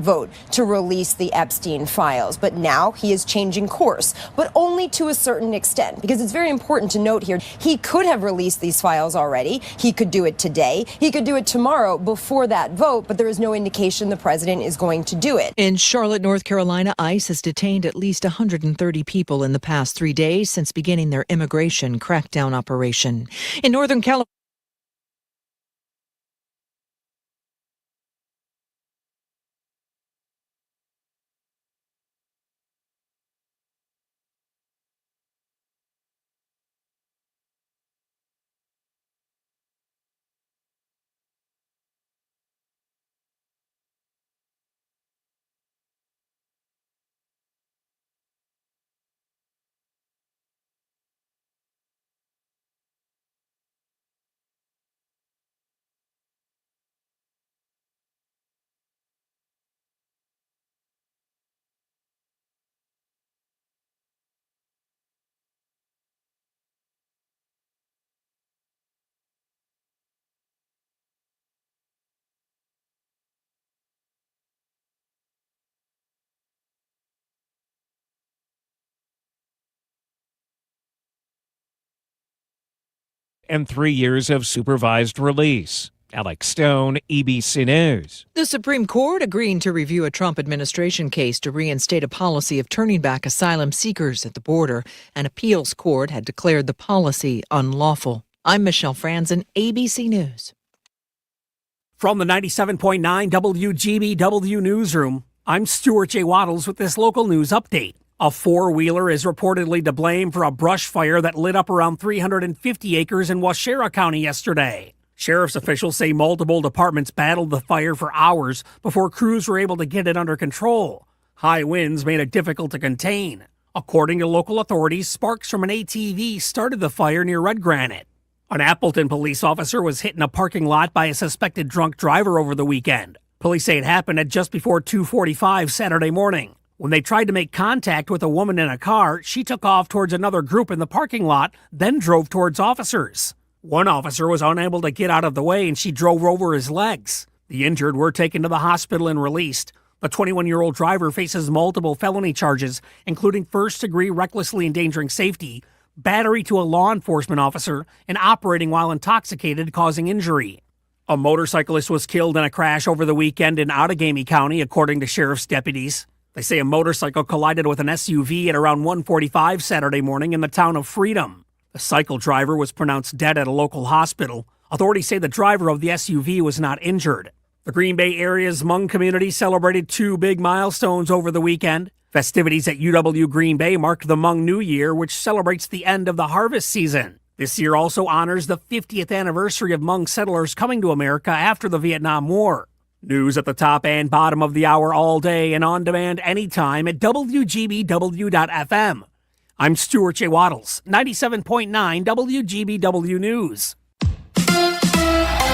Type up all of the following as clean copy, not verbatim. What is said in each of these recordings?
vote to release the Epstein files. But now he is changing course, but only to a certain extent, because it's very important to note here, he could have released these files already. He could do it today. He could do it tomorrow before that vote, but there is no indication the president is going to do it. In Charlotte, North Carolina, ICE has detained at least 130 people in the past 3 days since beginning their immigration crackdown operation. In Northern California, and 3 years of supervised release. Alex Stone, ABC News. the Supreme Court agreeing to review a Trump administration case to reinstate a policy of turning back asylum seekers at the border. An appeals court had declared the policy unlawful. I'm Michelle Franzen, ABC News. From the 97.9 WGBW Newsroom, I'm Stuart J. Waddles with this local news update. A four-wheeler is reportedly to blame for a brush fire that lit up around 350 acres in Waushara County yesterday. Sheriff's officials say multiple departments battled the fire for hours before crews were able to get it under control. High winds made it difficult to contain. According to local authorities, sparks from an ATV started the fire near Red Granite. An Appleton police officer was hit in a parking lot by a suspected drunk driver over the weekend. Police say it happened at just before 2:45 Saturday morning. When they tried to make contact with a woman in a car, she took off towards another group in the parking lot, then drove towards officers. One officer was unable to get out of the way and she drove over his legs. The injured were taken to the hospital and released. The 21-year-old driver faces multiple felony charges, including first-degree recklessly endangering safety, battery to a law enforcement officer, and operating while intoxicated causing injury. A motorcyclist was killed in a crash over the weekend in Outagamie County, according to sheriff's deputies. They say a motorcycle collided with an SUV at around 1:45 Saturday morning in the town of Freedom. The cycle driver was pronounced dead at a local hospital. Authorities say the driver of the SUV was not injured. The Green Bay area's Hmong community celebrated two big milestones over the weekend. Festivities at UW Green Bay marked the Hmong New Year, which celebrates the end of the harvest season. This year also honors the 50th anniversary of Hmong settlers coming to America after the Vietnam War. News at the top and bottom of the hour all day and on demand anytime at WGBW.FM. I'm Stuart J. Waddles, 97.9 WGBW News.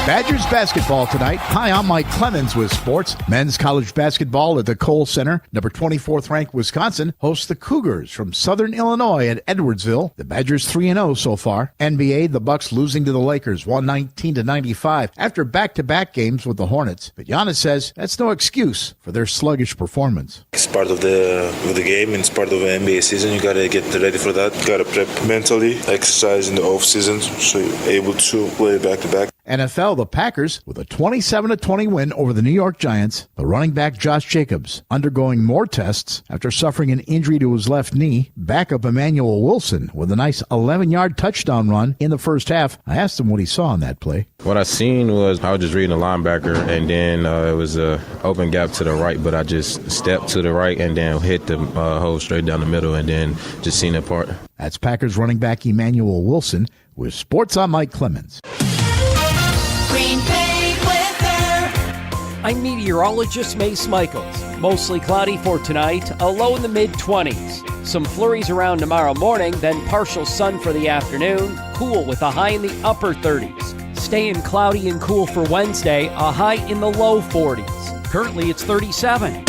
Badgers basketball tonight. Hi, I'm Mike Clemens with sports. Men's college basketball at the Kohl Center. Number 24th ranked Wisconsin hosts the Cougars from Southern Illinois at Edwardsville. The Badgers 3-0 so far. NBA, the Bucks losing to the Lakers 119-95 after back-to-back games with the Hornets. But Giannis says that's no excuse for their sluggish performance. It's part of the game and it's part of the NBA season. You got to get ready for that. You got to prep mentally, exercise in the off season so you're able to play back-to-back. NFL, the Packers, with a 27-20 win over the New York Giants. The running back Josh Jacobs undergoing more tests after suffering an injury to his left knee. Backup Emmanuel Wilson with a nice 11-yard touchdown run in the first half. I asked him what he saw in that play. What I seen was I was just reading the linebacker, and then it was an open gap to the right, but I just stepped to the right and then hit the hole straight down the middle and then just seen it part. That's Packers running back Emmanuel Wilson with Sports on Mike Clemens. Green Bay weather. I'm meteorologist Mace Michaels. Mostly cloudy for tonight, a low in the mid-20s. Some flurries around tomorrow morning, then partial sun for the afternoon. Cool with a high in the upper 30s. Staying cloudy and cool for Wednesday, a high in the low 40s. Currently it's 37.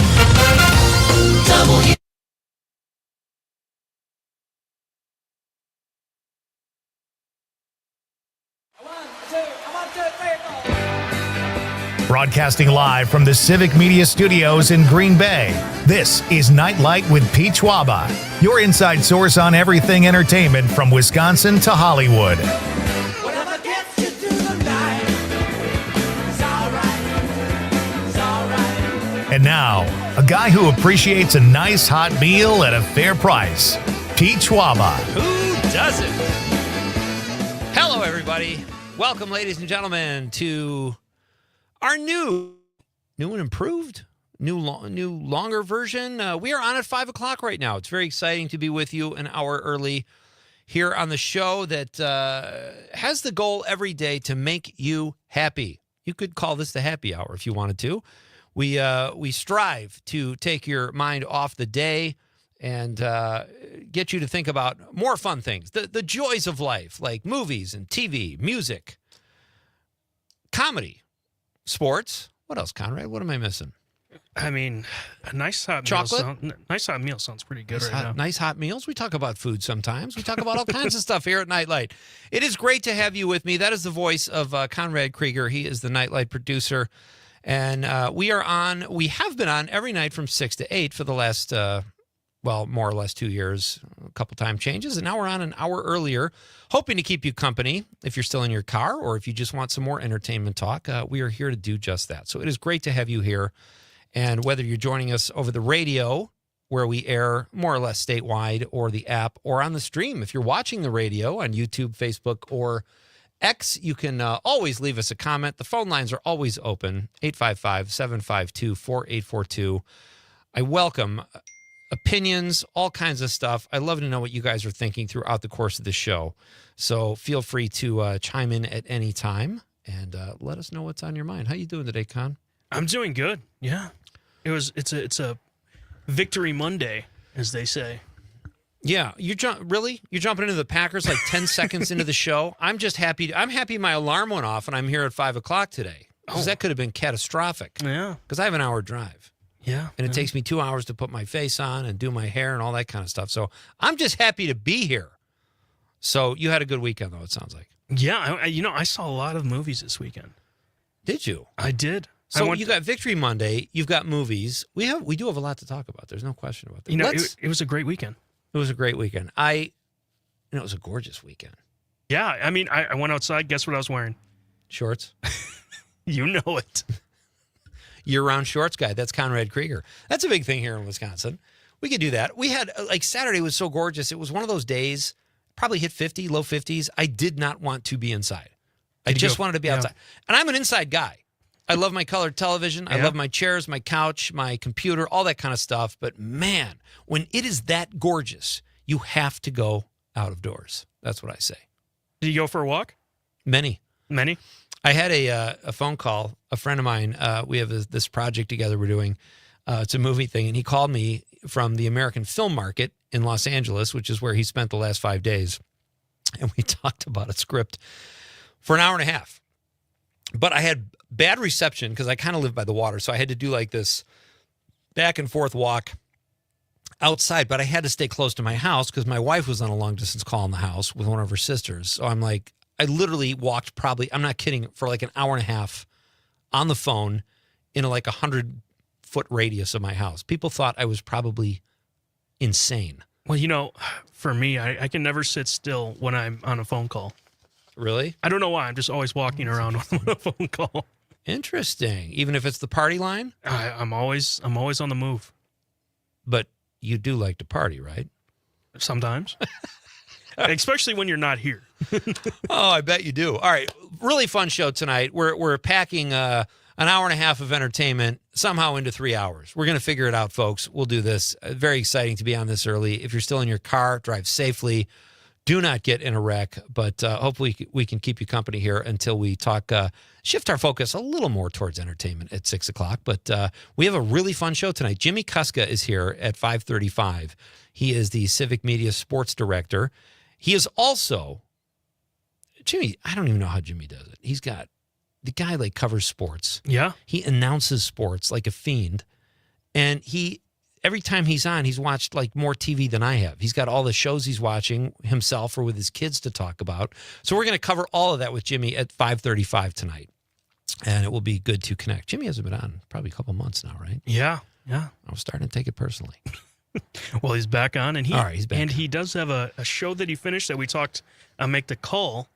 Broadcasting live from the Civic Media Studios in Green Bay, this is Night Light with Pete Schwaba, your inside source on everything entertainment from Wisconsin to Hollywood. Whatever gets you through the night, it's all right. And now, a guy who appreciates a nice hot meal at a fair price, Pete Schwaba. Who doesn't? Hello, everybody. Welcome, ladies and gentlemen, to our new and improved, new longer version. We are on at 5 o'clock right now. It's very exciting to be with you an hour early here on the show that has the goal every day to make you happy. You could call this the happy hour if you wanted to. We strive to take your mind off the day and get you to think about more fun things, the joys of life, like movies and TV, music, comedy, sports. What else, Conrad? What am I missing? I mean, a nice hot Chocolate? meal sounds pretty good now. Nice hot meals. We talk about food sometimes. We talk about all kinds of stuff here at Nightlight. It is great to have you with me. That is the voice of Conrad Krieger. He is the Nightlight producer. And we have been on every night from 6 to 8 for the last more or less 2 years, a couple time changes. And now we're on an hour earlier, hoping to keep you company if you're still in your car or if you just want some more entertainment talk. We are here to do just that. So it is great to have you here. And whether you're joining us over the radio, where we air more or less statewide, or the app, or on the stream, if you're watching the radio on YouTube, Facebook, or X, you can always leave us a comment. The phone lines are always open, 855-752-4842. I welcome opinions, all kinds of stuff. I love to know what you guys are thinking throughout the course of the show. So feel free to chime in at any time and let us know what's on your mind. How you doing today, Con? I'm doing good. Yeah, it's a victory Monday, as they say. Yeah, you're jumping into the Packers like 10 seconds into the show. I'm just happy. I'm happy my alarm went off and I'm here at 5 o'clock today because that could have been catastrophic. Yeah, because I have an hour drive. Yeah. And it takes me 2 hours to put my face on and do my hair and all that kind of stuff. So I'm just happy to be here. So you had a good weekend, though, it sounds like. Yeah. I saw a lot of movies this weekend. Did you? I did. So you got Victory Monday. You've got movies. We do have a lot to talk about. There's no question about that. It was a great weekend. It was a great weekend. It was a gorgeous weekend. Yeah. I mean, I went outside. Guess what I was wearing? Shorts. You know it. Year-round shorts guy. That's Conrad Krieger. That's a big thing here in Wisconsin. We could do that. We had, Saturday was so gorgeous. It was one of those days, probably hit 50, low 50s. I did not want to be inside. I just wanted to be outside. And I'm an inside guy. I love my colored television. I love my chairs, my couch, my computer, all that kind of stuff. But, man, when it is that gorgeous, you have to go out of doors. That's what I say. Did you go for a walk? Many. I had a phone call. A friend of mine, we have this project together we're doing. It's a movie thing, and he called me from the American Film Market in Los Angeles, which is where he spent the last 5 days. And we talked about a script for an hour and a half. But I had bad reception because I kind of live by the water, so I had to do like this back and forth walk outside, but I had to stay close to my house because my wife was on a long-distance call in the house with one of her sisters. So I'm like, I literally walked probably, I'm not kidding, for like an hour and a half on the phone in like 100-foot radius of my house. People thought I was probably insane. Well, for me, I can never sit still when I'm on a phone call. Really? I don't know why. I'm just always walking around on a phone call. Interesting. Even if it's the party line? I'm always on the move. But you do like to party, right? Sometimes. Especially when you're not here. Oh, I bet you do. All right. Really fun show tonight. We're packing an hour and a half of entertainment somehow into 3 hours. We're going to figure it out, folks. We'll do this. Very exciting to be on this early. If you're still in your car, drive safely. Do not get in a wreck, but hopefully we can keep you company here until we shift our focus a little more towards entertainment at 6 o'clock. But we have a really fun show tonight. Jimmy Kuska is here at 5:35. He is the Civic Media Sports Director. He is also, Jimmy, I don't even know how Jimmy does it. He's got, the guy covers sports. Yeah. He announces sports like a fiend. And every time he's on, he's watched more TV than I have. He's got all the shows he's watching himself or with his kids to talk about. So we're going to cover all of that with Jimmy at 5:35 tonight. And it will be good to connect. Jimmy hasn't been on probably a couple months now, right? Yeah. I was starting to take it personally. Well, he's back on, and All right, he's back and on. he does have a show that he finished that we talked. Make the call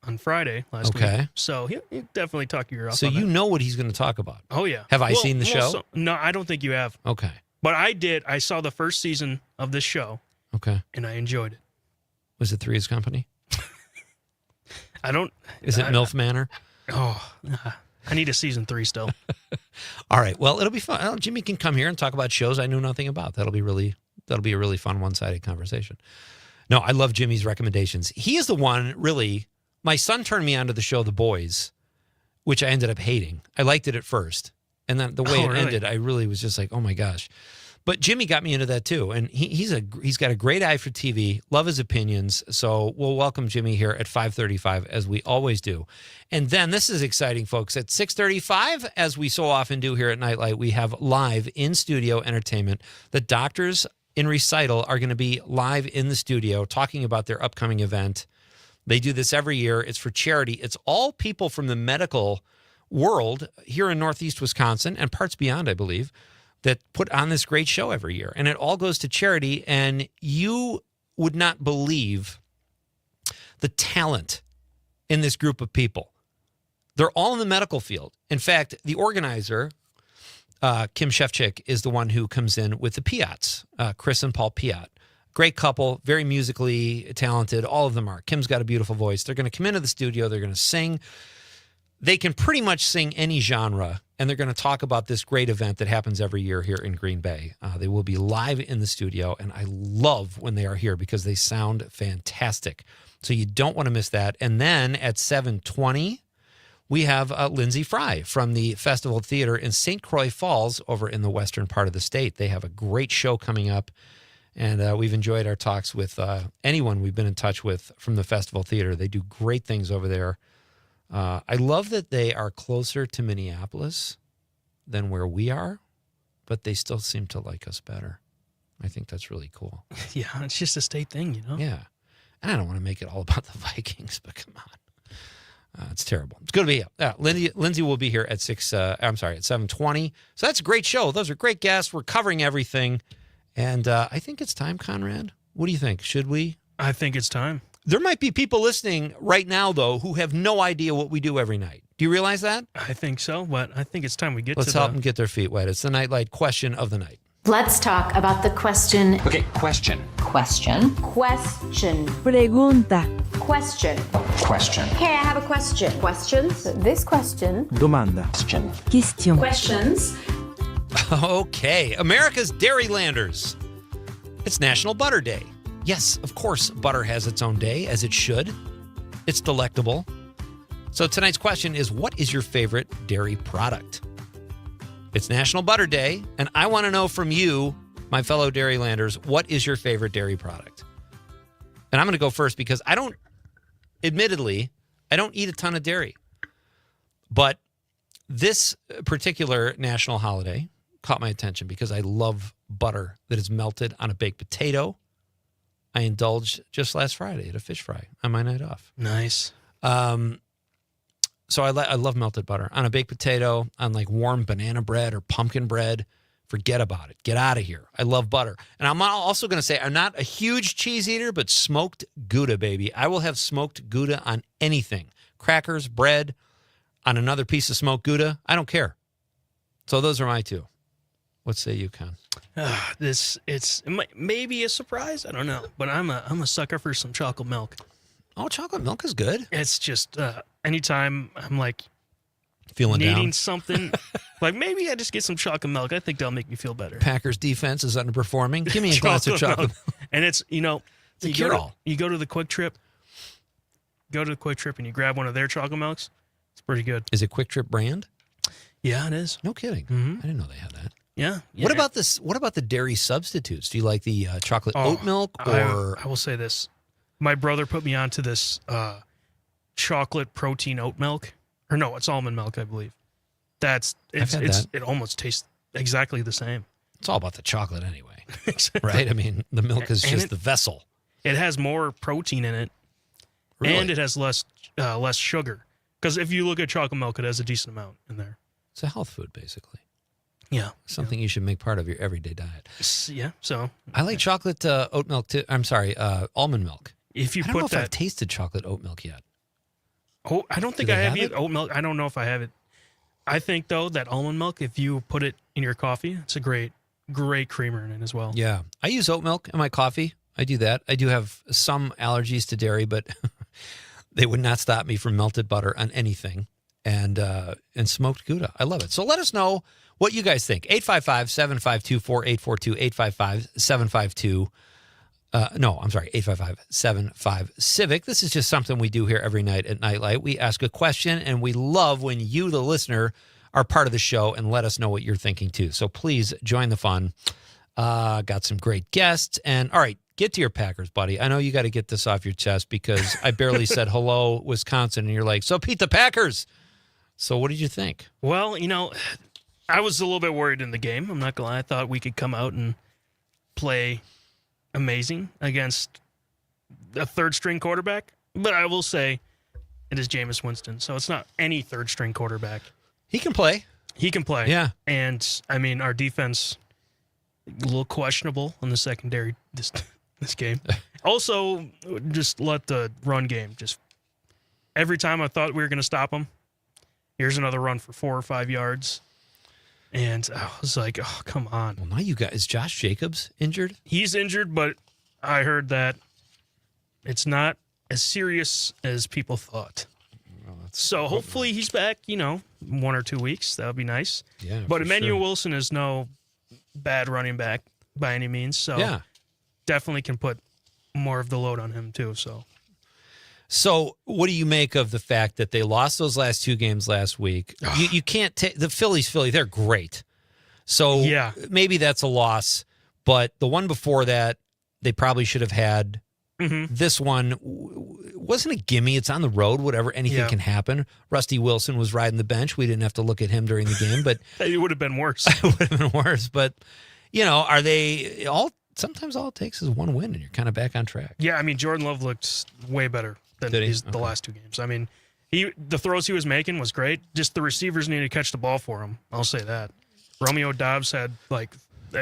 on Friday last week. Okay. So he'll definitely talk your ear off. So on you that. know what he's going to talk about. Oh yeah. Have I seen the show? No, I don't think you have. Okay. But I did. I saw the first season of this show, Okay. and I enjoyed it. Was it Three's Company? I don't. Is it MILF Manor? Oh, I need a season 3 still. All right. Well, it'll be fun. Well, Jimmy can come here and talk about shows I knew nothing about. That'll be a really fun one-sided conversation. No, I love Jimmy's recommendations. He is the one, really. My son turned me onto the show The Boys, which I ended up hating. I liked it at first. And then the way it ended, I really was just like, oh my gosh. But Jimmy got me into that too. And he's got a great eye for TV, love his opinions. So we'll welcome Jimmy here at 5:35, as we always do. And then this is exciting, folks. At 6:35, as we so often do here at Nightlight, we have live in-studio entertainment. The Doctors in Recital are going to be live in the studio talking about their upcoming event. They do this every year. It's for charity. It's all people from the medical world here in Northeast Wisconsin and parts beyond, I believe, that put on this great show every year. And it all goes to charity. And you would not believe the talent in this group of people. They're all in the medical field. In fact, the organizer, Kim Shefchik, is the one who comes in with the Piats, Chris and Paul Piat. Great couple, very musically talented. All of them are. Kim's got a beautiful voice. They're going to come into the studio. They're going to sing. They can pretty much sing any genre, and they're going to talk about this great event that happens every year here in Green Bay. They will be live in the studio, and I love when they are here because they sound fantastic. So you don't want to miss that. And then at 7:20, we have Lindsay Fry from the Festival Theater in St. Croix Falls over in the western part of the state. They have a great show coming up, and we've enjoyed our talks with anyone we've been in touch with from the Festival Theater. They do great things over there. I love that they are closer to Minneapolis than where we are, but they still seem to like us better. I think that's really cool. Yeah, it's just a state thing, you know? Yeah. And I don't want to make it all about the Vikings, but come on. It's terrible. It's going to be Lindsay will be here at 7:20. So that's a great show. Those are great guests. We're covering everything. And I think it's time, Conrad. What do you think? Should we? I think it's time. There might be people listening right now, though, who have no idea what we do every night. Do you realize that? I think so, but I think it's time we get Let's help them get their feet wet. It's the Nightlight question of the night. Let's talk about the question. Okay, question. Question. Question. Pregunta. Question. Question. Hey, I have a question. Questions? This question. Domanda. Question. Question. Questions. Okay, America's Dairylanders. It's National Butter Day. Yes, of course, butter has its own day, as it should. It's delectable. So tonight's question is, what is your favorite dairy product? It's National Butter Day, and I want to know from you, my fellow Dairylanders, what is your favorite dairy product? And I'm going to go first because admittedly, I don't eat a ton of dairy. But this particular national holiday caught my attention because I love butter that is melted on a baked potato. I indulged just last Friday at a fish fry on my night off. Nice. So I love melted butter on a baked potato, on like warm banana bread or pumpkin bread. Forget about it. Get out of here. I love butter. And I'm also going to say I'm not a huge cheese eater, but smoked Gouda, baby. I will have smoked Gouda on anything. Crackers, bread, on another piece of smoked Gouda. I don't care. So those are my two. What say you, Con? It may be a surprise. I don't know, but I'm a sucker for some chocolate milk. Oh, chocolate milk is good. It's just anytime I'm like feeling needing down. something, like maybe I just get some chocolate milk. I think that'll make me feel better. Packers defense is underperforming. Give me a glass of chocolate milk. And it's It's a cure-all. You go to the Quick Trip. Go to the Quick Trip and you grab one of their chocolate milks. It's pretty good. Is it Quick Trip brand? Yeah, it is. No kidding. Mm-hmm. I didn't know they had that. Yeah. What about this? What about the dairy substitutes? Do you like the chocolate oat milk or? I will say this: my brother put me onto this chocolate protein oat milk, or no, it's almond milk, I believe. It almost tastes exactly the same. It's all about the chocolate anyway, right? I mean, the milk is just the vessel. It has more protein in it, Really? and it has less sugar. Because if you look at chocolate milk, it has a decent amount in there. It's a health food, basically. Yeah. Something you should make part of your everyday diet. Yeah, so. I like chocolate oat milk, too. I'm sorry, almond milk. If you I don't put know if that. I've tasted chocolate oat milk yet. Oh, I don't think I have oat milk. I don't know if I have it. I think, though, that almond milk, if you put it in your coffee, it's a great creamer in it as well. Yeah. I use oat milk in my coffee. I do that. I do have some allergies to dairy, but they would not stop me from melted butter on anything and smoked Gouda. I love it. So let us know what you guys think. 855-752-4842, 855-752 855-75-CIVIC. This is just something we do here every night at Nightlight. We ask a question, and we love when you, the listener, are part of the show and let us know what you're thinking, too. So please join the fun. Got some great guests. And, all right, get to your Packers, buddy. I know you got to get this off your chest because I barely said hello, Wisconsin, and you're like, so, Pete, the Packers. So what did you think? Well, I was a little bit worried in the game. I'm not going to lie. I thought we could come out and play amazing against a third-string quarterback. But I will say it is Jameis Winston, so it's not any third-string quarterback. He can play. He can play. Yeah. And, our defense, a little questionable in the secondary this game. Also, just let the run game just – every time I thought we were going to stop him, here's another run for 4 or 5 yards. And I was like, oh, come on. Well, now you guys, is Josh Jacobs injured? He's injured, but I heard that it's not as serious as people thought. Well, so hopefully he's back, 1 or 2 weeks. That would be nice. Yeah, but for Emmanuel sure. Wilson is no bad running back by any means. So Yeah. definitely can put more of the load on him too. So what do you make of the fact that they lost those last 2 games last week? You can't take the Philly, they're great. So Yeah. maybe that's a loss, but the one before that, they probably should have had. Mm-hmm. This one wasn't a gimme. It's on the road, whatever. Anything can happen. Rusty Wilson was riding the bench. We didn't have to look at him during the game, but It would have been worse. it would have been worse. But, are they all, sometimes all it takes is one win and you're kind of back on track. Yeah, Jordan Love looked way better than Did he? the last 2 games. The throws he was making was great. Just the receivers needed to catch the ball for him. I'll say that. Romeo Doubs had, I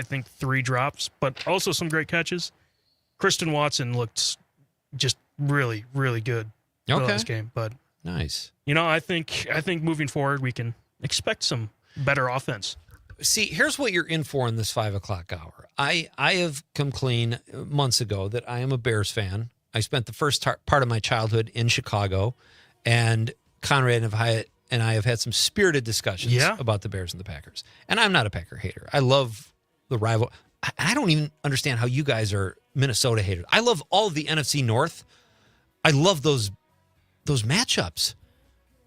think 3 drops, but also some great catches. Kristen Watson looked just really, really good for this game. But nice. I think moving forward we can expect some better offense. See, here's what you're in for in this 5 o'clock hour. I have come clean months ago that I am a Bears fan. I spent the first part of my childhood in Chicago, and Conrad and I have had some spirited discussions about the Bears and the Packers. And I'm not a Packer hater. I love the rival. I don't even understand how you guys are Minnesota haters. I love all of the NFC North. I love those matchups.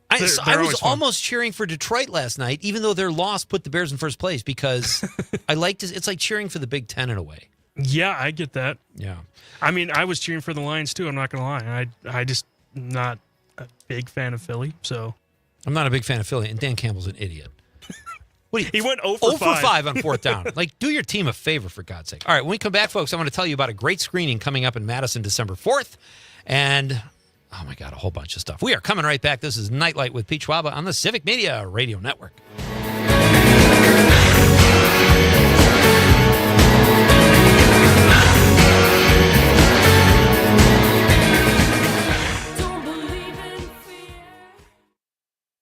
I was almost cheering for Detroit last night, even though their loss put the Bears in first place, because I liked it. It's like cheering for the Big Ten in a way. Yeah, I get that. Yeah. I was cheering for the Lions too, I'm not going to lie. I just not a big fan of Philly, so. I'm not a big fan of Philly, and Dan Campbell's an idiot. He went 0 for 5 on 4th down. Do your team a favor, for God's sake. All right, when we come back, folks, I want to tell you about a great screening coming up in Madison December 4th. And, oh my God, a whole bunch of stuff. We are coming right back. This is Nightlight with Pete Schwaba on the Civic Media Radio Network.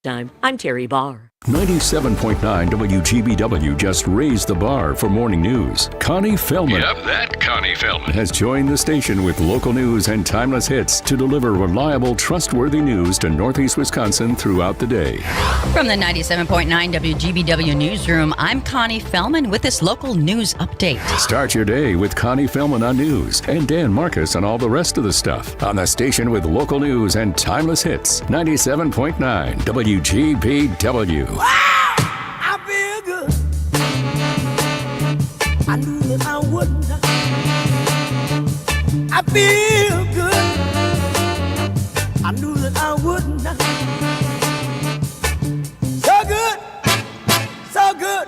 I'm Terry Barr. 97.9 WGBW just raised the bar for morning news. Connie Fellman. Yep, that Connie Fellman. Has joined the station with local news and timeless hits to deliver reliable, trustworthy news to Northeast Wisconsin throughout the day. From the 97.9 WGBW newsroom, I'm Connie Fellman with this local news update. Start your day with Connie Fellman on news and Dan Marcus on all the rest of the stuff on the station with local news and timeless hits. 97.9 WGBW. Wow! I feel good. I knew that I wouldn't. I feel good. I knew that I wouldn't. So good. So good.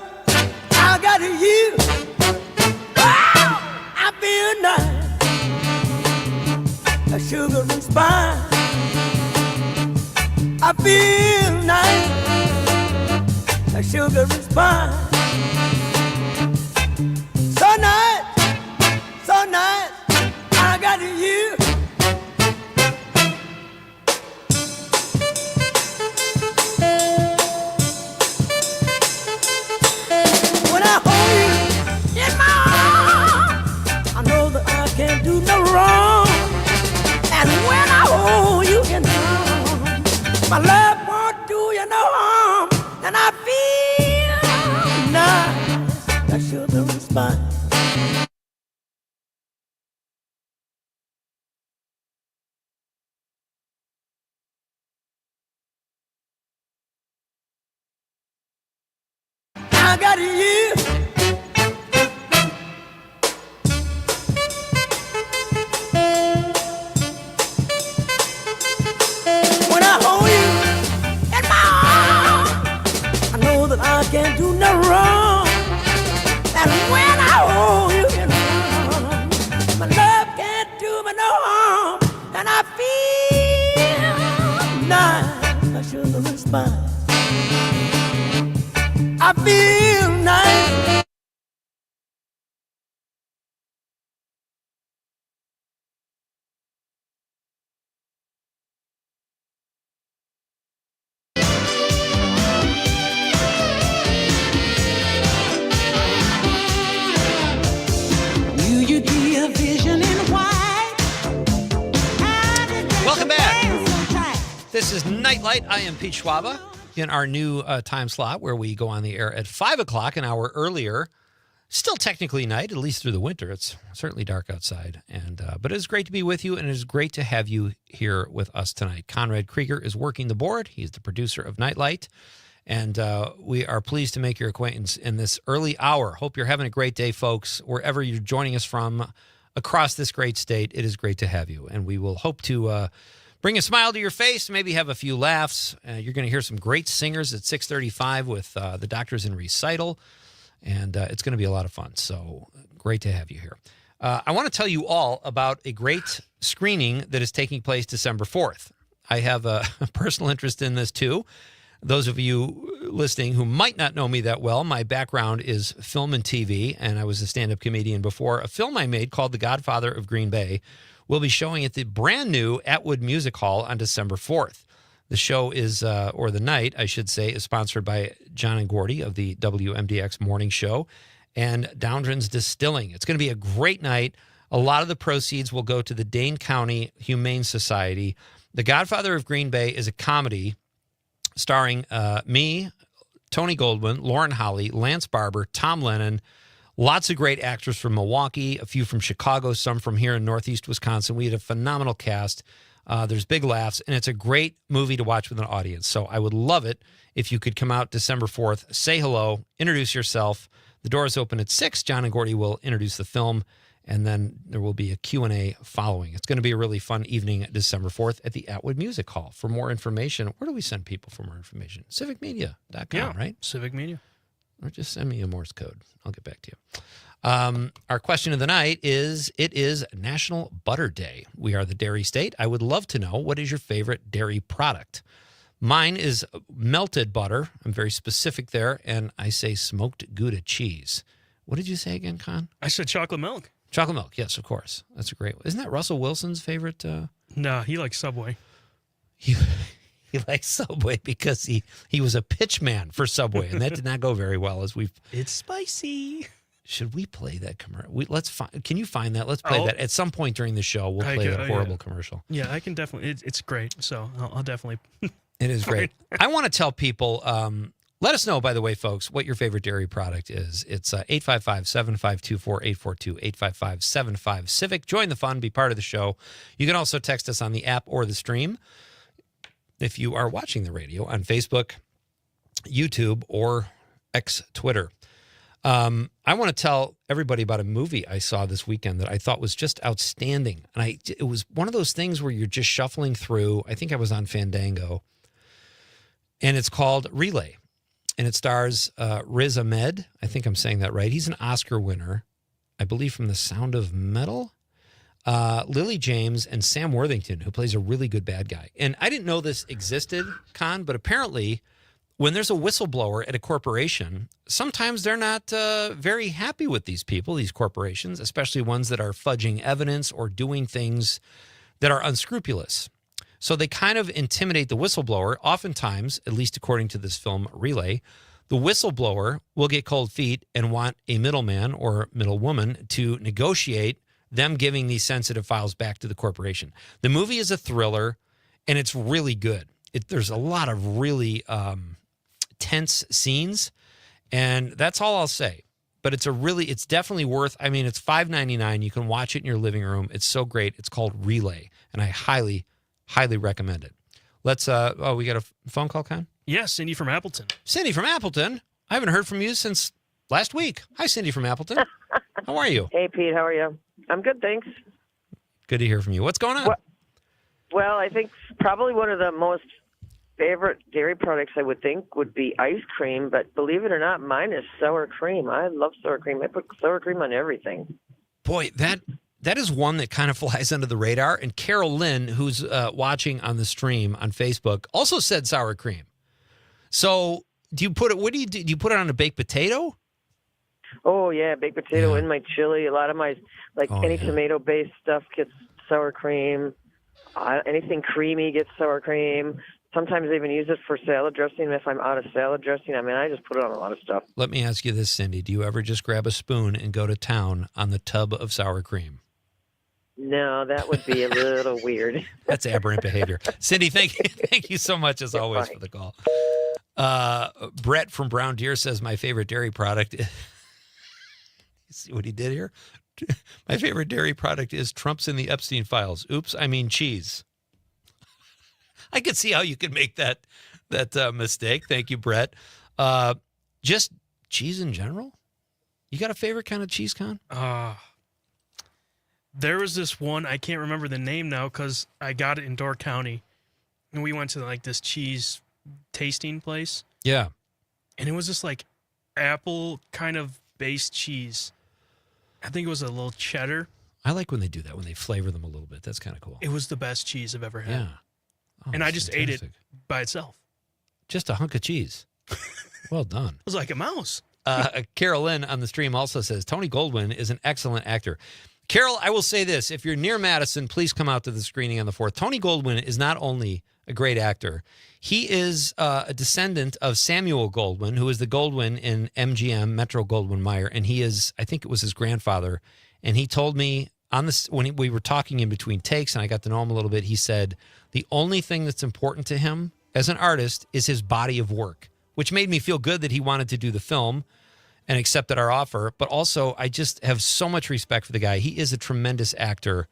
I got you. Wow! I feel nice. A sugar and spice. I feel nice, a sugar response. So nice, I got you. When I hold you in my arms, I know that I can't do no wrong. And when I hold you in my arms, my love won't do you no harm. And I feel nice, that sugar response. I got you. When I hold you in my arms, I know that I can't do no wrong. And when I hold you in my arms, my love can't do me no harm. And I feel nice, I should respond. I feel nice. Will you be a vision in white? Welcome back. This is Nightlight. I am Pete Schwaba in our new time slot where we go on the air at 5 o'clock, an hour earlier. Still technically night, at least through the winter. It's certainly dark outside, but it is great to be with you, and it is great to have you here with us tonight. Conrad Krieger is working the board. He's the producer of Nightlight, and we are pleased to make your acquaintance in this early hour. Hope you're having a great day, folks, wherever you're joining us from across this great state. It is great to have you, and we will hope to bring a smile to your face, maybe have a few laughs. You're going to hear some great singers at 6:35 with the Doctors in Recital. And it's going to be a lot of fun. So great to have you here. I want to tell you all about a great screening that is taking place December 4th. I have a personal interest in this too. Those of you listening who might not know me that well, my background is film and TV, and I was a stand-up comedian before. A film I made called The Godfather of Green Bay will be showing at the brand new Atwood Music Hall on December 4th. The show is, or the night, I should say, is sponsored by John and Gordy of the WMDX Morning Show and Downdren's Distilling. It's going to be a great night. A lot of the proceeds will go to the Dane County Humane Society. The Godfather of Green Bay is a comedy starring me, Tony Goldwyn, Lauren Holly, Lance Barber, Tom Lennon, lots of great actors from Milwaukee, a few from Chicago, some from here in Northeast Wisconsin. We had a phenomenal cast. There's big laughs, and it's a great movie to watch with an audience. So I would love it if you could come out December 4th, say hello, introduce yourself. The doors open at 6. John and Gordy will introduce the film, and then there will be a Q&A following. It's going to be a really fun evening December 4th at the Atwood Music Hall. For more information, where do we send people for more information? Civicmedia.com, right? Civic Media. Or just send me a Morse code. I'll get back to you. Our question of the night is, it is National Butter Day. We are the dairy state. I would love to know, what is your favorite dairy product? Mine is melted butter. I'm very specific there, and I say smoked Gouda cheese. What did you say again, Con? I said chocolate milk. Chocolate milk, yes, of course. That's a great one. Isn't that Russell Wilson's favorite? No, he likes Subway. He likes Subway because he was a pitchman for Subway, and that did not go very well. It's spicy. Should we play that commercial? Can you find that? Let's play that at some point during the show. We'll play that horrible commercial. Yeah, I can definitely. It's great. So I'll definitely. It is great. I want to tell people. Let us know, by the way, folks, what your favorite dairy product is. It's 855-752-4842, 855-75-CIVIC. Join the fun. Be part of the show. You can also text us on the app or the stream if you are watching the radio on Facebook, YouTube, or X Twitter. I want to tell everybody about a movie I saw this weekend that I thought was just outstanding. And it was one of those things where you're just shuffling through. I think I was on Fandango. And it's called Relay. And it stars Riz Ahmed. I think I'm saying that right. He's an Oscar winner, I believe, from The Sound of Metal. Lily James and Sam Worthington, who plays a really good bad guy. And I didn't know this existed, Con, but apparently when there's a whistleblower at a corporation, sometimes they're not very happy with these people, these corporations, especially ones that are fudging evidence or doing things that are unscrupulous. So they kind of intimidate the whistleblower. Oftentimes, at least according to this film Relay, the whistleblower will get cold feet and want a middleman or middlewoman to negotiate them giving these sensitive files back to the corporation. The movie is a thriller, and it's really good. There's a lot of really tense scenes, and that's all I'll say. But it's definitely worth, it's $5.99. You can watch it in your living room. It's so great. It's called Relay, and I highly, highly recommend it. Let's, we got a phone call, Con? Yeah, Cindy from Appleton. Cindy from Appleton. I haven't heard from you since last week. Hi, Cindy from Appleton. How are you? Hey, Pete. How are you? I'm good, thanks. Good to hear from you. What's going on? Well, I think probably one of the most favorite dairy products I would think would be ice cream, but believe it or not, mine is sour cream. I love sour cream. I put sour cream on everything. Boy, that is one that kind of flies under the radar. And Carol Lynn, who's watching on the stream on Facebook, also said sour cream. So do you put it? What do you do? Do you put it on a baked potato? Oh yeah, baked potato in my chili. A lot of my any tomato-based stuff gets sour cream. Anything creamy gets sour cream. Sometimes I even use it for salad dressing if I'm out of salad dressing. I just put it on a lot of stuff. Let me ask you this, Cindy. Do you ever just grab a spoon and go to town on the tub of sour cream? No, that would be a little weird. That's aberrant behavior. Cindy, thank you so much, as always, for the call. Brett from Brown Deer says my favorite dairy product is... See what he did here? My favorite dairy product is Trump's in the Epstein files. Oops, I mean cheese. I could see how you could make that mistake. Thank you, Brett. Just cheese in general? You got a favorite kind of cheese, Con? There was this one, I can't remember the name now because I got it in Door County. And we went to this cheese tasting place. Yeah. And it was this apple kind of based cheese. I think it was a little cheddar. I like when they do that, when they flavor them a little bit. That's kind of cool. It was the best cheese I've ever had. Yeah. Oh, and I just ate it by itself. Just a hunk of cheese. Well done. It was like a mouse. Carol Lynn on the stream also says, Tony Goldwyn is an excellent actor. Carol, I will say this. If you're near Madison, please come out to the screening on the 4th. Tony Goldwyn is not only a great actor, he is a descendant of Samuel Goldwyn, who is the Goldwyn in MGM, Metro Goldwyn Mayer, and he is, I think it was his grandfather, and he told me on this when we were talking in between takes and I got to know him a little bit, he said the only thing that's important to him as an artist is his body of work, which made me feel good that he wanted to do the film and accepted our offer. But also, I just have so much respect for the guy. He is a tremendous actor,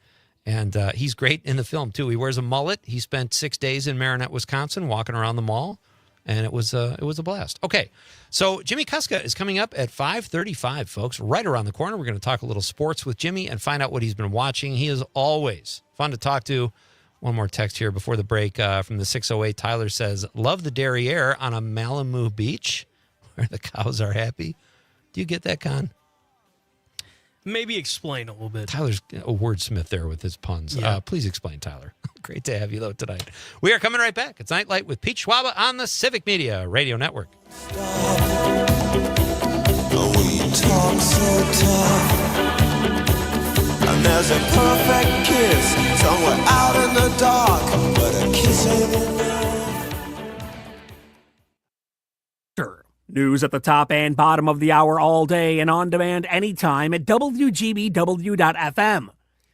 and he's great in the film, too. He wears a mullet. He spent 6 days in Marinette, Wisconsin, walking around the mall, and it was a blast. Okay, so Jimmy Kuska is coming up at 5:35, folks, right around the corner. We're going to talk a little sports with Jimmy and find out what he's been watching. He is always fun to talk to. One more text here before the break from the 608. Tyler says, love the derriere on a Malibu beach where the cows are happy. Do you get that, Con? Maybe explain a little bit. Tyler's a wordsmith there with his puns. Yeah. Please explain, Tyler. Great to have you, though, tonight. We are coming right back. It's Night Light with Pete Schwaba on the Civic Media Radio Network. We talk so tough, and there's a perfect kiss somewhere out in the dark, but a kiss ain't enough. News at the top and bottom of the hour all day and on demand anytime at WGBW.FM.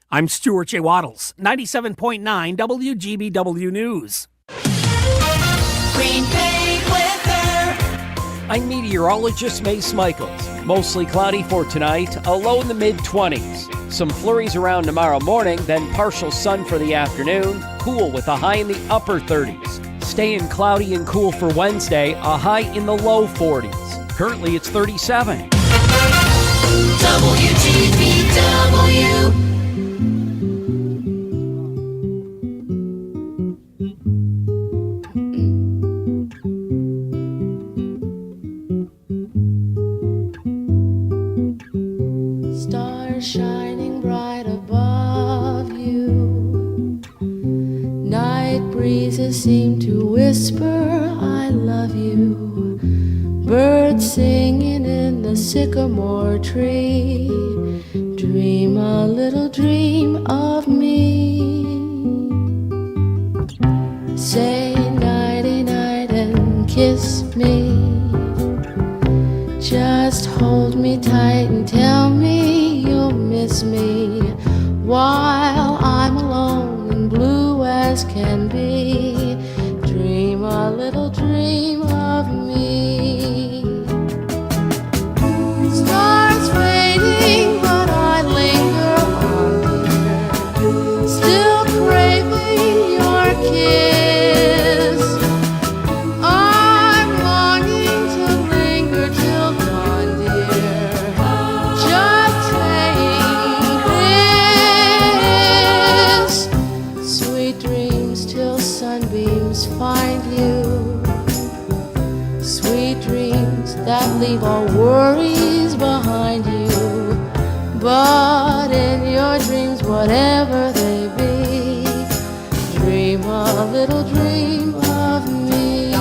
I'm Stuart J. Waddles, 97.9 WGBW News. Green Bay weather. I'm meteorologist Mace Michaels. Mostly cloudy for tonight, a low in the mid-20s. Some flurries around tomorrow morning, then partial sun for the afternoon. Cool with a high in the upper 30s. Staying cloudy and cool for Wednesday, a high in the low 40s. Currently, it's 37. WGBW. Stars shining bright above. Breezes seem to whisper, I love you. Birds singing in the sycamore tree. Dream a little dream of me. Say nighty night and kiss me. Just hold me tight and tell me you'll miss me while I'm alone and blue as can be. Dream a little dream of me. Stars fading, but I linger on, dear, still craving your kiss. I'm longing to linger till dawn, dear, just saying this. Sweet dreams till sunbeams find you. Sweet dreams that leave all worries behind you. But in your dreams, whatever they be, dream a little dream of me.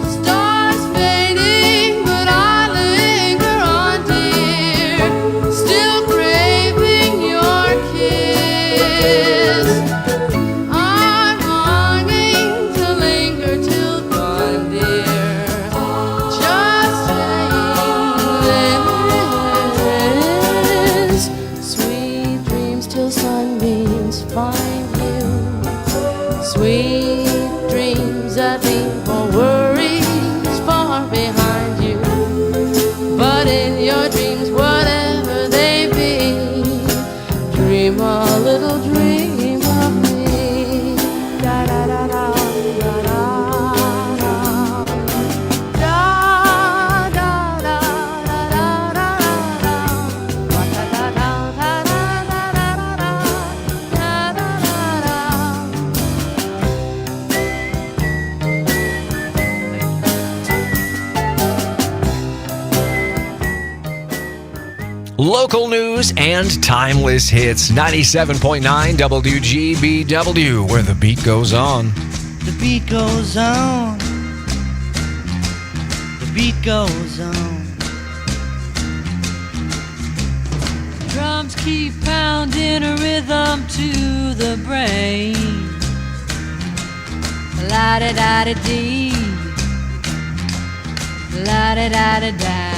Stars fading, but I linger on, dear, still craving your kiss. I'm longing to linger till dawn, dear, just saying this. Sweet dreams till sunbeams find you. Sweet dreams that leave all worries far behind you. But in your dreams, whatever they be, dream a little dream of me. Da da da da da da da. Da da da da da da da. Da da da da da da da da. Da da da da. Local news and timeless hits. 97.9 WGBW, where the beat goes on. The beat goes on. The beat goes on. Drums keep pounding a rhythm to the brain. La-da-da-da-dee. La-da-da-da-da.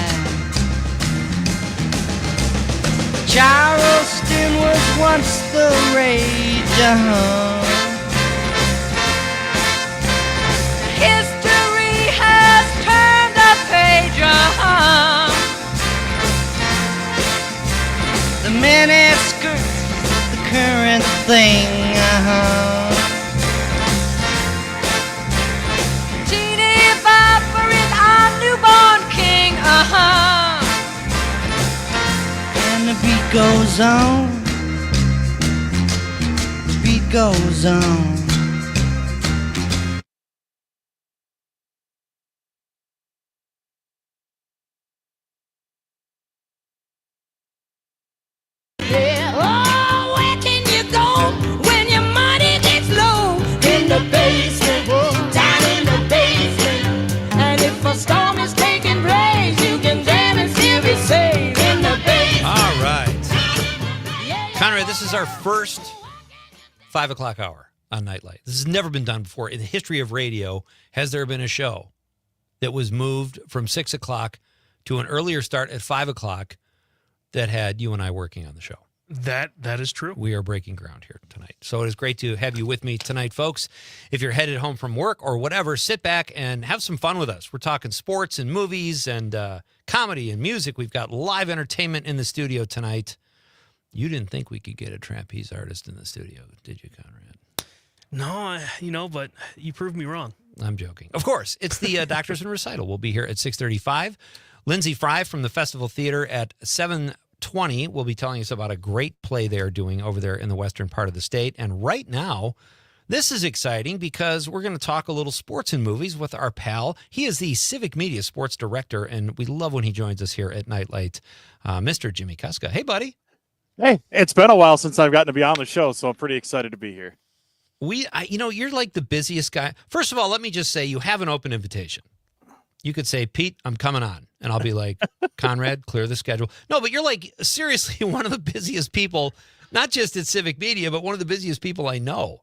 Charleston was once the rage, History has turned the page, The miniskirt's the current thing, Teeny Bopper is our newborn king, And the beat goes on. The beat goes on. Yeah. Oh, where can you go when your money gets low? In the basement, down in the basement. And if a storm is taking place, you can jam and still be safe in the basement. All right. Conrad, this is our first 5 o'clock hour on Nightlight. This has never been done before. In the history of radio, has there been a show that was moved from 6 o'clock to an earlier start at 5 o'clock that had you and I working on the show? That is true. We are breaking ground here tonight. So it is great to have you with me tonight, folks. If you're headed home from work or whatever, sit back and have some fun with us. We're talking sports and movies and comedy and music. We've got live entertainment in the studio tonight. You didn't think we could get a trapeze artist in the studio, did you, Conrad? No, but you proved me wrong. I'm joking. Of course, it's the Doctors in Recital. We'll be here at 6:35. Lindsay Fry from the Festival Theater at 7:20 will be telling us about a great play they're doing over there in the western part of the state. And right now, this is exciting because we're going to talk a little sports and movies with our pal. He is the Civic Media Sports Director, and we love when he joins us here at Night Light, Mr. Jimmy Kuska. Hey, buddy. Hey, it's been a while since I've gotten to be on the show, so I'm pretty excited to be here. You're like the busiest guy. First of all, let me just say you have an open invitation. You could say, Pete, I'm coming on. And I'll be like, Conrad, clear the schedule. No, but you're like seriously one of the busiest people, not just at Civic Media, but one of the busiest people I know.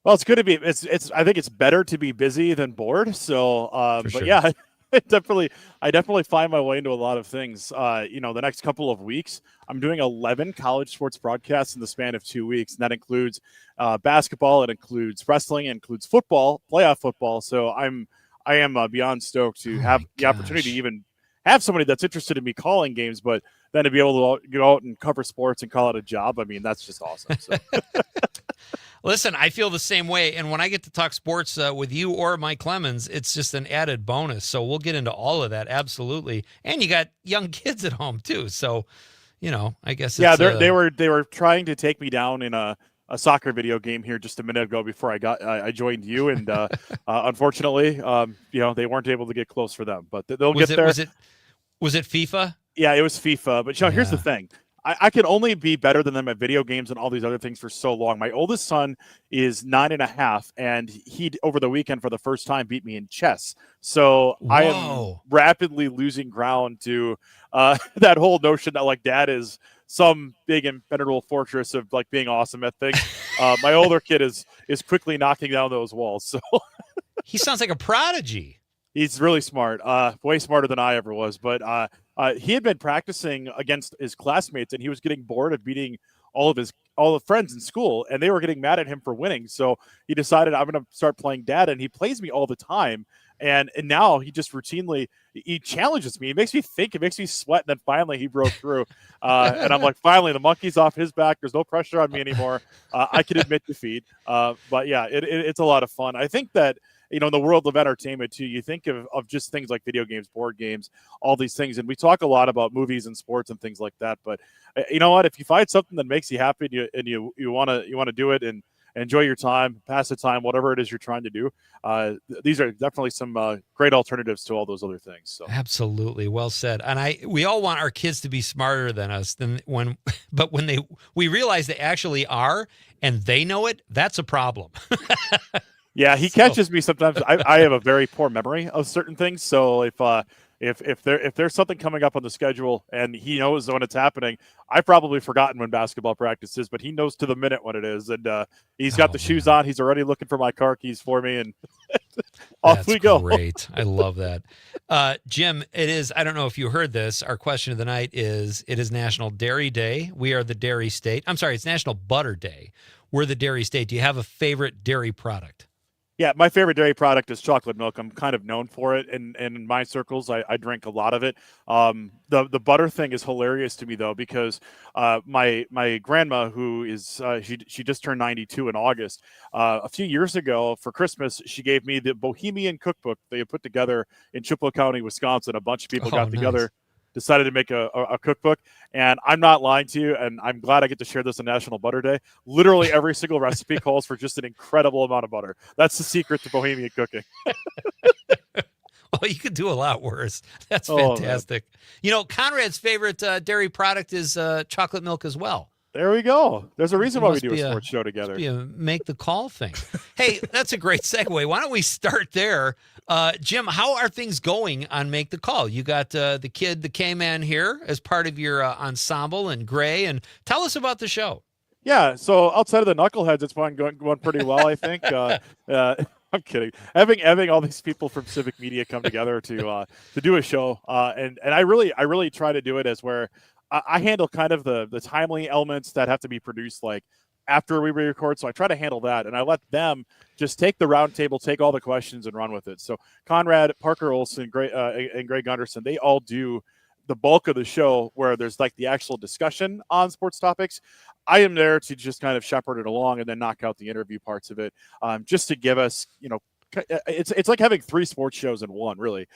Well, it's good to be. I think it's better to be busy than bored. So, but sure. yeah, I definitely find my way into a lot of things. The next couple of weeks, I'm doing 11 college sports broadcasts in the span of 2 weeks, and that includes basketball, it includes wrestling, it includes football, playoff football. So I am beyond stoked to have the opportunity to even have somebody that's interested in me calling games, but then to be able to go out and cover sports and call it a job. I mean, that's just awesome. So. Listen, I feel the same way. And when I get to talk sports with you or Mike Clemens, it's just an added bonus. So we'll get into all of that. Absolutely. And you got young kids at home too. So, I guess. Yeah, they were trying to take me down in a soccer video game here just a minute ago before I joined you. And unfortunately, they weren't able to get close for them, but they'll get there. Was it FIFA? Yeah, it was FIFA. But here's the thing. I can only be better than them at video games and all these other things for so long. My oldest son is 9.5, and he, over the weekend, for the first time, beat me in chess. So Whoa. I am rapidly losing ground to that whole notion that, like, dad is some big impenetrable fortress of, like, being awesome at things. My older kid is quickly knocking down those walls. So he sounds like a prodigy. He's really smart, way smarter than I ever was. But he had been practicing against his classmates, and he was getting bored of beating all the friends in school, and they were getting mad at him for winning. So he decided, I'm going to start playing dad, and he plays me all the time. And now he just routinely he challenges me. He makes me think. It makes me sweat. And then finally he broke through, and I'm like, finally the monkey's off his back. There's no pressure on me anymore. I can admit defeat. But yeah, it's a lot of fun. I think that. In the world of entertainment too, you think of just things like video games, board games, all these things. And we talk a lot about movies and sports and things like that. But you know what? If you find something that makes you happy and you want to do it and enjoy your time, pass the time, whatever it is you're trying to do, these are definitely some great alternatives to all those other things. So absolutely, well said. And we all want our kids to be smarter than us. But when we realize they actually are and they know it, that's a problem. Yeah, he catches me sometimes. I have a very poor memory of certain things. So if there's something coming up on the schedule and he knows when it's happening, I've probably forgotten when basketball practice is, but he knows to the minute when it is. And he's got the shoes on. He's already looking for my car keys for me, and off we go. Great. I love that. Jim, it is, I don't know if you heard this. Our question of the night is, it is National Dairy Day. We are the dairy state. I'm sorry, it's National Butter Day. We're the dairy state. Do you have a favorite dairy product? Yeah, my favorite dairy product is chocolate milk. I'm kind of known for it, and in my circles, I drink a lot of it. The butter thing is hilarious to me though, because my grandma, who is she just turned 92 in August, a few years ago for Christmas, she gave me the Bohemian Cookbook they had put together in Chippewa County, Wisconsin. A bunch of people got together. Decided to make a cookbook, and I'm not lying to you, and I'm glad I get to share this on National Butter Day. Literally every single recipe calls for just an incredible amount of butter. That's the secret to Bohemian cooking. Well, you could do a lot worse. That's fantastic. Conrad's favorite dairy product is chocolate milk as well. There we go. There's a reason why we do a sports show together. Must be a make the call thing. Hey, that's a great segue. Why don't we start there? Jim, how are things going on Make the Call? You got the K-Man here as part of your ensemble and Gray, and tell us about the show. Yeah, so outside of the knuckleheads, it's going pretty well, I think. I'm kidding. Having all these people from Civic Media come together to do a show, and I really try to do it as where I handle kind of the timely elements that have to be produced like after we record. So I try to handle that, and I let them just take the round table, take all the questions, and run with it. So Conrad, Parker Olson, and Greg Gunderson, they all do the bulk of the show where there's like the actual discussion on sports topics. I am there to just kind of shepherd it along and then knock out the interview parts of it, just to give us, it's like having three sports shows in one, really.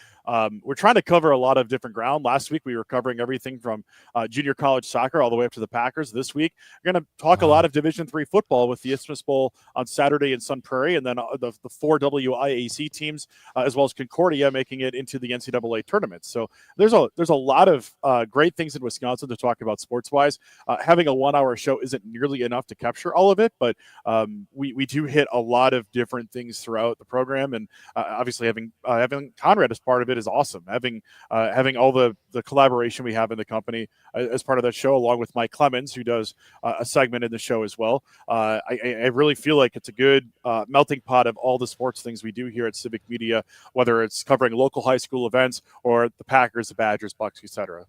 we're trying to cover a lot of different ground. Last week, we were covering everything from junior college soccer all the way up to the Packers. This week, we're going to talk a lot of Division III football with the Isthmus Bowl on Saturday in Sun Prairie, and then the 4 WIAC teams, as well as Concordia, making it into the NCAA tournament. So there's a lot of great things in Wisconsin to talk about sports-wise. Having a 1-hour show isn't nearly enough to capture all of it, but we do hit a lot of different things throughout the program, and obviously having Conrad as part of it is awesome. Having all the collaboration we have in the company as part of that show, along with Mike Clemens, who does a segment in the show as well. I really feel like it's a good melting pot of all the sports things we do here at Civic Media, whether it's covering local high school events or the Packers, the Badgers, Bucks, etc.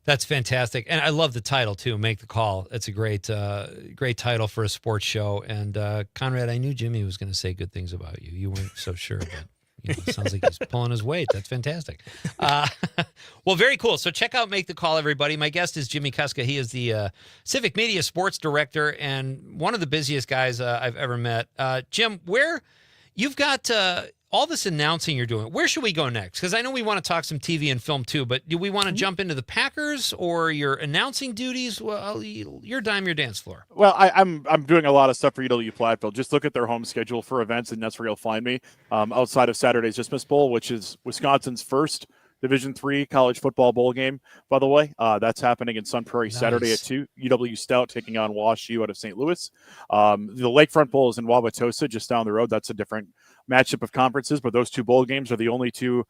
That's fantastic. And I love the title too, Make the Call. It's a great title for a sports show. And Conrad, I knew Jimmy was going to say good things about you. You weren't so sure, but it sounds like he's pulling his weight. That's fantastic. Well, very cool. So check out Make the Call, everybody. My guest is Jimmy Kuska. He is the Civic Media Sports Director and one of the busiest guys I've ever met. Jim, where you've got all this announcing you're doing, where should we go next? Because I know we want to talk some TV and film too, but do we want to jump into the Packers or your announcing duties? Well, your dime, your dance floor. Well, I'm doing a lot of stuff for UW Platteville. Just look at their home schedule for events, and that's where you'll find me. Outside of Saturday's Isthmus Bowl, which is Wisconsin's first Division III college football bowl game, by the way. That's happening in Sun Prairie Saturday at 2. UW Stout taking on Wash U out of St. Louis. The Lakefront Bowl is in Wauwatosa, just down the road. That's a different matchup of conferences, but those two bowl games are the only two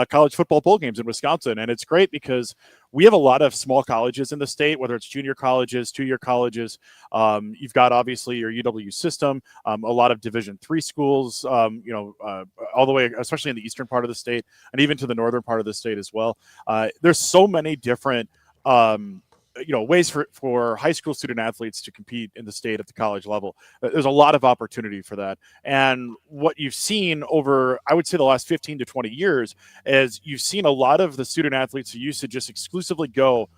college football bowl games in Wisconsin. And it's great because we have a lot of small colleges in the state, whether it's junior colleges, 2-year colleges. You've got obviously your UW system, a lot of Division III schools, all the way, especially in the eastern part of the state and even to the northern part of the state as well. There's so many different ways for high school student athletes to compete in the state at the college level. There's a lot of opportunity for that. And what you've seen over, I would say, the last 15 to 20 years is you've seen a lot of the student athletes who used to just exclusively go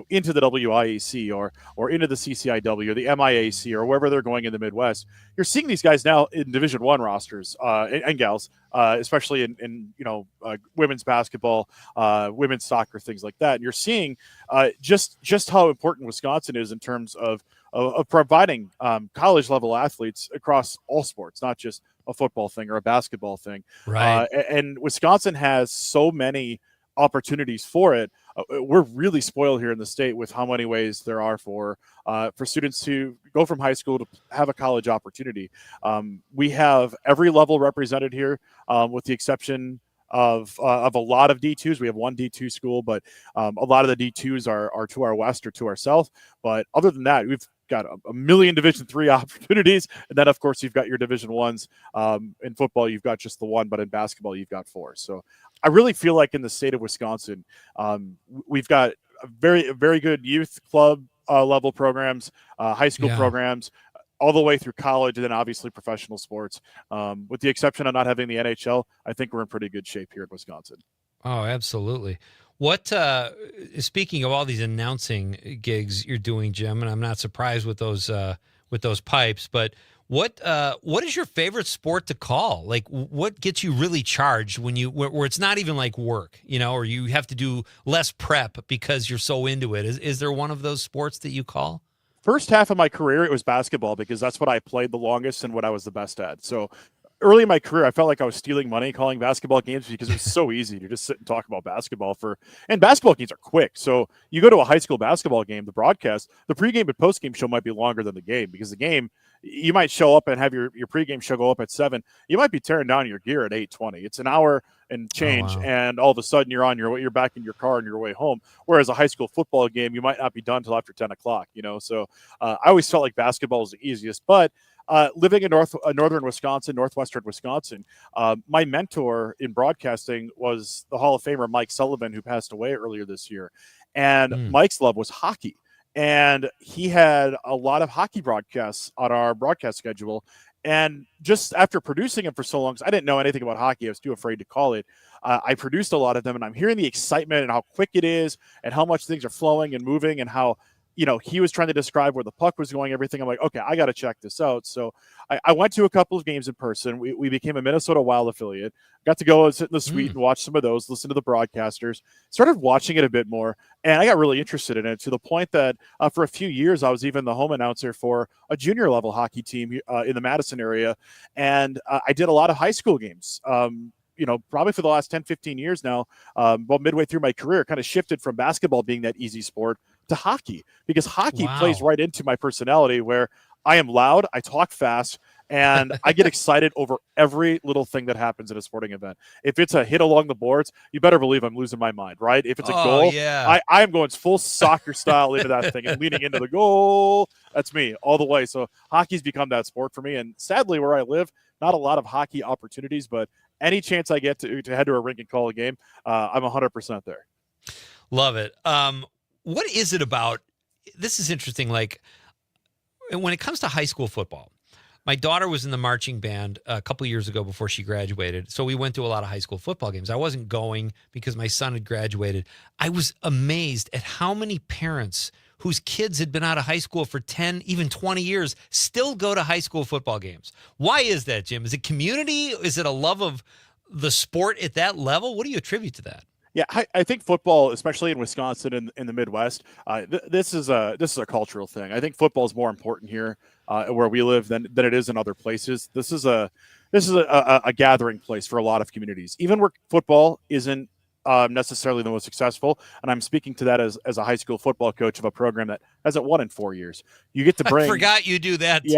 into the WIAC or into the CCIW or the MIAC or wherever they're going in the Midwest. You're seeing these guys now in Division I rosters and gals, especially in women's basketball, women's soccer, things like that. And you're seeing just how important Wisconsin is in terms of providing college level athletes across all sports, not just a football thing or a basketball thing. Right. And Wisconsin has so many opportunities for it. We're really spoiled here in the state with how many ways there are for students to go from high school to have a college opportunity. We have every level represented here, with the exception of a lot of D2s. We have one D2 school, but a lot of the D2s are to our west or to our south. But other than that, we've got a million Division III opportunities, and then of course you've got your Division I's. In football, you've got just the one, but in basketball, you've got 4. So I really feel like in the state of Wisconsin, we've got a very good youth club level programs, high school programs, all the way through college, and then obviously professional sports. With the exception of not having the NHL, I think we're in pretty good shape here in Wisconsin. Oh, absolutely. What, speaking of all these announcing gigs you're doing, Jim, and I'm not surprised with those pipes, but what is your favorite sport to call? Like, what gets you really charged where it's not even like work, or you have to do less prep because you're so into it? Is there one of those sports that you call? First half of my career, it was basketball because that's what I played the longest and what I was the best at. So early in my career, I felt like I was stealing money calling basketball games because it was so easy to just sit and talk about basketball and basketball games are quick. So you go to a high school basketball game, the broadcast, the pregame and postgame show might be longer than the game because the game, you might show up and have your pregame show go up at 7. You might be tearing down your gear at 8:20. It's an hour and change, and all of a sudden you're back in your car on your way home. Whereas a high school football game, you might not be done till after 10 o'clock. So I always felt like basketball was the easiest, but living in northern Wisconsin, northwestern Wisconsin, my mentor in broadcasting was the Hall of Famer Mike Sullivan, who passed away earlier this year. And Mike's love was hockey. And he had a lot of hockey broadcasts on our broadcast schedule. And just after producing them for so long, because I didn't know anything about hockey, I was too afraid to call it. I produced a lot of them, and I'm hearing the excitement and how quick it is and how much things are flowing and moving and how he was trying to describe where the puck was going, everything. I'm like, okay, I got to check this out. So I went to a couple of games in person. We became a Minnesota Wild affiliate. Got to go and sit in the suite and watch some of those, listen to the broadcasters, started watching it a bit more. And I got really interested in it to the point that for a few years, I was even the home announcer for a junior level hockey team in the Madison area. And I did a lot of high school games. Probably for the last 10, 15 years now, well, midway through my career, kind of shifted from basketball being that easy sport to hockey, because hockey plays right into my personality, where I am loud, I talk fast, and I get excited over every little thing that happens at a sporting event. If it's a hit along the boards, you better believe I'm losing my mind, right? If it's a goal, I am going full soccer style into that thing and leaning into the goal. That's me all the way. So hockey's become that sport for me. And sadly, where I live, not a lot of hockey opportunities, but any chance I get to head to a rink and call a game, I'm 100% there. Love it. What is it about? This is interesting. Like, when it comes to high school football, my daughter was in the marching band a couple of years ago before she graduated. So we went to a lot of high school football games. I wasn't going because my son had graduated. I was amazed at how many parents whose kids had been out of high school for 10, even 20 years, still go to high school football games. Why is that, Jim? Is it community? Is it a love of the sport at that level? What do you attribute to that? Yeah, I think football, especially in Wisconsin and in the Midwest, this is a cultural thing. I think football is more important here where we live than it is in other places. This is a gathering place for a lot of communities, even where football isn't necessarily the most successful. And I'm speaking to that as a high school football coach of a program that hasn't won in 4 years. You get to bring. I forgot you do that too.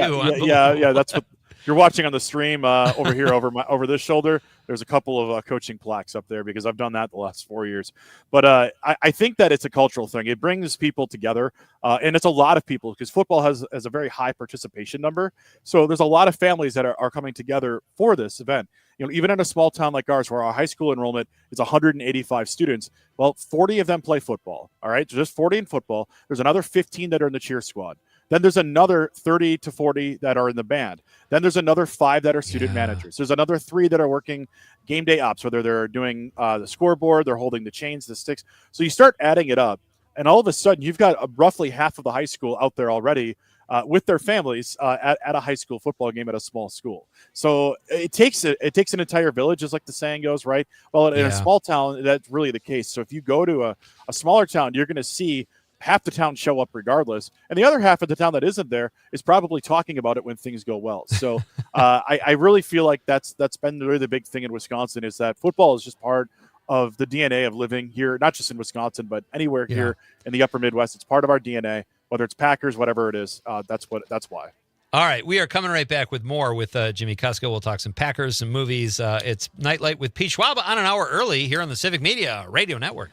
Yeah. That's what you're watching on the stream over here, over this shoulder. There's a couple of coaching plaques up there because I've done that the last 4 years. But I think that it's a cultural thing. It brings people together, and it's a lot of people because football has a very high participation number. So there's a lot of families that are coming together for this event. Even in a small town like ours, where our high school enrollment is 185 students, well, 40 of them play football. All right, so just 40 in football. There's another 15 that are in the cheer squad. Then there's another 30 to 40 that are in the band. Then there's another 5 that are student managers. There's another 3 that are working game day ops, whether they're doing the scoreboard, they're holding the chains, the sticks. So you start adding it up, and all of a sudden you've got roughly half of the high school out there already with their families at a high school football game at a small school. So it takes an entire village, as like the saying goes, right? Well, in a small town, that's really the case. So if you go to a smaller town, you're going to see half the town show up regardless, and the other half of the town that isn't there is probably talking about it when things go well. So I really feel like that's been really the big thing in Wisconsin, is that football is just part of the DNA of living here, not just in Wisconsin, but anywhere here in the upper Midwest. It's part of our DNA, whether it's Packers, whatever it is. That's why. All right, we are coming right back with more with Jimmy Kusko. We'll talk some Packers, some movies. It's Night Light with Pete Schwaba on an hour early here on the Civic Media Radio Network.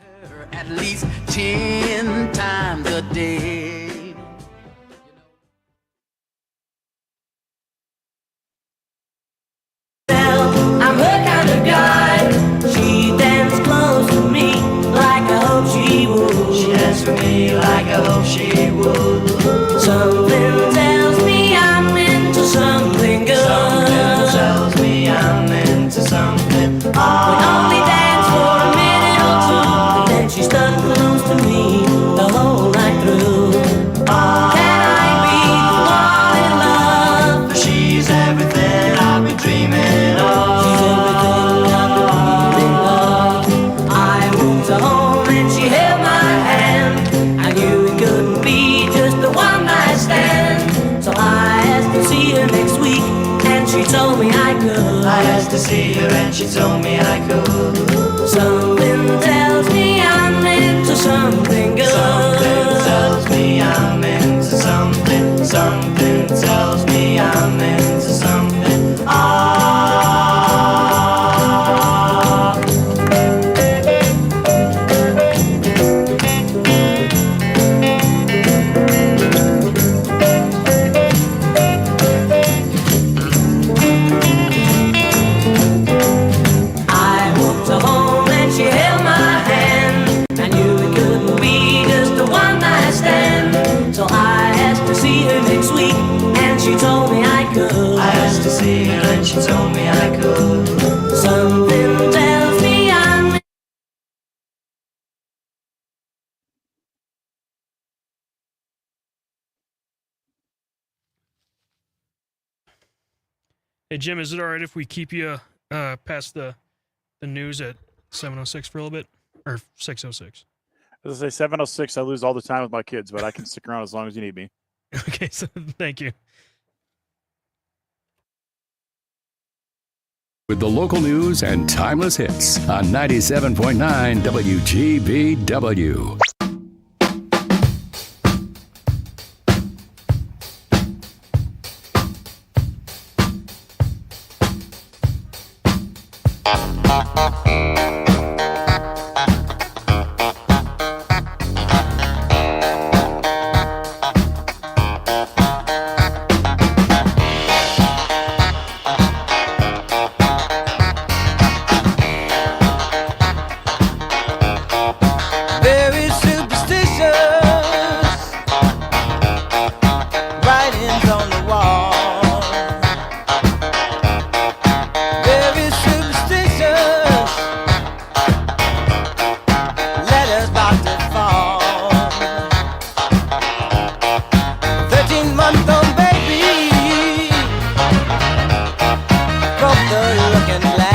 At least 10 times a day. I'm her kind of guy. She dances close to me like I hope she would. She dances for me like I hope she would. Something tells me I'm into something good. Something tells me I'm into something. We only dance for a minute or two, and then she stuck close to me the whole night through. Can I be the one in love? For she's everything I've been dreaming of. She's everything I've been dreaming of. I went to home and she held my hand. I knew it couldn't be just a one-night stand. So I asked to see her next week, and she told me I could. I asked to see her and she told me I could. Something tells me I'm into something good. Something tells me I'm into something. Something tells me I'm into something. I walked her home and she Hey, Jim, is it all right if we keep you past the news at 7:06 for a little bit? Or 6:06? As I say, 7:06, I lose all the time with my kids, but I can stick around as long as you need me. Okay, so thank you. With the local news and timeless hits on 97.9 WGBW. Very superstitious. Writings on the wall. Very superstitious. Letters about to fall. 13-month-old baby broke the looking glass.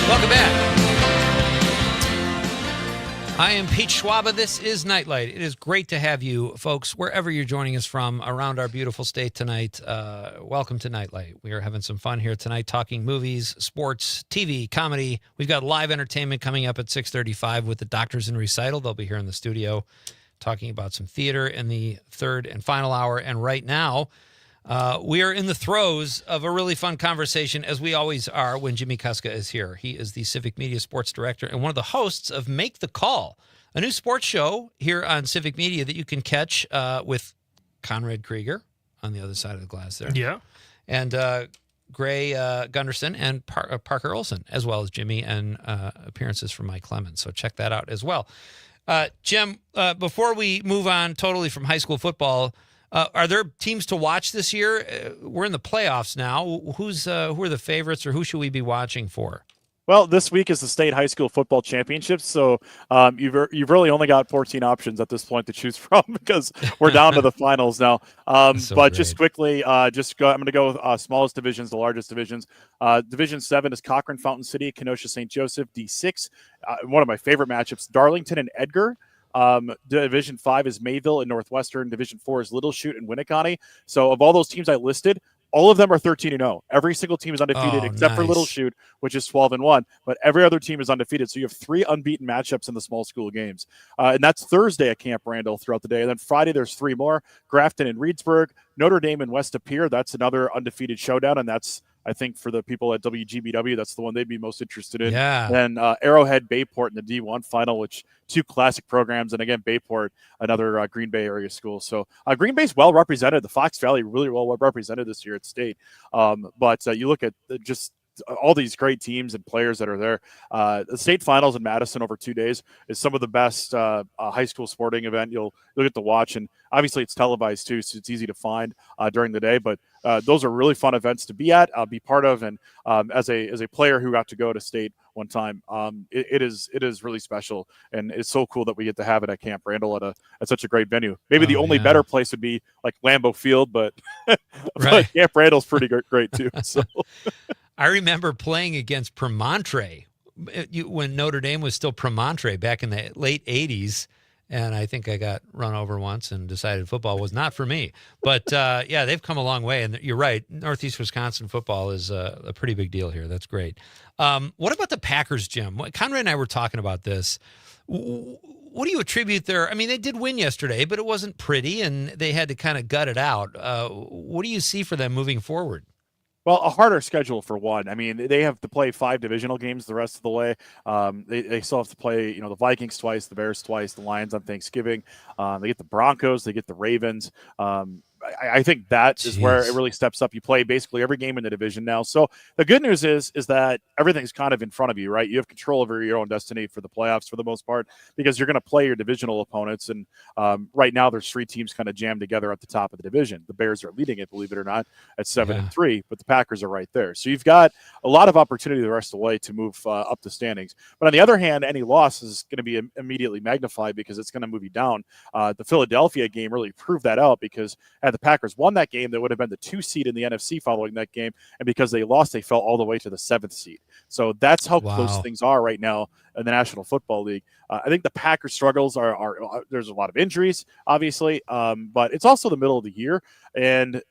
Welcome back. I am Pete Schwaba. This is Nightlight. It is great to have you folks wherever you're joining us from around our beautiful state tonight. Welcome to Nightlight. We are having some fun here tonight, talking movies, sports, TV, comedy. We've got live entertainment coming up at 6:35 with the Doctors in Recital. They'll be here in the studio talking about some theater in the third and final hour. And right now, we are in the throes of a really fun conversation, as we always are when Jimmy Kuska is here. He is the Civic Media Sports Director and one of the hosts of Make the Call, a new sports show here on Civic Media that you can catch with Conrad Krieger on the other side of the glass there. Yeah. And Gray Gunderson and Parker Olson, as well as Jimmy and appearances from Mike Clemens. So check that out as well. Jim, before we move on totally from high school football, are there teams to watch this year? We're in the playoffs now. Who are the favorites, or who should we be watching for? Well, this week is the state high school football championships, so you've really only got 14 options at this point to choose from because we're down to the finals now. But great. just quickly, I'm going to go with smallest divisions, the largest divisions. Division 7 is Cochrane, Fountain City, Kenosha, St. Joseph. D6, one of my favorite matchups, Darlington and Edgar. Division 5 is Mayville and Northwestern. Division 4 is Little Chute and Winnicott. So of all those teams I listed, all of them are 13-0. Every single team is undefeated except for Little Chute, which is 12-1. But every other team is undefeated. So you have 3 unbeaten matchups in the small school games. And that's Thursday at Camp Randall throughout the day. And then Friday, there's 3 more. Grafton and Reedsburg, Notre Dame and West Appear. That's another undefeated showdown. And that's, I think, for the people at WGBW, that's the one they'd be most interested in. Yeah. And Arrowhead, Bayport in the D1 final, which 2 classic programs. And again, Bayport, another Green Bay area school. So Green Bay's well represented. The Fox Valley really well represented this year at state. But you look at just all these great teams and players that are there. The state finals in Madison over 2 days is some of the best high school sporting event you'll get to watch. And obviously it's televised too, so it's easy to find during the day. But those are really fun events to be at, be part of. And as a player who got to go to state one time, it is really special. And it's so cool that we get to have it at Camp Randall at such a great venue. Maybe the only better place would be like Lambeau Field, but, but Camp Randall's pretty great too. So. I remember playing against Promontory when Notre Dame was still Promontory back in the late 80s. And I think I got run over once and decided football was not for me. But, yeah, they've come a long way. And you're right. Northeast Wisconsin football is a pretty big deal here. That's great. What about the Packers, Jim? Conrad and I were talking about this. What do you attribute their – I mean, they did win yesterday, but it wasn't pretty, and they had to kind of gut it out. What do you see for them moving forward? Well, a harder schedule for one. I mean, they have to play 5 divisional games the rest of the way. They still have to play, the Vikings twice, the Bears twice, the Lions on Thanksgiving. They get the Broncos, they get the Ravens. I think that is where it Jeez. really steps up. You play basically every game in the division now. So the good news is that everything's kind of in front of you, right? You have control over your own destiny for the playoffs for the most part, because you're going to play your divisional opponents. And right now there's 3 teams kind of jammed together at the top of the division. The Bears are leading it, believe it or not, at 7-3, but the Packers are right there. So you've got a lot of opportunity the rest of the way to move up the standings. But on the other hand, any loss is going to be immediately magnified because it's going to move you down. The Philadelphia game really proved that out, because had the Packers won that game, they would have been the 2 seed in the NFC following that game. And because they lost, they fell all the way to the 7th seed. So that's how close things are right now in the National Football League. I think the Packers' struggles are there's a lot of injuries, obviously, but it's also the middle of the year. And,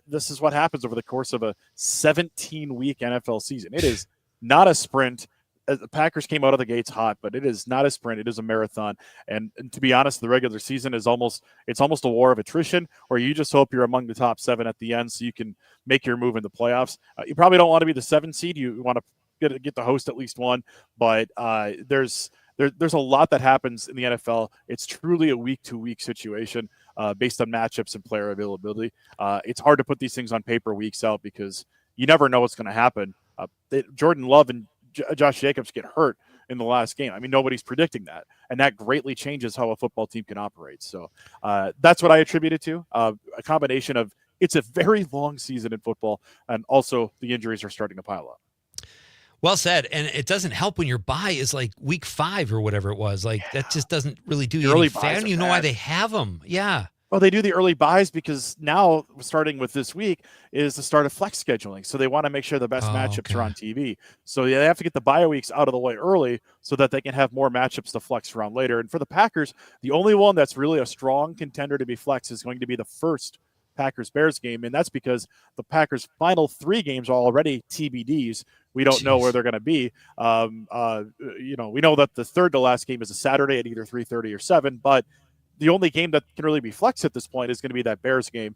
this is what happens over the course of a 17-week NFL season. It is not a sprint. The Packers came out of the gates hot, but it is not a sprint. It is a marathon. And to be honest, the regular season is almost a war of attrition, where you just hope you're among the top 7 at the end so you can make your move in the playoffs. You probably don't want to be the 7 seed. You want to get to host at least one, but there's a lot that happens in the NFL. It's truly a week-to-week situation based on matchups and player availability. It's hard to put these things on paper weeks out because you never know what's going to happen. Jordan Love and Josh Jacobs get hurt in the last game. I mean, nobody's predicting that, and that greatly changes how a football team can operate. So that's what I attribute it to, a combination of it's a very long season in football, and also the injuries are starting to pile up. Well said. And it doesn't help when your bye is like week 5 or whatever it was. Like that just doesn't really do you any favor. I don't even know why they have them. Yeah. Well, they do the early buys because now, starting with this week, is the start of flex scheduling. So they want to make sure the best matchups are on TV. So they have to get the bye weeks out of the way early so that they can have more matchups to flex around later. And for the Packers, the only one that's really a strong contender to be flexed is going to be the first Packers-Bears game, and that's because the Packers' final 3 games are already TBDs. We don't know where they're going to be. We know that the third to last game is a Saturday at either 3:30 or 7, but the only game that can really be flexed at this point is going to be that Bears game,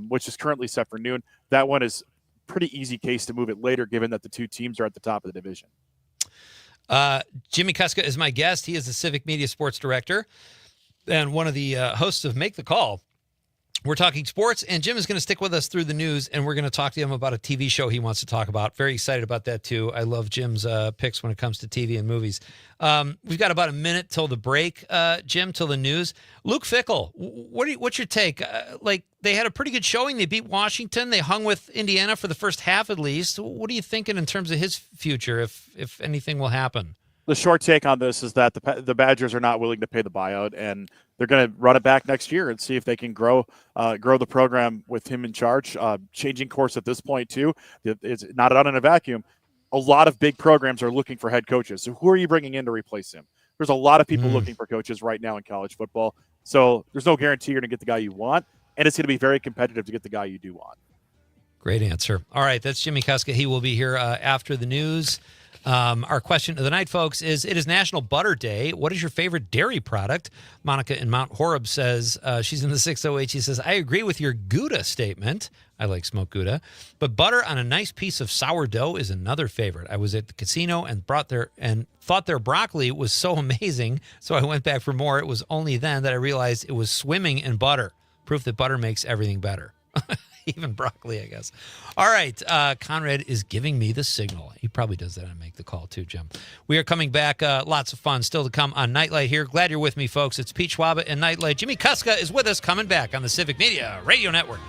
which is currently set for noon. That one is pretty easy case to move it later, given that the 2 teams are at the top of the division. Jimmy Kuska is my guest. He is the Civic Media Sports Director and one of the hosts of Make the Call. We're talking sports, and Jim is going to stick with us through the news, and we're going to talk to him about a TV show he wants to talk about. Very excited about that, too. I love Jim's picks when it comes to TV and movies. We've got about a minute till the break, Jim, till the news. Luke Fickell, what's your take? They had a pretty good showing. They beat Washington. They hung with Indiana for the first half at least. What are you thinking in terms of his future, if anything will happen? The short take on this is that the Badgers are not willing to pay the buyout, and they're going to run it back next year and see if they can grow the program with him in charge. Changing course at this point, too. It's not done in a vacuum. A lot of big programs are looking for head coaches. So who are you bringing in to replace him? There's a lot of people looking for coaches right now in college football. So there's no guarantee you're going to get the guy you want, and it's going to be very competitive to get the guy you do want. Great answer. All right, that's Jimmy Kuska. He will be here after the news. Our question of the night, folks, is it is National Butter Day. What is your favorite dairy product? Monica in Mount Horeb says, she's in the 608. She says, I agree with your Gouda statement. I like smoked Gouda. But butter on a nice piece of sourdough is another favorite. I was at the casino and thought their broccoli was so amazing, so I went back for more. It was only then that I realized it was swimming in butter. Proof that butter makes everything better. Even broccoli, I guess. All right. Conrad is giving me the signal. He probably does that on Make the Call, too, Jim. We are coming back. Lots of fun still to come on Nite Lite here. Glad you're with me, folks. It's Pete Schwaba and Nite Lite. Jimmy Kuska is with us, coming back on the Civic Media Radio Network.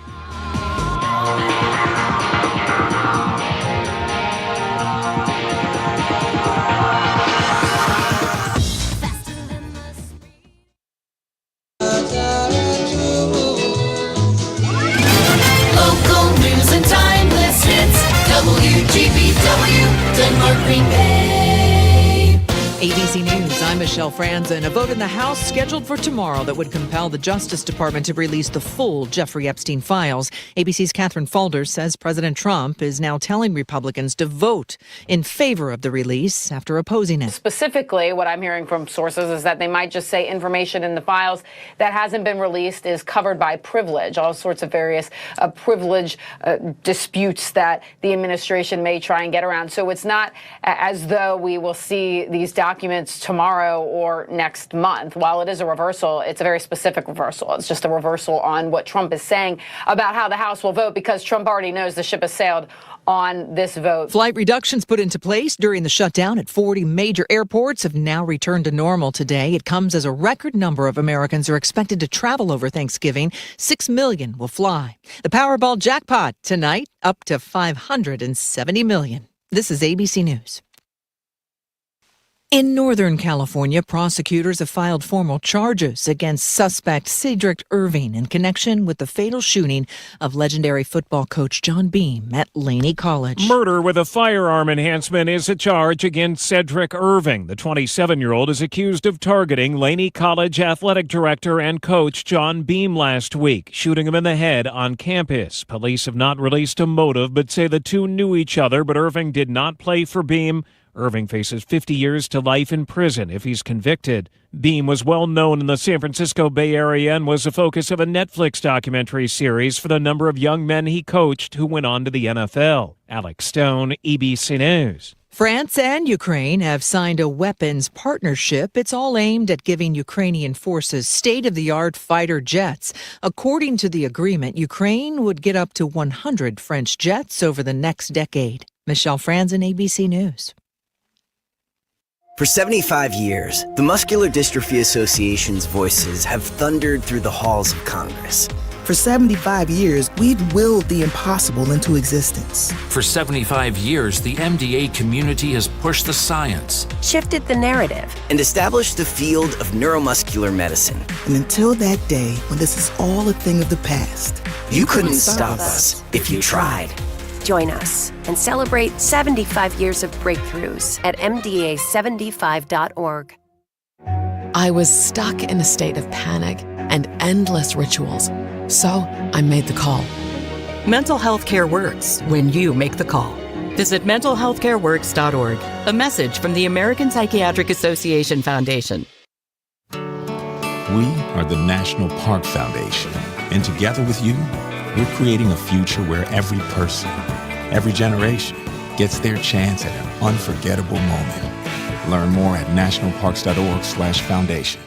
WGBW, Denmark, Green Bay. ABC News, I'm Michelle Franzen. A vote in the House scheduled for tomorrow that would compel the Justice Department to release the full Jeffrey Epstein files. ABC's Catherine Falder says President Trump is now telling Republicans to vote in favor of the release after opposing it. Specifically, what I'm hearing from sources is that they might just say information in the files that hasn't been released is covered by privilege, all sorts of various privilege disputes that the administration may try and get around. So it's not as though we will see these documents documents tomorrow or next month. While it is a reversal, it's a very specific reversal. It's just a reversal on what Trump is saying about how the House will vote, because Trump already knows the ship has sailed on this vote. Flight reductions put into place during the shutdown at 40 major airports have now returned to normal today. It comes as a record number of Americans are expected to travel over Thanksgiving. 6 million will fly. The Powerball jackpot tonight up to $570 million. This is ABC News. In Northern California, prosecutors have filed formal charges against suspect Cedric Irving in connection with the fatal shooting of legendary football coach John Beam at Laney College. Murder with a firearm enhancement is a charge against Cedric Irving. The 27-year-old is accused of targeting Laney College athletic director and coach John Beam last week, shooting him in the head on campus. Police have not released a motive, but say the two knew each other, but Irving did not play for Beam. Irving faces 50 years to life in prison if he's convicted. Beam was well known in the San Francisco Bay Area and was the focus of a Netflix documentary series for the number of young men he coached who went on to the NFL. Alex Stone, ABC News. France and Ukraine have signed a weapons partnership. It's all aimed at giving Ukrainian forces state-of-the-art fighter jets. According to the agreement, Ukraine would get up to 100 French jets over the next decade. Michelle Franzen, ABC News. For 75 years, the Muscular Dystrophy Association's voices have thundered through the halls of Congress. For 75 years, we've willed the impossible into existence. For 75 years, the MDA community has pushed the science, shifted the narrative, and established the field of neuromuscular medicine. And until that day, when this is all a thing of the past, you couldn't stop us if you tried. Join us and celebrate 75 years of breakthroughs at MDA75.org. I was stuck in a state of panic and endless rituals, so I made the call. Mental health care works when you make the call. Visit mentalhealthcareworks.org. A message from the American Psychiatric Association Foundation. We are the National Park Foundation, and together with you, we're creating a future where every person, every generation, gets their chance at an unforgettable moment. Learn more at nationalparks.org/foundation.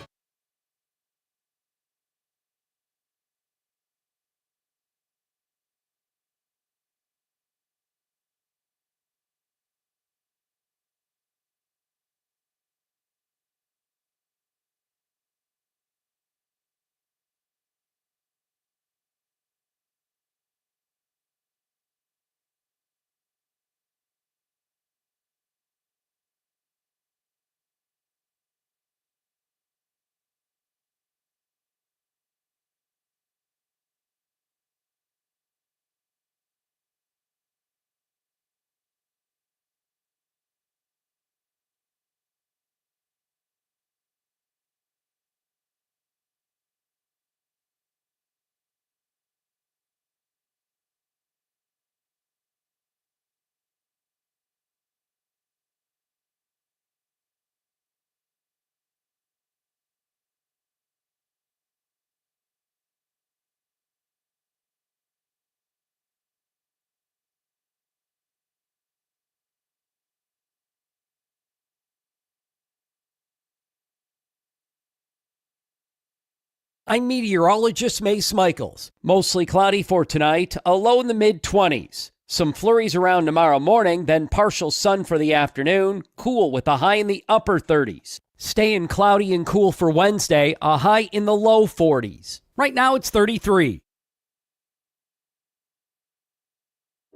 I'm meteorologist Mace Michaels. Mostly cloudy for tonight, a low in the mid-20s. Some flurries around tomorrow morning, then partial sun for the afternoon, cool with a high in the upper 30s. Staying cloudy and cool for Wednesday, a high in the low 40s. Right now it's 33.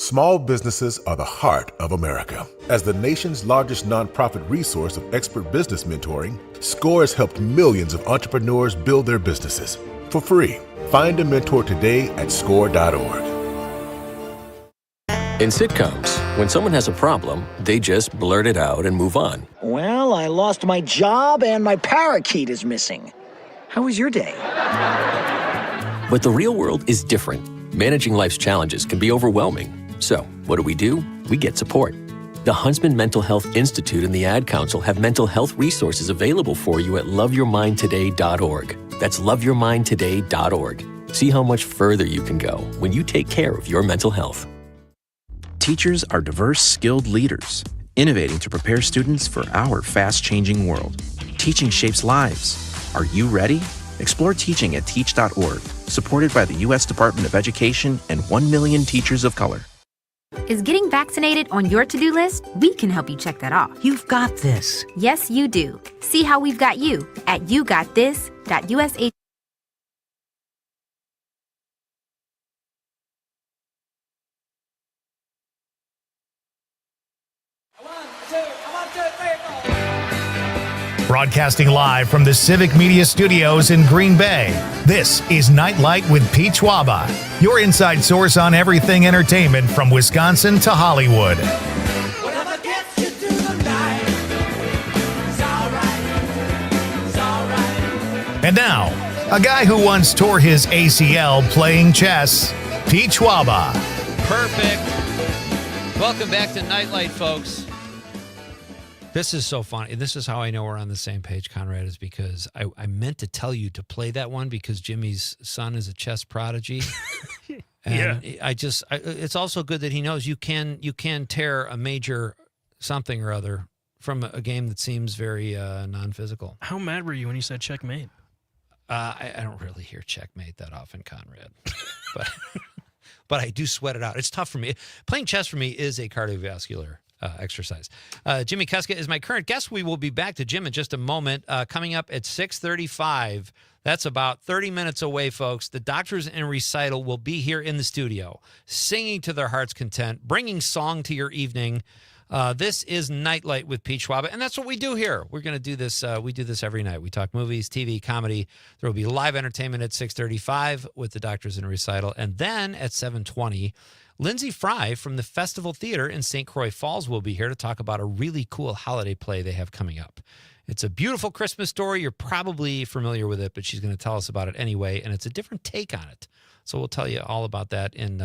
Small businesses are the heart of America. As the nation's largest nonprofit resource of expert business mentoring, SCORE has helped millions of entrepreneurs build their businesses for free. Find a mentor today at score.org. In sitcoms, when someone has a problem, they just blurt it out and move on. Well, I lost my job and my parakeet is missing. How was your day? But the real world is different. Managing life's challenges can be overwhelming. So, what do? We get support. The Huntsman Mental Health Institute and the Ad Council have mental health resources available for you at loveyourmindtoday.org. That's loveyourmindtoday.org. See how much further you can go when you take care of your mental health. Teachers are diverse, skilled leaders. innovating to prepare students for our fast-changing world. Teaching shapes lives. Are you ready? Explore teaching at teach.org, supported by the U.S. Department of Education and 1 million teachers of color. Is getting vaccinated on your to-do list? We can help you check that off. You've got this. Yes, you do. See how we've got you at yougotthis.usa. Broadcasting live from the Civic Media Studios in Green Bay, this is Night Light with Pete Schwaba, your inside source on everything entertainment from Wisconsin to Hollywood. And now, a guy who once tore his ACL playing chess, Pete Schwaba. Perfect. Welcome back to Nightlight, folks. This is so funny. This is how I know we're on the same page, Conrad, is because I meant to tell you to play that one because Jimmy's son is a chess prodigy. And yeah. It's also good that he knows you can tear a major something or other from a game that seems very non-physical. How mad were you when you said checkmate? I don't really hear checkmate that often, Conrad. But I do sweat it out. It's tough for me. Playing chess for me is a cardiovascular exercise. Jimmy Kuska is my current guest. We will be back to Jim in just a moment. Coming up at 6:35. That's about 30 minutes away, folks. The Doctors in Recital will be here in the studio, singing to their heart's content, bringing song to your evening. This is Nightlight with Pete Schwaba, and that's what we do here. We're going to do this. We do this every night. We talk movies, TV, comedy. There will be live entertainment at 6:35 with the Doctors in Recital, and then at 7:20, Lindsay Fry from the Festival Theater in St. Croix Falls will be here to talk about a really cool holiday play they have coming up. It's a beautiful Christmas story. You're probably familiar with it, but she's going to tell us about it anyway, and it's a different take on it. So we'll tell you all about that in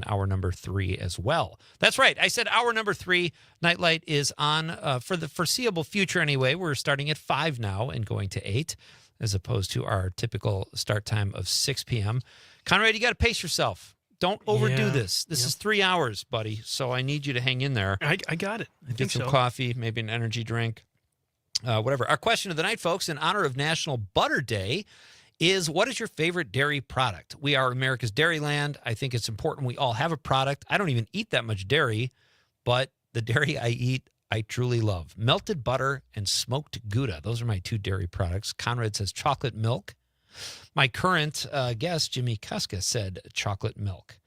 hour number 3 as well. That's right. I said hour number 3. Nightlight is on for the foreseeable future anyway. We're starting at 5 now and going to 8 as opposed to our typical start time of 6 p.m. Conrad, you got to pace yourself. Don't overdo this. This is 3 hours, buddy, so I need you to hang in there. I got it. Get some coffee, maybe an energy drink, whatever. Our question of the night, folks, in honor of National Butter Day, is what is your favorite dairy product? We are America's dairy land. I think it's important we all have a product. I don't even eat that much dairy, but the dairy I eat, I truly love. Melted butter and smoked Gouda. Those are my 2 dairy products. Conrad says chocolate milk. My current guest, Jimmy Kuska, said chocolate milk.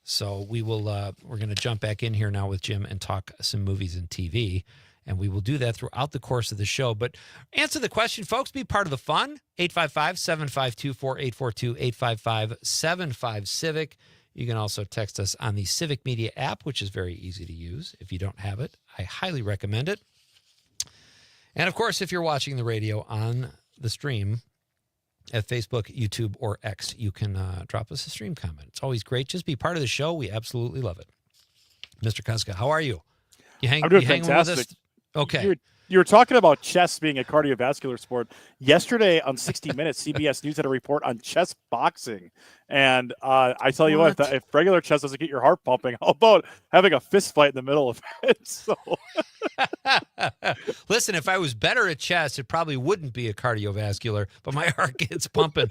So we're going to jump back in here now with Jim and talk some movies and TV. And we will do that throughout the course of the show. But answer the question, folks. Be part of the fun. 855-752-4842, 855-75-CIVIC. You can also text us on the Civic Media app, which is very easy to use. If you don't have it, I highly recommend it. And, of course, if you're watching the radio on the stream at Facebook, YouTube, or X, you can drop us a stream comment. It's always great. Just be part of the show. We absolutely love it. Mr. Kuska, how are you? I'm doing fantastic. With us? Okay. You were talking about chess being a cardiovascular sport. Yesterday on 60 Minutes, CBS News had a report on chess boxing. And I tell you what, if regular chess doesn't get your heart pumping, how about having a fist fight in the middle of it? So. Listen, if I was better at chess, it probably wouldn't be a cardiovascular, but my heart gets pumping.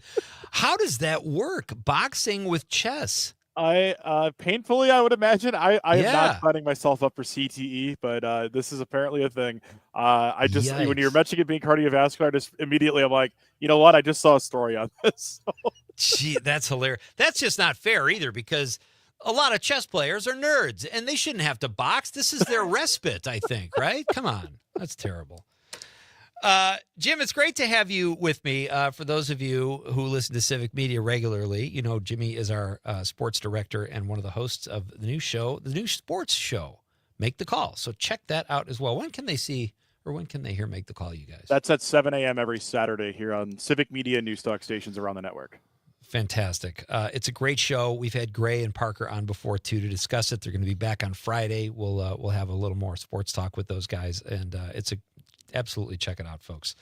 How does that work, boxing with chess? Painfully, I would imagine. I am not signing myself up for CTE, but this is apparently a thing. Yikes. When you're mentioning it being cardiovascular, I'm like, you know what? I just saw a story on this. Gee, that's hilarious. That's just not fair either, because a lot of chess players are nerds and they shouldn't have to box. This is their respite, I think, right? Come on. That's terrible. Jim, it's great to have you with me. For those of you who listen to Civic Media regularly, you know Jimmy is our sports director and one of the hosts of the new show, the new sports show, Make the Call. So check that out as well. When can they see or when can they hear Make the Call, you guys? That's at 7 a.m. every Saturday here on Civic Media News Talk stations around the network. Fantastic. It's a great show. We've had Gray and Parker on before, too, to discuss it. They're going to be back on Friday. We'll have a little more sports talk with those guys, and absolutely check it out, folks.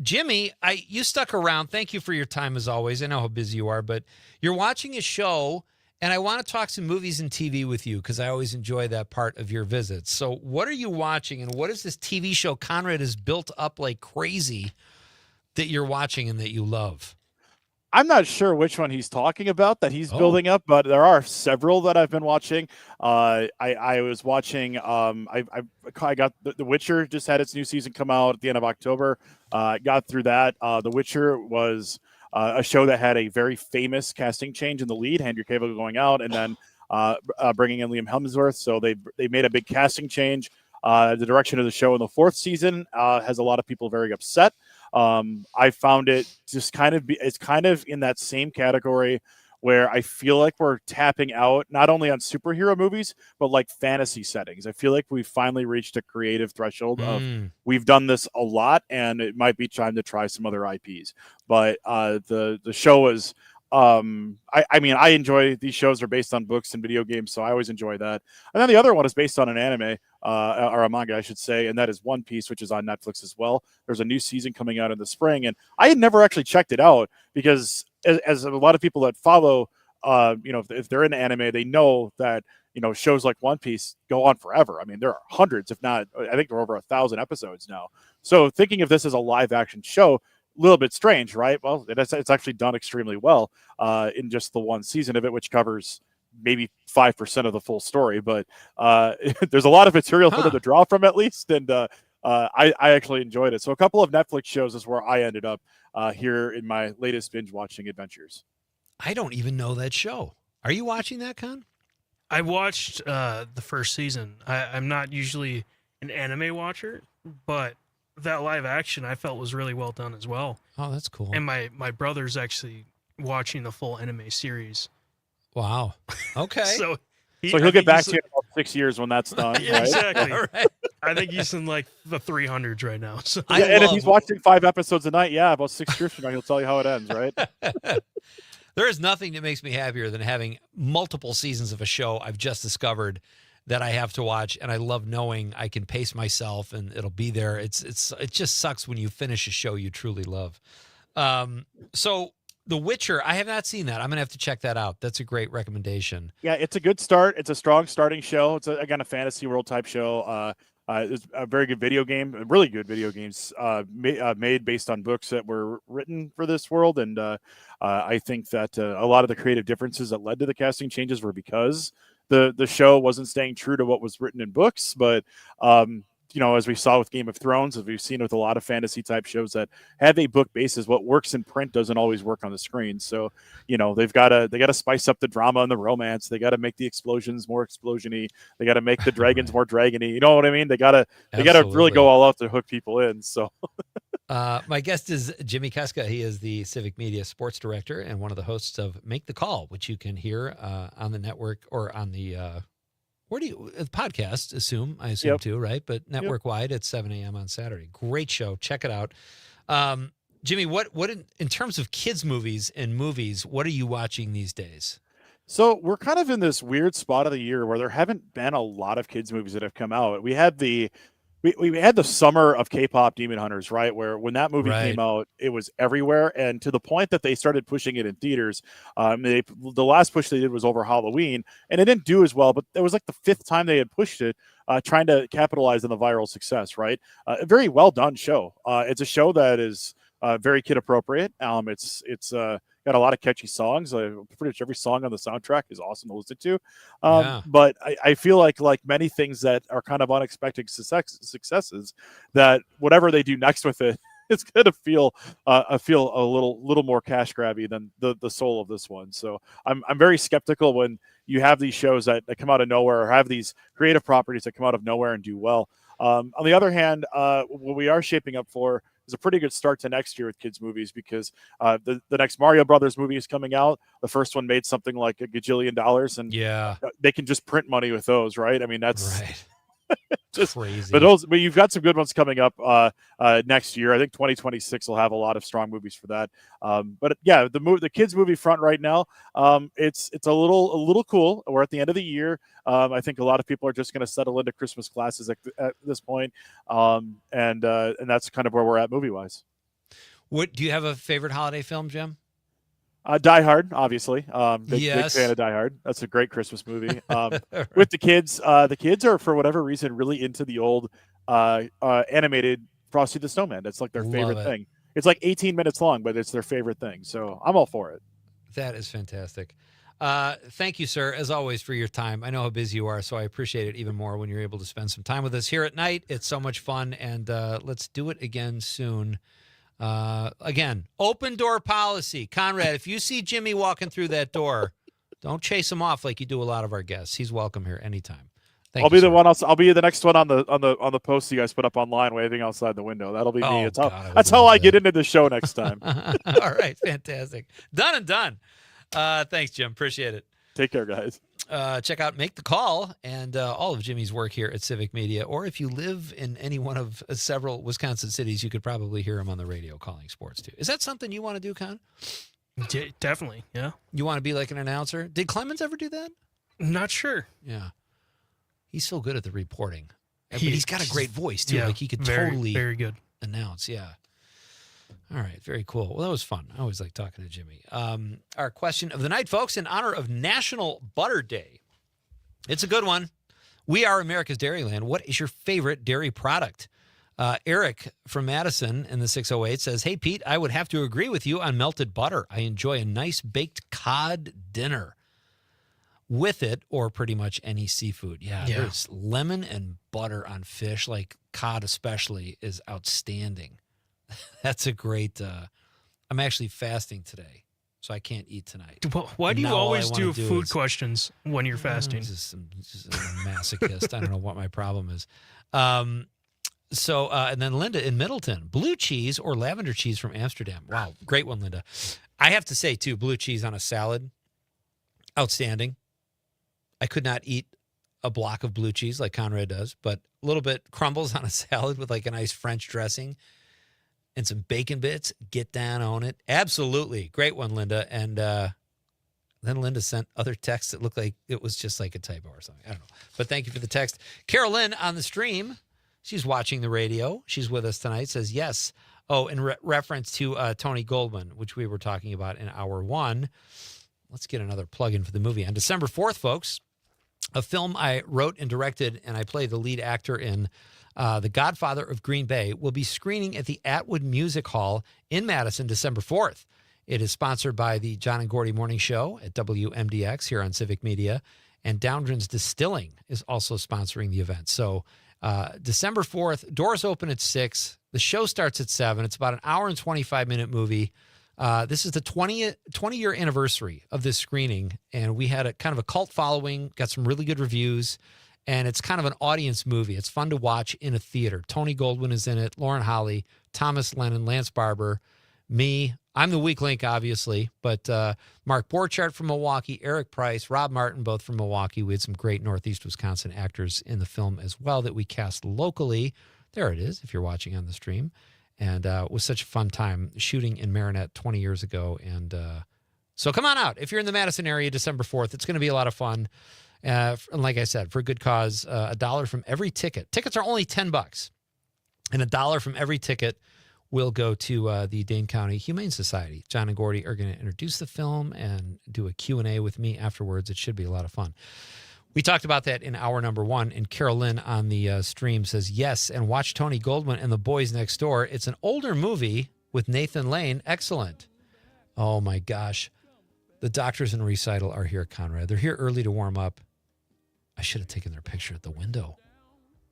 Jimmy, you stuck around. Thank you for your time as always. I know how busy you are, but you're watching a show And I want to talk some movies and TV with you because I always enjoy that part of your visits. So what are you watching, and what is this TV show Conrad has built up like crazy that you're watching and that you love? I'm not sure which one he's talking about that he's Oh. building up, but there are several that I've been watching. I was watching. I got The Witcher just had its new season come out at the end of October. Got through that. The Witcher was a show that had a very famous casting change in the lead, Henry Cavill going out, and then bringing in Liam Hemsworth. So they made a big casting change. The direction of the show in the fourth season has a lot of people very upset. I found it just it's kind of in that same category where I feel like we're tapping out not only on superhero movies, but like fantasy settings. I feel like we've finally reached a creative threshold of we've done this a lot and it might be time to try some other IPs. But the show is I mean, I enjoy these shows are based on books and video games, so I always enjoy that. And then the other one is based on an anime, or a manga, I should say, and that is One Piece, which is on Netflix as well. There's a new season coming out in the spring, and I had never actually checked it out because, as a lot of people that follow, if they're in anime, they know that shows like One Piece go on forever. I mean, there are hundreds, if not, I think there are over 1,000 episodes now. So thinking of this as a live action show, little bit strange, right? Well, it's actually done extremely well in just the one season of it, which covers maybe 5% of the full story. But there's a lot of material for them to draw from, at least, and I actually enjoyed it. So a couple of Netflix shows is where I ended up here in my latest binge watching adventures. I don't even know that show. Are you watching that, Con? I watched the first season. I'm not usually an anime watcher, but that live action I felt was really well done as well. Oh, that's cool. And my brother's actually watching the full anime series. Wow. Okay. so he'll get back to you in about 6 years when that's done. Yeah, right? exactly. Right. I think he's in like the 300s right now. So. And if he's watching 5 episodes a night, about 6 years from now, he'll tell you how it ends, right? There is nothing that makes me happier than having multiple seasons of a show I've just discovered that I have to watch, and I love knowing I can pace myself and it'll be there. It just sucks when you finish a show you truly love. So The Witcher, I have not seen that. I'm gonna have to check that out. That's a great recommendation. Yeah, it's a good start. It's a strong starting show. It's again a fantasy world type show. It's a very good video game, really good video games made based on books that were written for this world. And I think that a lot of the creative differences that led to the casting changes were because the show wasn't staying true to what was written in books. But as we saw with Game of Thrones, as we've seen with a lot of fantasy type shows that have a book basis, what works in print doesn't always work on the screen. So, they got to spice up the drama and the romance. They got to make the explosions more explosion-y. They got to make the dragons more dragony. You know what I mean? They got to really go all out to hook people in. So, my guest is Jimmy Kuska. He is the Civic Media Sports Director and one of the hosts of Make the Call, which you can hear on the network or on the podcast, I assume Yep. too, right? But network wide at 7 a.m. on Saturday. Great show. Check it out. Jimmy, what in terms of kids movies and movies, what are you watching these days? So we're kind of in this weird spot of the year where there haven't been a lot of kids movies that have come out. We had the summer of K-pop Demon Hunters, right? Where when that movie came out, it was everywhere, and to the point that they started pushing it in theaters. The last push they did was over Halloween, and it didn't do as well. But it was like the 5th time they had pushed it, trying to capitalize on the viral success. Right? A very well done show. It's a show that is very kid appropriate. It's got a lot of catchy songs. Pretty much every song on the soundtrack is awesome to listen to. But I feel like many things that are kind of unexpected successes, that whatever they do next with it, it's going to feel a little more cash grabby than the soul of this one. So I'm very skeptical when you have these shows that come out of nowhere, or have these creative properties that come out of nowhere and do well. On the other hand, what we are shaping up for is a pretty good start to next year with kids movies, because the next Mario Brothers movie is coming out. The first one made something like $1 gajillion, and they can just print money with those, right? I mean, that's just crazy. But you've got some good ones coming up next year. I think 2026 will have a lot of strong movies for that. But yeah, the kids movie front right now, it's a little cool. We're at the end of the year. I think a lot of people are just going to settle into Christmas classes at this point, and that's kind of where we're at movie wise. What do you have a favorite holiday film, Jim? Die Hard, obviously. Big Yes. fan of Die Hard. That's a great Christmas movie. Right. With the kids are, for whatever reason, really into the old animated Frosty the Snowman. That's like their favorite thing. It's like 18 minutes long, but it's their favorite thing. So I'm all for it. That is fantastic. Thank you, sir, as always, for your time. I know how busy you are, so I appreciate it even more when you're able to spend some time with us here at night. It's so much fun, and let's do it again soon. Again, open door policy. Conrad, if you see Jimmy walking through that door, don't chase him off like you do a lot of our guests. He's welcome here anytime. I'll be the next one on the post you guys put up online, waving outside the window. That'll be me. That's how I get into the show next time. All right, fantastic. Done and done. Thanks, Jim. Appreciate it. Take care, guys. Check out Make the Call and all of Jimmy's work here at Civic Media. Or if you live in any one of several Wisconsin cities, you could probably hear him on the radio calling sports too. Is that something you want to do, Con? Definitely, yeah. You want to be like an announcer? Did Clemens ever do that? Not sure. Yeah. He's so good at the reporting. But he's got a great voice too. Like he could totally very good announce. Yeah. All right, very cool. Well, that was fun. I always like talking to Jimmy. Our question of the night, folks, in honor of National Butter Day. It's a good one. We are America's Dairyland. What is your favorite dairy product? Eric from Madison in the 608 says, hey, Pete, I would have to agree with you on melted butter. I enjoy a nice baked cod dinner with it or pretty much any seafood. Yeah, there's lemon and butter on fish, like cod especially, is outstanding. That's a great I'm actually fasting today, so I can't eat tonight. Why do you always do food questions when you're fasting? Just a masochist. I don't know what my problem is. And then Linda in Middleton, blue cheese or lavender cheese from Amsterdam. Wow, great one, Linda. I have to say, too, blue cheese on a salad, outstanding. I could not eat a block of blue cheese like Conrad does, but a little bit crumbles on a salad with like a nice French dressing and some bacon bits, get down on it. Absolutely. Great one, Linda. And then Linda sent other texts that looked like it was just like a typo or something. I don't know. But thank you for the text. Carolyn on the stream, she's watching the radio. She's with us tonight, says yes. Oh, in reference to Tony Goldwyn, which we were talking about in hour one. Let's get another plug-in for the movie. On December 4th, folks, a film I wrote and directed and I play the lead actor in, The Godfather of Green Bay, will be screening at the Atwood Music Hall in Madison December 4th. It is sponsored by the John and Gordy Morning Show at WMDX here on Civic Media, and Downdren's Distilling is also sponsoring the event. So December 4th, doors open at 6. The show starts at 7. It's about an hour and 25-minute movie. This is the 20-year anniversary of this screening, and we had a kind of a cult following, got some really good reviews, and it's kind of an audience movie. It's fun to watch in a theater. Tony Goldwyn is in it, Lauren Holly, Thomas Lennon, Lance Barber, me. I'm the weak link, obviously, but Mark Borchardt from Milwaukee, Eric Price, Rob Martin, both from Milwaukee. We had some great Northeast Wisconsin actors in the film as well that we cast locally. There it is, if you're watching on the stream. And it was such a fun time shooting in Marinette 20 years ago. And so come on out. If you're in the Madison area, December 4th, it's going to be a lot of fun. And like I said, for a good cause, $1 from every ticket. Tickets are only $10. And $1 from every ticket will go to the Dane County Humane Society. John and Gordy are going to introduce the film and do a Q&A with me afterwards. It should be a lot of fun. We talked about that in hour number 1, and Carolyn on the stream says, yes, and watch Tony Goldwyn and the Boys Next Door. It's an older movie with Nathan Lane. Excellent. Oh, my gosh. The Doctors in Recital are here, Conrad. They're here early to warm up. I should have taken their picture at the window.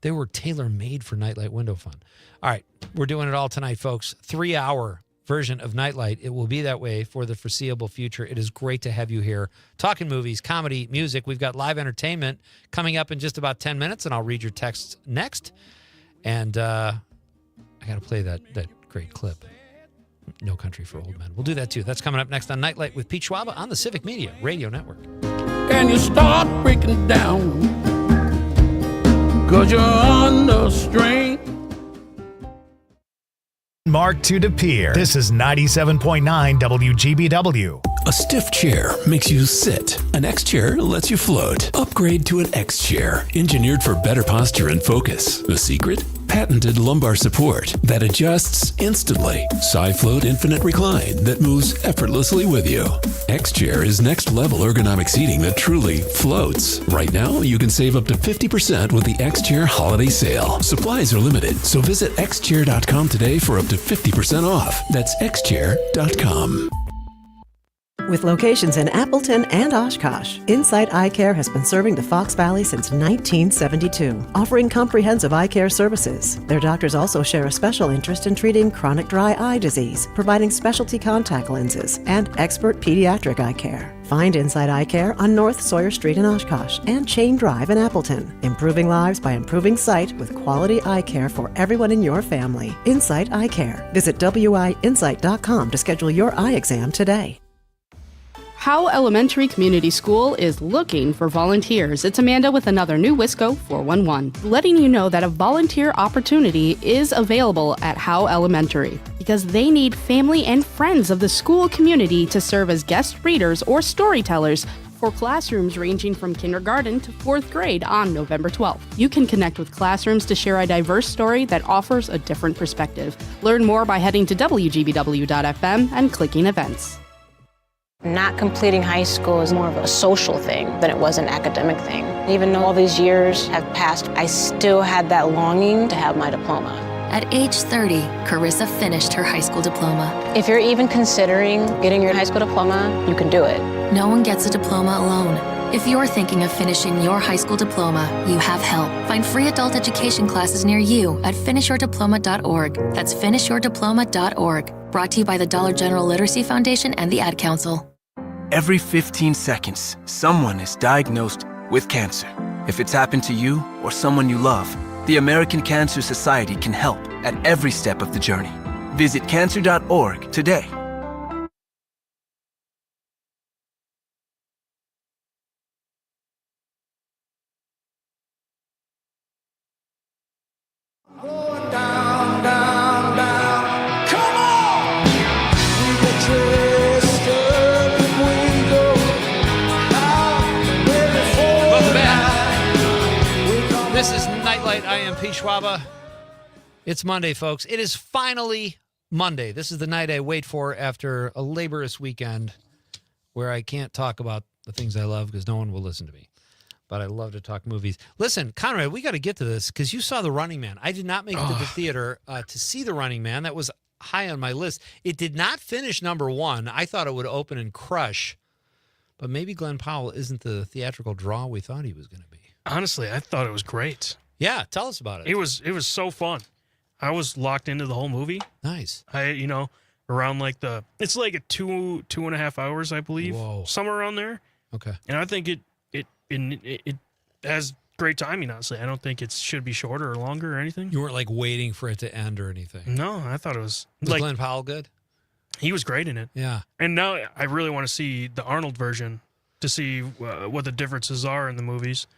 They were tailor-made for Nightlight Window Fun. All right, we're doing it all tonight, folks. 3-hour version of Nightlight. It will be that way for the foreseeable future. It is great to have you here talking movies, comedy, music. We've got live entertainment coming up in just about 10 minutes, and I'll read your texts next. And I got to play that great clip, No Country for Old Men. We'll do that, too. That's coming up next on Nightlight with Pete Schwaba on the Civic Media Radio Network. Can you start breaking down? 'Cause you're under strain. Mark to De Pere. This is 97.9 WGBW. A stiff chair makes you sit. An X chair lets you float. Upgrade to an X chair, engineered for better posture and focus. The secret? Patented lumbar support that adjusts instantly. SiFloat Infinite Recline that moves effortlessly with you. X chair is next level ergonomic seating that truly floats. Right now, you can save up to 50% with the X Chair holiday sale. Supplies are limited, so visit xchair.com today for up to 50% off. That's xchair.com. With locations in Appleton and Oshkosh, Insight Eye Care has been serving the Fox Valley since 1972, offering comprehensive eye care services. Their doctors also share a special interest in treating chronic dry eye disease, providing specialty contact lenses, and expert pediatric eye care. Find Insight Eye Care on North Sawyer Street in Oshkosh and Chain Drive in Appleton, improving lives by improving sight with quality eye care for everyone in your family. Insight Eye Care. Visit wiinsight.com to schedule your eye exam today. Howe Elementary Community School is looking for volunteers. It's Amanda with another new Wisco 411, letting you know that a volunteer opportunity is available at Howe Elementary because they need family and friends of the school community to serve as guest readers or storytellers for classrooms ranging from kindergarten to 4th grade on November 12th. You can connect with classrooms to share a diverse story that offers a different perspective. Learn more by heading to WGBW.FM and clicking events. Not completing high school is more of a social thing than it was an academic thing. Even though all these years have passed, I still had that longing to have my diploma. At age 30, Carissa finished her high school diploma. If you're even considering getting your high school diploma, you can do it. No one gets a diploma alone. If you're thinking of finishing your high school diploma, you have help. Find free adult education classes near you at finishyourdiploma.org. That's finishyourdiploma.org. Brought to you by the Dollar General Literacy Foundation and the Ad Council. Every 15 seconds, someone is diagnosed with cancer. If it's happened to you or someone you love, the American Cancer Society can help at every step of the journey. Visit cancer.org today. This is Nightlight. I am Pete Schwaba. It's Monday, folks. It is finally Monday. This is the night I wait for after a laborious weekend where I can't talk about the things I love because no one will listen to me. But I love to talk movies. Listen, Conrad, we got to get to this because you saw The Running Man. I did not make it to the theater to see The Running Man. That was high on my list. It did not finish number one. I thought it would open and crush. But maybe Glenn Powell isn't the theatrical draw we thought he was going to be. Honestly, I thought it was great. Yeah, tell us about it. It was so fun. I was locked into the whole movie. Nice. Around it's like a 2.5 hours, I believe. Whoa. Somewhere around there. Okay. And I think it has great timing, honestly. I don't think it should be shorter or longer or anything. You weren't like waiting for it to end or anything. No, I thought it was Glenn Powell good? He was great in it. Yeah. And now I really want to see the Arnold version to see what the differences are in the movies.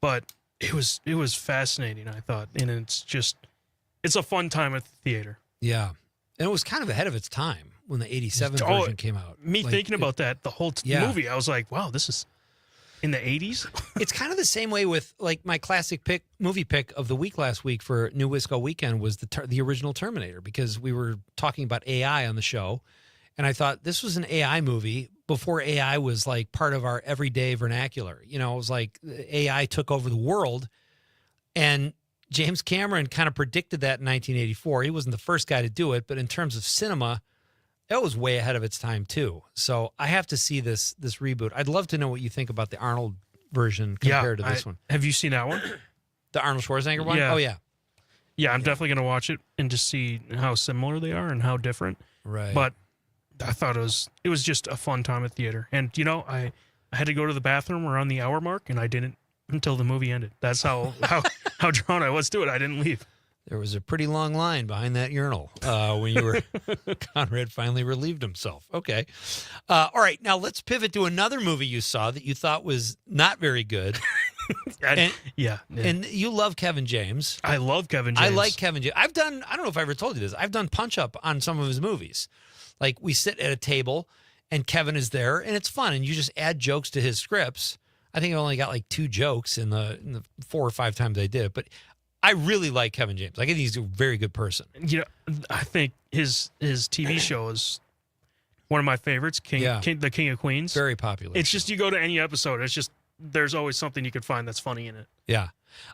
But it was fascinating, I thought. And it's a fun time at the theater. Yeah. And it was kind of ahead of its time when the 87 version came out. Thinking about that, the whole movie, I was like, wow, this is in the 80s? It's kind of the same way with like my classic movie pick of the week last week for New Wisco Weekend was the original Terminator, because we were talking about AI on the show. And I thought this was an AI movie before AI was like part of our everyday vernacular. It was like AI took over the world. And James Cameron kind of predicted that in 1984. He wasn't the first guy to do it, but in terms of cinema, it was way ahead of its time too. So I have to see this reboot. I'd love to know what you think about the Arnold version compared to this one. Have you seen that one? The Arnold Schwarzenegger one? Yeah. Oh, yeah. Yeah, I'm definitely going to watch it and just see how similar they are and how different. Right. But I thought it was just a fun time at theater. And, I had to go to the bathroom around the hour mark, and I didn't until the movie ended. That's how drawn I was to it. I didn't leave. There was a pretty long line behind that urinal when you were Conrad finally relieved himself. Okay. All right. Now let's pivot to another movie you saw that you thought was not very good. Yeah. And you love Kevin James. I love Kevin James. I like Kevin James. I don't know if I ever told you this. I've done punch up on some of his movies. Like we sit at a table and Kevin is there, and it's fun, and you just add jokes to his scripts. I think I only got like 2 jokes in the 4 or 5 times I did it, but I really like Kevin James. I think he's a very good person. I think his TV show is one of my favorites, The King of Queens. Very popular. It's just, you go to any episode, it's just, there's always something you could find that's funny in it. Yeah.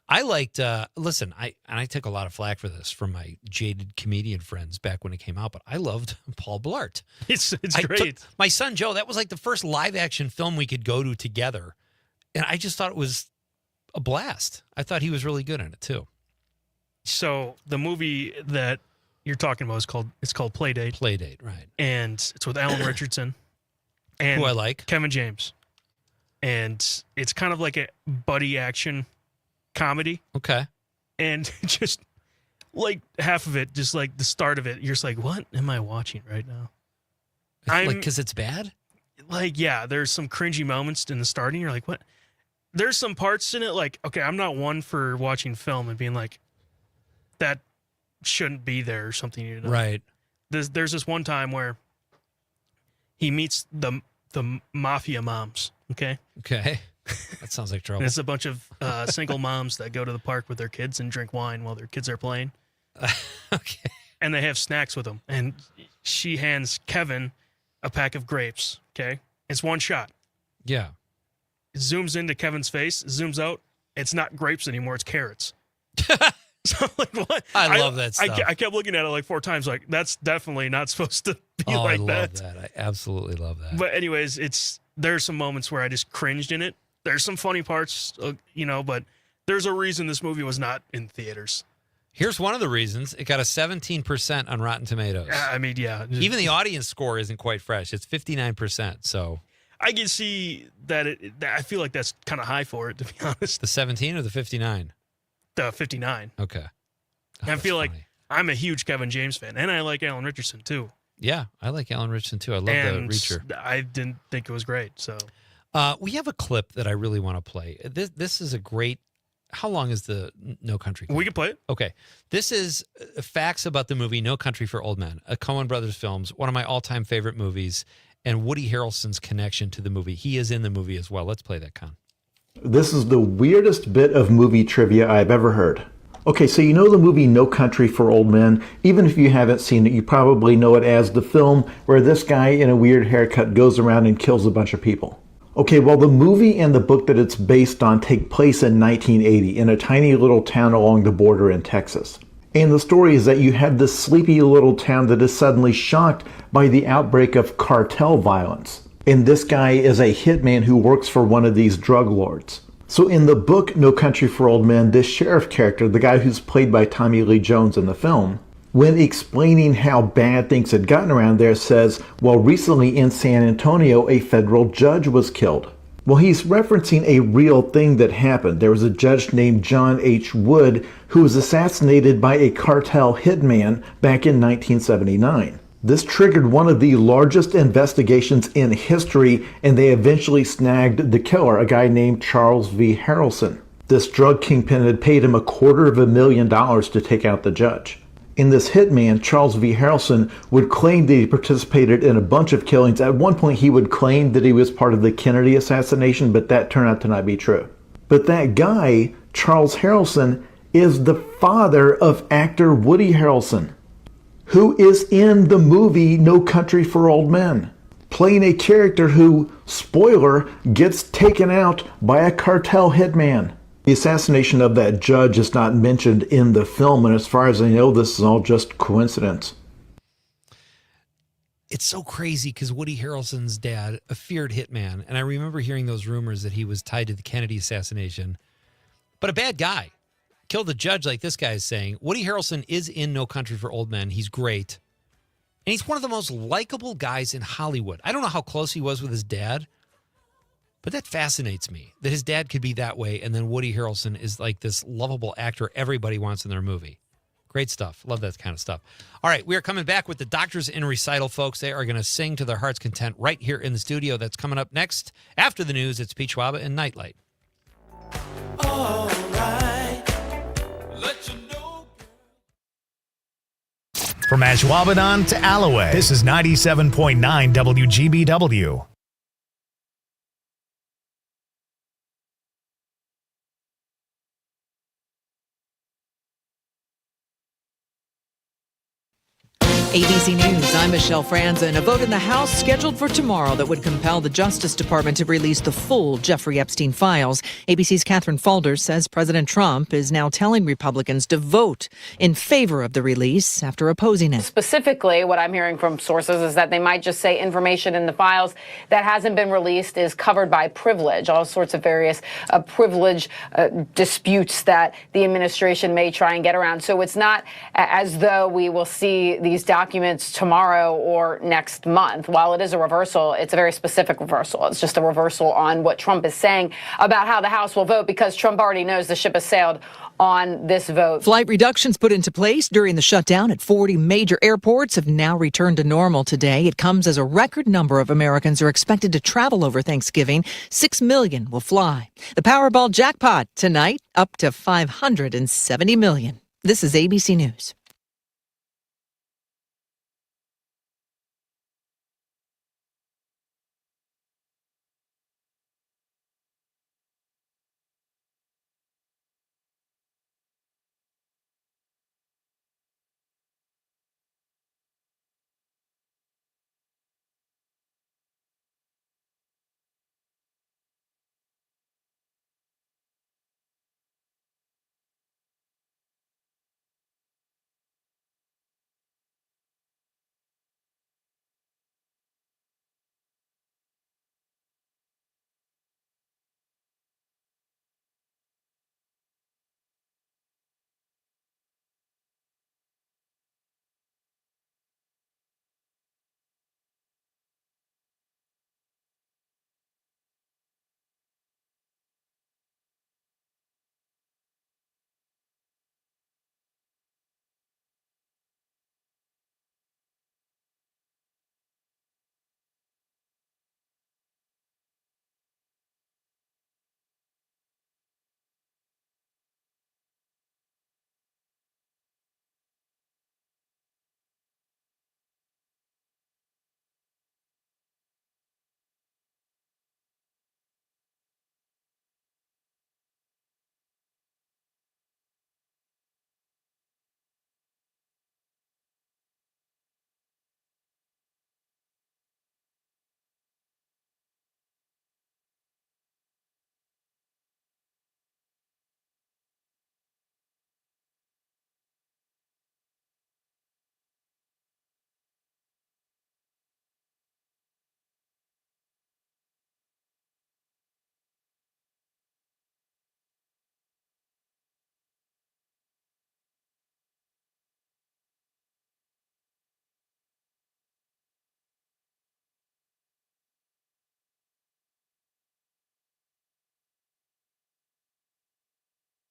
I liked, listen, I took a lot of flack for this from my jaded comedian friends back when it came out, but I loved Paul Blart. It's great. My son Joe, that was like the first live action film we could go to together. And I just thought it was a blast. I thought he was really good in it too. So the movie that you're talking about is called Playdate. Playdate, right. And it's with Alan Richardson. And who I like. Kevin James. And it's kind of like a buddy action comedy. Okay. And just like half of it, just like the start of it, you're just like, what am I watching right now? Because it's bad? Like, yeah, there's some cringy moments in the starting. You're like, what? There's some parts in it like, okay, I'm not one for watching film and being like, that shouldn't be there or something. You know? Right. There's this one time where he meets the mafia moms. Okay. That sounds like trouble. And it's a bunch of single moms that go to the park with their kids and drink wine while their kids are playing. Okay. And they have snacks with them. And she hands Kevin a pack of grapes. Okay. It's one shot. Yeah. It zooms into Kevin's face, zooms out. It's not grapes anymore. It's carrots. So I'm like, what? I love that stuff. I kept looking at it like 4 times. Like, that's definitely not supposed to be I like love that. I absolutely love that. But anyways, there's some moments where I just cringed in it. There's some funny parts, but there's a reason this movie was not in theaters. Here's one of the reasons. It got a 17% on Rotten Tomatoes. I mean, yeah. Even the audience score isn't quite fresh. It's 59%. So I can see that I feel like that's kind of high for it, to be honest. The 17 or the 59? The 59. Okay. I feel like I'm a huge Kevin James fan, and I like Alan Richardson too. Yeah, I like Alan Richardson too. I love the Reacher. I didn't think it was great. So we have a clip that I really want to play. This is a great. How long is the No Country? We can play it. Okay. This is facts about the movie No Country for Old Men, a Coen Brothers films, one of my all-time favorite movies, and Woody Harrelson's connection to the movie. He is in the movie as well. Let's play that, Con. This is the weirdest bit of movie trivia I've ever heard. Okay, so you know the movie No Country for Old Men. Even if you haven't seen it, you probably know it as the film where this guy in a weird haircut goes around and kills a bunch of people. Okay, well, the movie and the book that it's based on take place in 1980 in a tiny little town along the border in Texas. And the story is that you have this sleepy little town that is suddenly shocked by the outbreak of cartel violence. And this guy is a hitman who works for one of these drug lords. So in the book No Country for Old Men, this sheriff character, the guy who's played by Tommy Lee Jones in the film, when explaining how bad things had gotten around there, says, well, recently in San Antonio, a federal judge was killed. Well, he's referencing a real thing that happened. There was a judge named John H. Wood who was assassinated by a cartel hitman back in 1979. This triggered one of the largest investigations in history, and they eventually snagged the killer, a guy named Charles V. Harrelson. This drug kingpin had paid him $250,000 to take out the judge. In this hitman, Charles V. Harrelson would claim that he participated in a bunch of killings. At one point, he would claim that he was part of the Kennedy assassination, but that turned out to not be true. But that guy, Charles Harrelson, is the father of actor Woody Harrelson, who is in the movie No Country for Old Men, playing a character who, spoiler, gets taken out by a cartel hitman. The assassination of that judge is not mentioned in the film, and as far as I know, this is all just coincidence. It's so crazy because Woody Harrelson's dad, a feared hitman, and I remember hearing those rumors that he was tied to the Kennedy assassination, but a bad guy. Killed a judge like this guy is saying. Woody Harrelson is in No Country for Old Men. He's great. And he's one of the most likable guys in Hollywood. I don't know how close he was with his dad, but that fascinates me, that his dad could be that way, and then Woody Harrelson is like this lovable actor everybody wants in their movie. Great stuff. Love that kind of stuff. All right, we are coming back with the Doctors in Recital, folks. They are going to sing to their heart's content right here in the studio. That's coming up next. After the news, it's Pete Schwaba and Nite Lite. From Ashwaubenon to Alloway, this is 97.9 WGBW. ABC News, I'm Michelle Franzen. A vote in the House scheduled for tomorrow that would compel the Justice Department to release the full Jeffrey Epstein files. ABC's Catherine Falders says President Trump is now telling Republicans to vote in favor of the release after opposing it. Specifically, what I'm hearing from sources is that they might just say information in the files that hasn't been released is covered by privilege, all sorts of various privilege disputes that the administration may try and get around. So it's not as though we will see these documents tomorrow or next month. While it is a reversal, it's a very specific reversal. It's just a reversal on what Trump is saying about how the House will vote, because Trump already knows the ship has sailed on this vote. Flight reductions put into place during the shutdown at 40 major airports have now returned to normal today. It comes as a record number of Americans are expected to travel over Thanksgiving. 6 million will fly. The Powerball jackpot tonight up to $570 million. This is ABC News.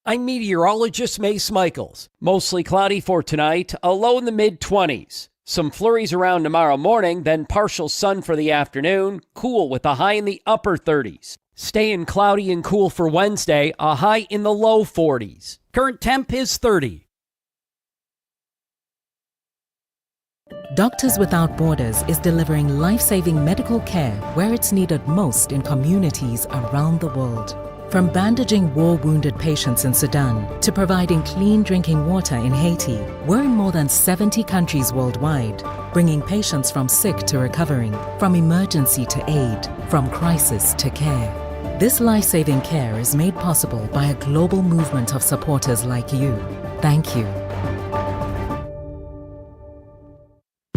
I'm meteorologist Mace Michaels. Mostly cloudy for tonight, a low in the mid-20s. Some flurries around tomorrow morning, then partial sun for the afternoon, cool with a high in the upper 30s. Staying cloudy and cool for Wednesday, a high in the low 40s. Current temp is 30. Doctors Without Borders is delivering life-saving medical care where it's needed most in communities around the world. From bandaging war-wounded patients in Sudan to providing clean drinking water in Haiti, we're in more than 70 countries worldwide, bringing patients from sick to recovering, from emergency to aid, from crisis to care. This life-saving care is made possible by a global movement of supporters like you. Thank you.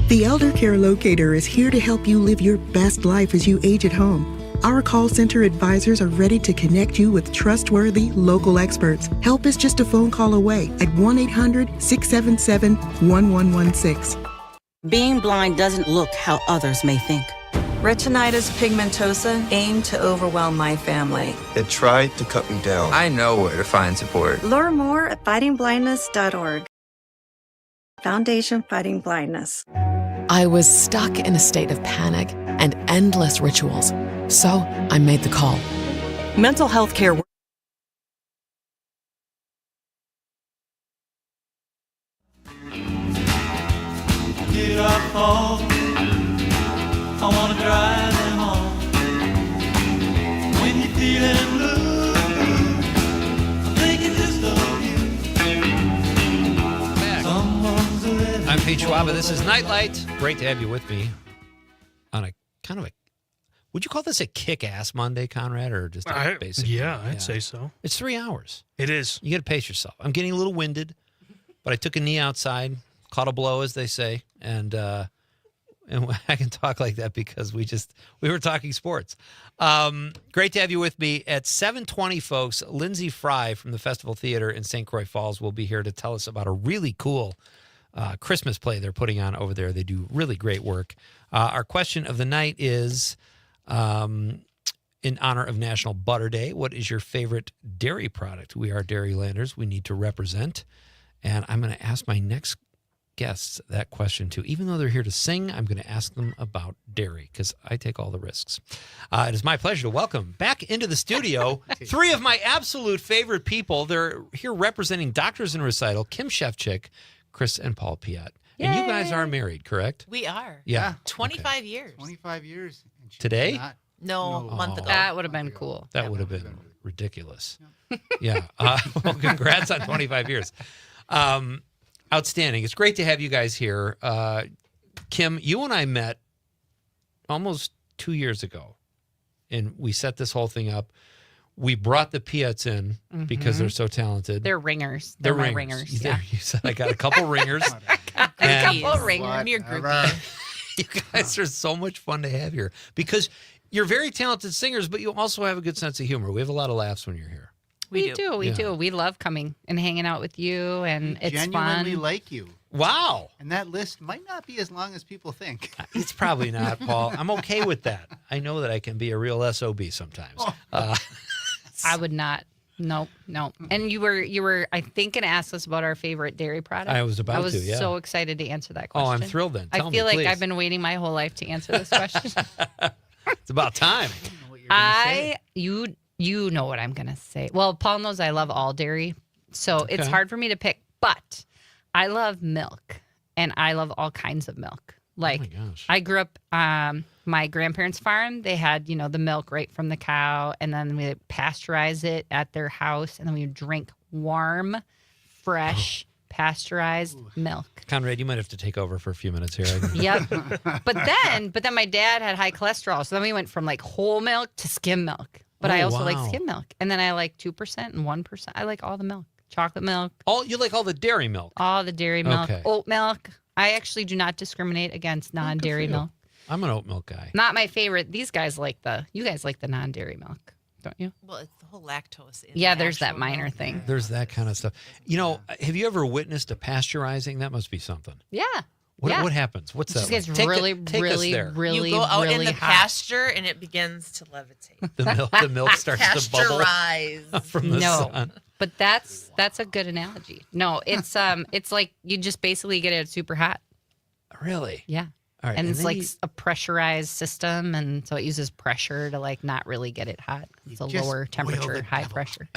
The Elder Care Locator is here to help you live your best life as you age at home. Our call center advisors are ready to connect you with trustworthy local experts. Help is just a phone call away at 1-800-677-1116. Being blind doesn't look how others may think. Retinitis pigmentosa aimed to overwhelm my family. It tried to cut me down. I know where to find support. Learn more at fightingblindness.org. Foundation Fighting Blindness. I was stuck in a state of panic and endless rituals, so I made the call. Mental health care. fall. I wanna drive them all. When you're feeling blue, I'm thinking just of you. Someone's living. I'm Pete Schwaba. This is Nightlight. Great to have you with me on a kind of a, would you call this a kick-ass Monday, Conrad, or just a basic? Yeah, I'd say so. It's 3 hours. It is. You got to pace yourself. I'm getting a little winded, but I took a knee outside, caught a blow, as they say, and I can talk like that because we were talking sports. Great to have you with me at 7:20, folks. Lindsay Fry from the Festival Theater in St. Croix Falls will be here to tell us about a really cool Christmas play they're putting on over there. They do really great work. Our question of the night is, in honor of National Butter Day, what is your favorite dairy product? We are Dairylanders. We need to represent. And I'm going to ask my next guests that question too. Even though they're here to sing, I'm going to ask them about dairy because I take all the risks. It is my pleasure to welcome back into the studio 3 of my absolute favorite people. They're here representing Doctors in Recital, Kim Shevchik, Chris and Paul Piat. And you guys are married, correct? We are. Yeah. 25 years. 25 years. Today? No, a month ago. That would have been cool. That would have been ridiculous. Yeah. Well, congrats on 25 years. Outstanding. It's great to have you guys here. Kim, you and I met almost 2 years ago, and we set this whole thing up. We brought the Piats in because they're so talented. They're ringers. They're my ringers. ringers. Yeah. You said I got a couple ringers. A couple ringers. Mere groupie. You guys are so much fun to have here because you're very talented singers, but you also have a good sense of humor. We have a lot of laughs when you're here. We do. We love coming and hanging out with you, and it's Genuinely fun. like you. Wow. And that list might not be as long as people think. It's probably not, Paul. I'm okay with that. I know that I can be a real SOB sometimes. I would not. Nope. And you were, I think, going to ask us about our favorite dairy product. I was about to, yeah. so excited to answer that question. Oh, I'm thrilled then. Tell I feel me, like please. I've been waiting my whole life to answer this question. It's about time. You know what I'm going to say. Well, Paul knows I love all dairy, so it's hard for me to pick, but I love milk, and I love all kinds of milk. Like, oh my gosh. I grew up, my grandparents' farm, they had, the milk right from the cow, and then we would pasteurize it at their house, and then we would drink warm, fresh, pasteurized milk. Conrad, you might have to take over for a few minutes here. Yep. But then my dad had high cholesterol, so then we went from like whole milk to skim milk. But I also like skim milk. And then I like 2% and 1%. I like all the milk. Chocolate milk. You like all the dairy milk? All the dairy milk. Okay. Oat milk. I actually do not discriminate against non-dairy milk. I'm an oat milk guy. Not my favorite. You guys like the non-dairy milk, don't you? Well, it's the whole lactose. Yeah, there's that minor thing. There's that kind of stuff. Have you ever witnessed a pasteurizing? That must be something. Yeah. What happens? What's that? It just gets Take really, us really, there. really, you go out really in the hot. pasture and it begins to levitate. The milk starts to bubble Pasteurize. from the sun. But that's a good analogy. No, it's it's like you just basically get it super hot. Really? Yeah. All right, and it's then like a pressurized system, and so it uses pressure to like not really get it hot. It's a just lower boil temperature, the high devil. pressure.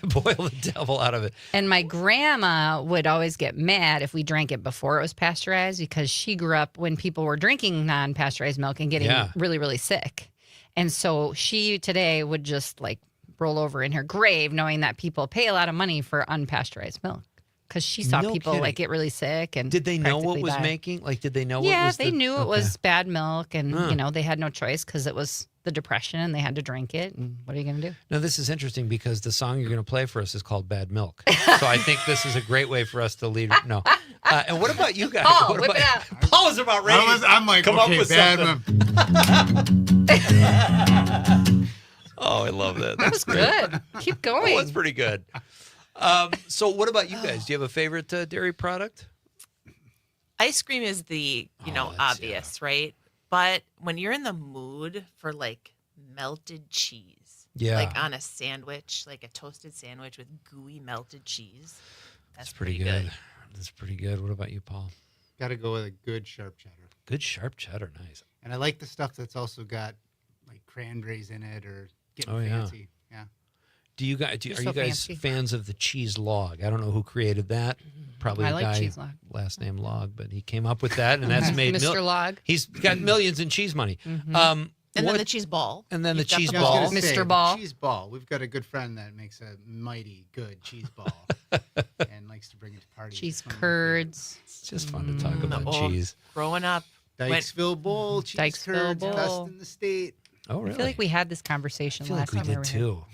Boil the devil out of it. And my grandma would always get mad if we drank it before it was pasteurized because she grew up when people were drinking non-pasteurized milk and getting really, really sick. And so she today would just like roll over in her grave knowing that people pay a lot of money for unpasteurized milk. Because she saw No people kidding. like get really sick and Did they know what practically was die. making? Like, did they know what Yeah, was they knew it was Okay. bad milk, and Huh. they had no choice because it was the Depression, and they had to drink it. And what are you going to do? Now, this is interesting because the song you're going to play for us is called Bad Milk. So I think this is a great way for us to lead. No. And what about you guys? Paul, What whip about, it out. Paul is about ready. I'm like, come okay, up with bad something. Oh, I love that. That was good. Keep going. Oh, that's pretty good. So what about you guys? Do you have a favorite dairy product? Ice cream is the, obvious, right? But when you're in the mood for like melted cheese, like on a sandwich, like a toasted sandwich with gooey melted cheese, that's pretty good. That's pretty good. What about you, Paul? Got to go with a good sharp cheddar. Good sharp cheddar, nice. And I like the stuff that's also got like cranberries in it or getting Oh, yeah. fancy. Yeah. are you guys fancy. fans of the cheese log? I don't know who created that. Probably I a like guy, cheese log. last name Log, but he came up with that, and that's made Mr. Log. He's got millions in cheese money. And then the cheese ball. And then You've the got cheese the ball. Mr. Ball. Cheese ball. We've got a good friend that makes a mighty good cheese ball and likes to bring it to parties. Cheese curds. It's just fun to talk about cheese. Growing up, Dykesville Bowl, cheese Dykesville curds, Bowl. best in the state. Oh, really? I feel like we had this conversation I feel last like we time did we were here. too.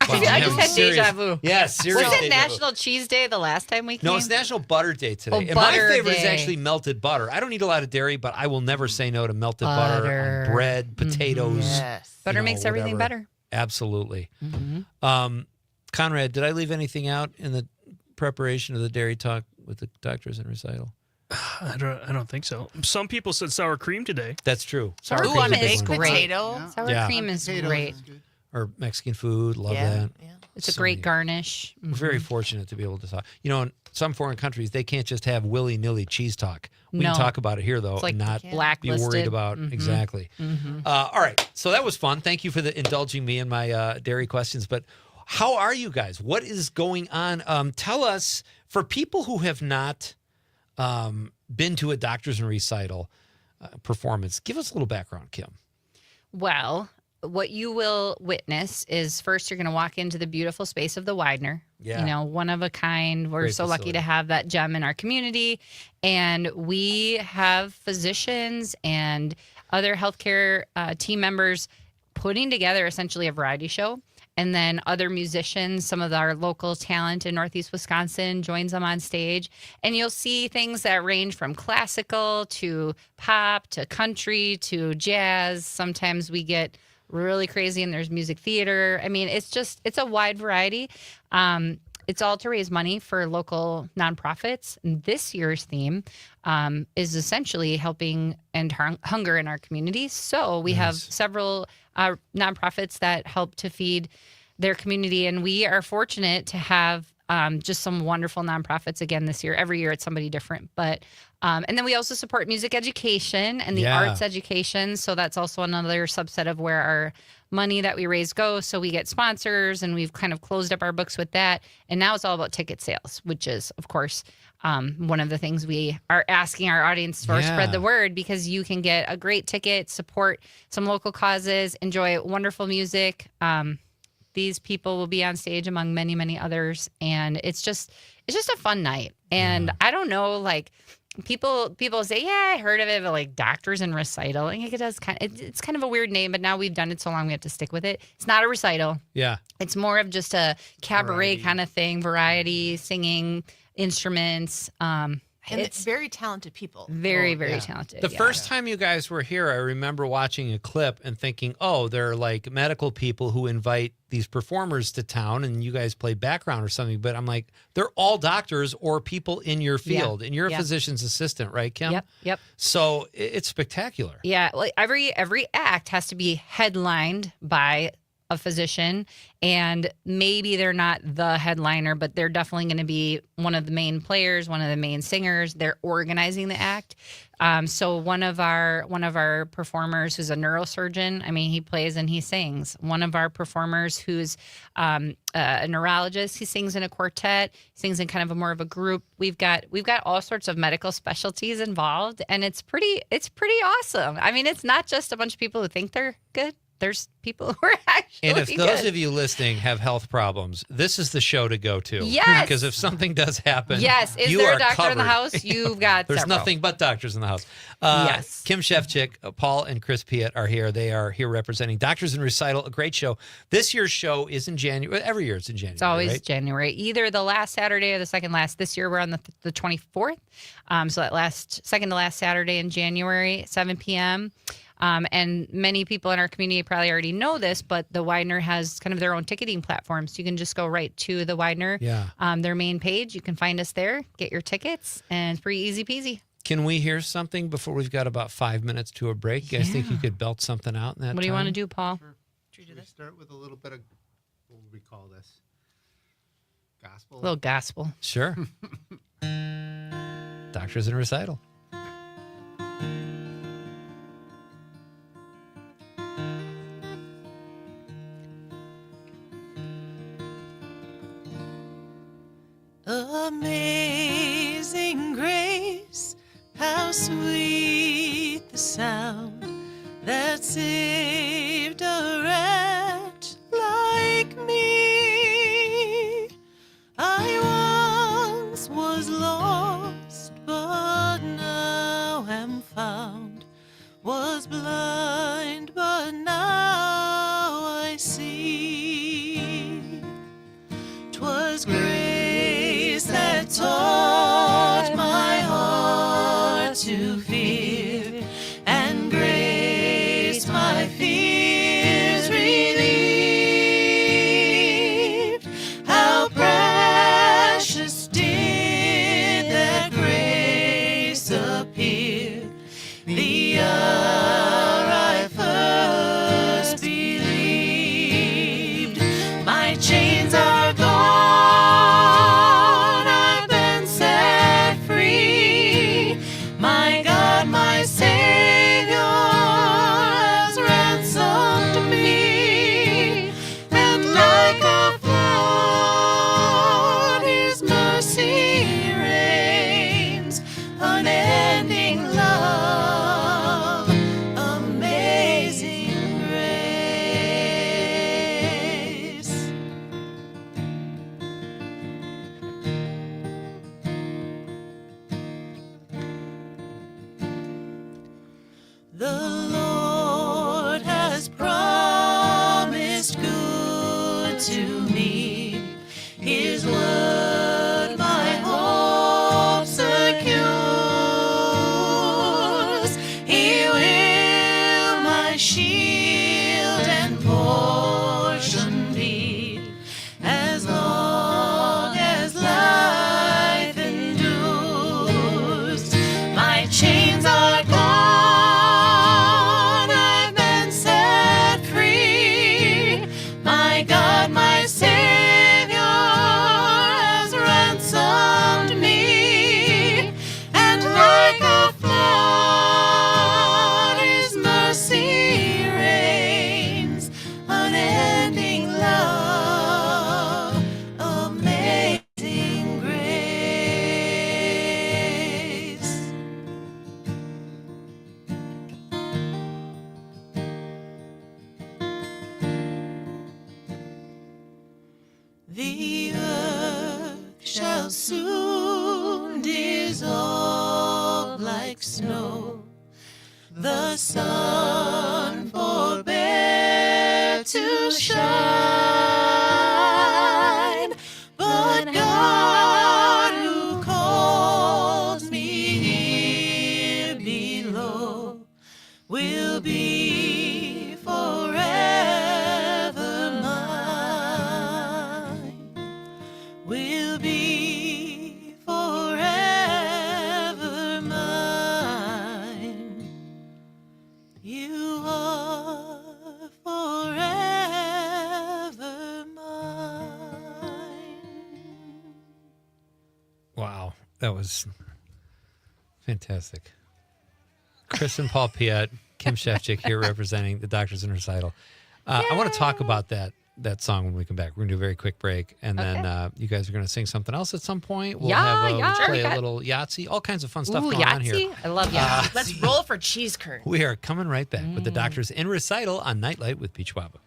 I just had deja vu. Yeah, serious. Was it deja vu. National Cheese Day the last time we came? No, it's National Butter Day today. Oh, and my butter favorite is day. actually melted butter. I don't eat a lot of dairy, but I will never say no to melted butter on bread, potatoes. Yes. Butter you know, makes everything whatever. better. Absolutely. Conrad, did I leave anything out in the preparation of the dairy talk with the doctors and recital? I don't think so. Some people said sour cream today. That's true. Sour cream's cream a big is one. great. Potato. Sour Yeah. cream is great. Or Mexican food, love Yeah, that. yeah. It's a So great many- garnish. We're very fortunate to be able to talk. You know, in some foreign countries, they can't just have willy-nilly cheese talk. We No. can talk about it here, though, It's like and not be blacklisted. worried about exactly. All right, so that was fun. Thank you for indulging me in my dairy questions. But how are you guys? What is going on? Tell us, for people who have not been to a Doctors and Recital performance, give us a little background, Kim. Well, what you will witness is first you're going to walk into the beautiful space of the Widener. Yeah. You know, one of a kind. We're Great so lucky facility. to have that gem in our community. And we have physicians and other healthcare team members putting together essentially a variety show. And then other musicians, some of our local talent in Northeast Wisconsin joins them on stage. And you'll see things that range from classical to pop to country to jazz. Sometimes we get really crazy and there's music theater. I mean, it's a wide variety. It's all to raise money for local nonprofits. And this year's theme is essentially helping end hunger in our community. So we have several nonprofits that help to feed their community. And we are fortunate to have just some wonderful nonprofits again this year. Every year it's somebody different. But and then we also support music education and the arts education. So that's also another subset of where our money that we raise goes. So we get sponsors and we've kind of closed up our books with that. And now it's all about ticket sales, which is, of course, one of the things we are asking our audience for. Spread the word, because you can get a great ticket, support some local causes, enjoy wonderful music. These people will be on stage among many, many others. And it's just a fun night. And I don't know, like, people say, yeah, I heard of it, but like Doctors and Recital, I think it's kind of a weird name, but now we've done it so long we have to stick with it. It's not a recital. Yeah. It's more of just a cabaret kind of thing, variety, singing, instruments. And it's very talented people. Very, very talented. The first time you guys were here, I remember watching a clip and thinking, oh, they're like medical people who invite these performers to town and you guys play background or something. But I'm like, they're all doctors or people in your field. And you're a physician's assistant, right, Kim? Yep. So it's spectacular. Yeah. Well, every act has to be headlined by a physician, and maybe they're not the headliner, but they're definitely going to be one of the main players, one of the main singers. They're organizing the act. So one of our performers who's a neurosurgeon, I mean, he plays and he sings. One of our performers who's a neurologist, he sings in a quartet, sings in kind of a more of a group. We've got all sorts of medical specialties involved, and it's pretty awesome. I mean, it's not just a bunch of people who think they're good. There's people who are actually And if those good. of you listening have health problems, this is the show to go to. Yes. Because if something does happen, Is you there are a doctor in the covered. house? You've got There's several. nothing but doctors in the house. Yes. Kim Shefchick, Paul and Chris Piet are here. They are here representing Doctors and Recital, a great show. This year's show is in January. Every year it's in January. It's always right? January, either the last Saturday or the second last. This year we're on the 24th. So that second to last Saturday in January, 7 p.m. And many people in our community probably already know this, but the Widener has kind of their own ticketing platform. So you can just go right to the Widener, their main page. You can find us there, get your tickets, and it's pretty easy peasy. Can we hear something before we've got about 5 minutes to a break? You guys think you could belt something out in that What do you time? want to do, Paul? Should we start with a little bit of, what would we call this? Gospel? A little gospel. Sure. Doctors and Recital. The earth shall soon dissolve like snow. The sun forbear to shine, but God who calls me here below will be forever mine, will be forever mine. You are forever mine. Wow, that was fantastic. Chris and Paul Piet, Kim Shefchik here representing the Doctors in Recital. I want to talk about that song when we come back. We're going to do a very quick break, and then you guys are going to sing something else at some point. We'll play a little Yahtzee, all kinds of fun stuff going on here. I love Yahtzee. Let's roll for cheese curd. We are coming right back with the Doctors in Recital on Nightlight with Peach Schwaba.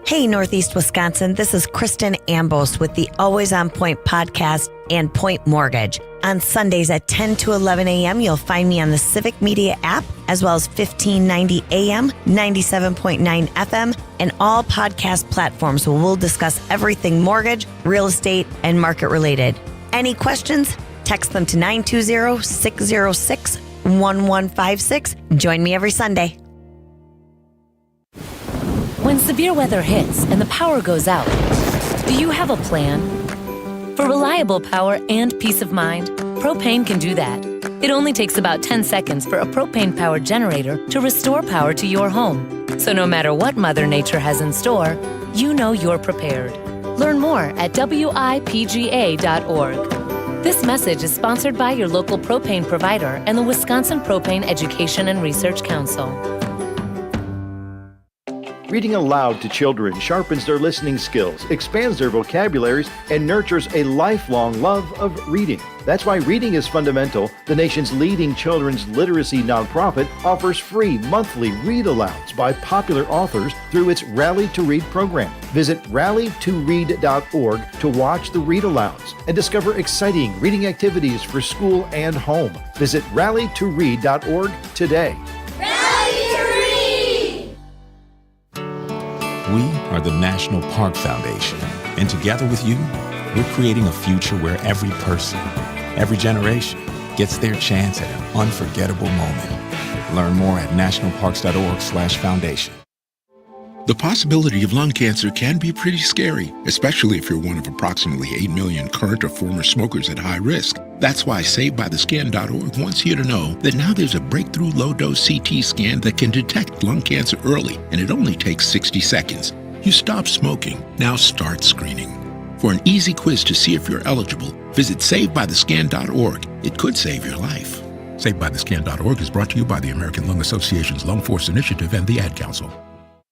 Hey, Northeast Wisconsin, this is Kristen Ambos with the Always On Point podcast and Point Mortgage. On Sundays at 10 to 11 a.m., you'll find me on the Civic Media app, as well as 1590 a.m., 97.9 FM, and all podcast platforms where we'll discuss everything mortgage, real estate, and market related. Any questions? Text them to 920-606-1156. Join me every Sunday. When severe weather hits and the power goes out, do you have a plan? For reliable power and peace of mind, propane can do that. It only takes about 10 seconds for a propane-powered generator to restore power to your home. So no matter what Mother Nature has in store, you know you're prepared. Learn more at wipga.org. This message is sponsored by your local propane provider and the Wisconsin Propane Education and Research Council. Reading aloud to children sharpens their listening skills, expands their vocabularies, and nurtures a lifelong love of reading. That's why Reading is Fundamental, the nation's leading children's literacy nonprofit, offers free monthly read-alouds by popular authors through its Rally to Read program. Visit rallytoread.org to watch the read-alouds and discover exciting reading activities for school and home. Visit rallytoread.org today. We are the National Park Foundation, and together with you, we're creating a future where every person, every generation, gets their chance at an unforgettable moment. Learn more at nationalparks.org/foundation. The possibility of lung cancer can be pretty scary, especially if you're one of approximately 8 million current or former smokers at high risk. That's why SaveByTheScan.org wants you to know that now there's a breakthrough low-dose CT scan that can detect lung cancer early, and it only takes 60 seconds. You stop smoking, now start screening. For an easy quiz to see if you're eligible, visit SaveByTheScan.org. It could save your life. SaveByTheScan.org is brought to you by the American Lung Association's Lung Force Initiative and the Ad Council.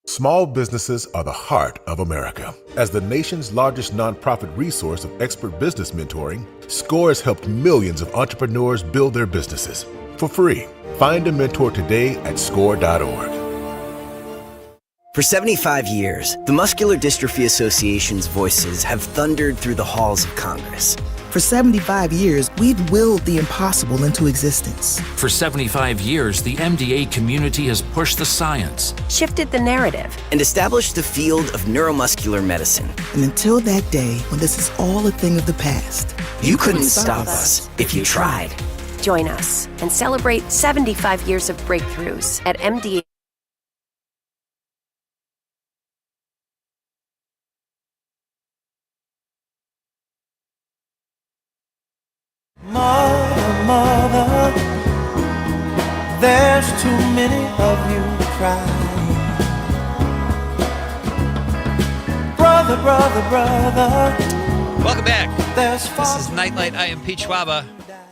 Small businesses are the heart of America. As the nation's largest nonprofit resource of expert business mentoring, SCORE has helped millions of entrepreneurs build their businesses for free. Find a mentor today at score.org. For 75 years, the Muscular Dystrophy Association's voices have thundered through the halls of Congress. For 75 years, we've willed the impossible into existence. For 75 years, the MDA community has pushed the science, shifted the narrative, and established the field of neuromuscular medicine. And until that day, when this is all a thing of the past, you couldn't stop us if you tried. Join us and celebrate 75 years of breakthroughs at MDA. Mother, there's too many of you crying. Brother, Welcome back. This is Nightlight. I am Pete Schwaba.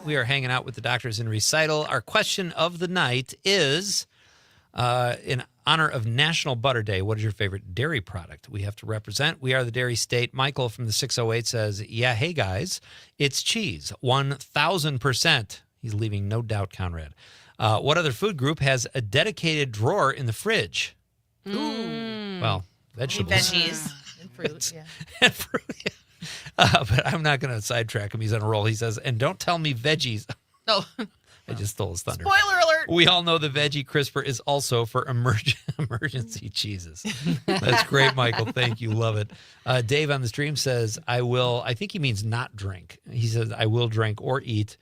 We are hanging out with the Doctors in Recital. Our question of the night is, In honor of National Butter Day, what is your favorite dairy product we have to represent? We are the dairy state. Michael from the 608 says, yeah, hey, guys, it's cheese, 1,000%. He's leaving no doubt, Conrad. What other food group has a dedicated drawer in the fridge? Well, vegetables. Veggies and fruit, yeah. And fruit, yeah. But I'm not going to sidetrack him. He's on a roll. He says, and don't tell me veggies. No. I just stole his thunder. Spoiler alert. We all know the veggie crisper is also for emergency cheeses. That's great, Michael. Thank you. Love it. Dave on the stream says, I think he means not drink. He says, I will drink or eat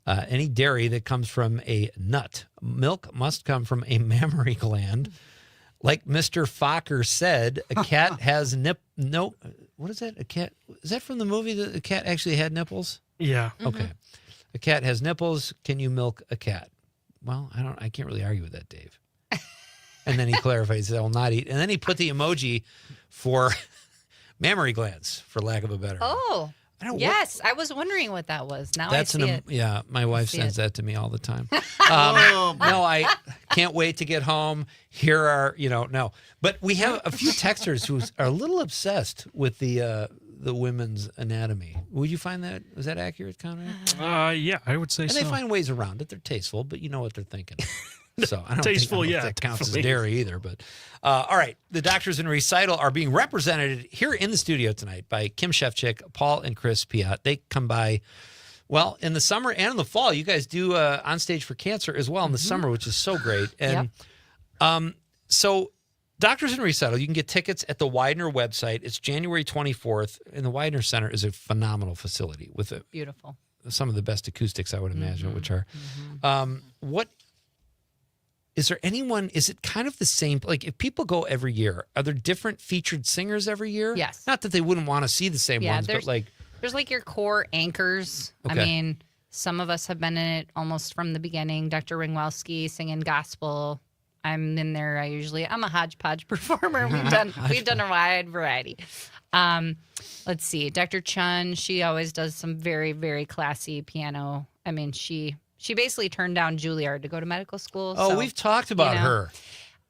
any dairy that comes from a nut. Milk must come from a mammary gland. Like Mr. Fokker said, a cat has what is that? A cat? Is that from the movie that the cat actually had nipples? Yeah. Okay. A cat has nipples. Can you milk a cat? Well, I can't really argue with that, Dave. And then he clarifies, I will not eat. And then he put the emoji for mammary glands, for lack of a better. Oh, yes. I was wondering what that was. Now I see it. Yeah, my wife sends that to me all the time. No, I can't wait to get home. Here are, no. But we have a few texters who are a little obsessed with the women's anatomy. Would you find that? Is that accurate, Conrad? Yeah, I would say so. And they find ways around it. They're tasteful, but you know what they're thinking. So I don't Tasteful, think yeah, that counts definitely. as dairy either. But all right, the doctors in recital are being represented here in the studio tonight by Kim Shefchick, Paul, and Chris Piat. They come by, well, in the summer and in the fall. You guys do On Stage for Cancer as well in the summer, which is so great. And so Doctors in Recital, you can get tickets at the Widener website. It's January 24th, and the Widener Center is a phenomenal facility with beautiful, some of the best acoustics, I would imagine, which are what is there anyone, is it kind of the same, like if people go every year, are there different featured singers every year? Yes. Not that they wouldn't want to see the same ones, but like. There's like your core anchors. Okay. I mean, some of us have been in it almost from the beginning. Dr. Ringwelski singing gospel. I'm in there. I'm a hodgepodge performer. We've done a wide variety. Let's see. Dr. Chun, she always does some very, very classy piano. I mean, she basically turned down Juilliard to go to medical school. Oh, so, we've talked about her.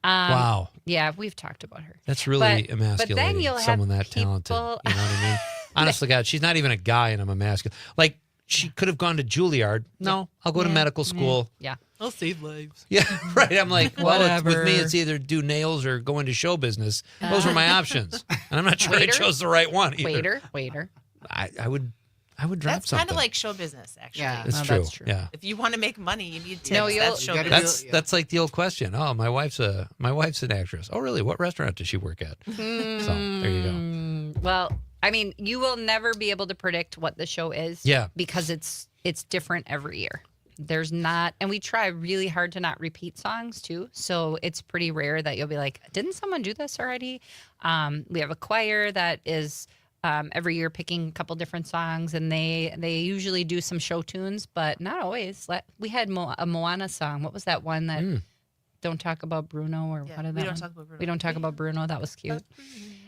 Wow. Yeah, we've talked about her. That's really emasculating. But then you'll someone have that talented. You know what I mean? I Honestly, God, she's not even a guy, and I'm emasculating. Like, she could have gone to Juilliard. No, I'll go to medical school. Yeah. I'll save lives. Yeah, right. I'm like, well, Whatever. with me, it's either do nails or go into show business. Those were my options, and I'm not sure Waiter? I chose the right one either. Waiter. I would drop That's something. kind of like show business, actually. Yeah, It's true. That's true. Yeah. If you want to make money, you need tips. No, That's show business. That's like the old question. Oh, my wife's an actress. Oh, really? What restaurant does she work at? So there you go. Well, I mean, you will never be able to predict what the show is. Yeah. Because it's different every year. There's not, and we try really hard to not repeat songs too. So it's pretty rare that you'll be like, didn't someone do this already? We have a choir that is every year picking a couple different songs, and they usually do some show tunes, but not always. We had a Moana song. What was that one that? Don't talk about Bruno or what? We don't talk about Bruno. We don't talk about Bruno. That was cute.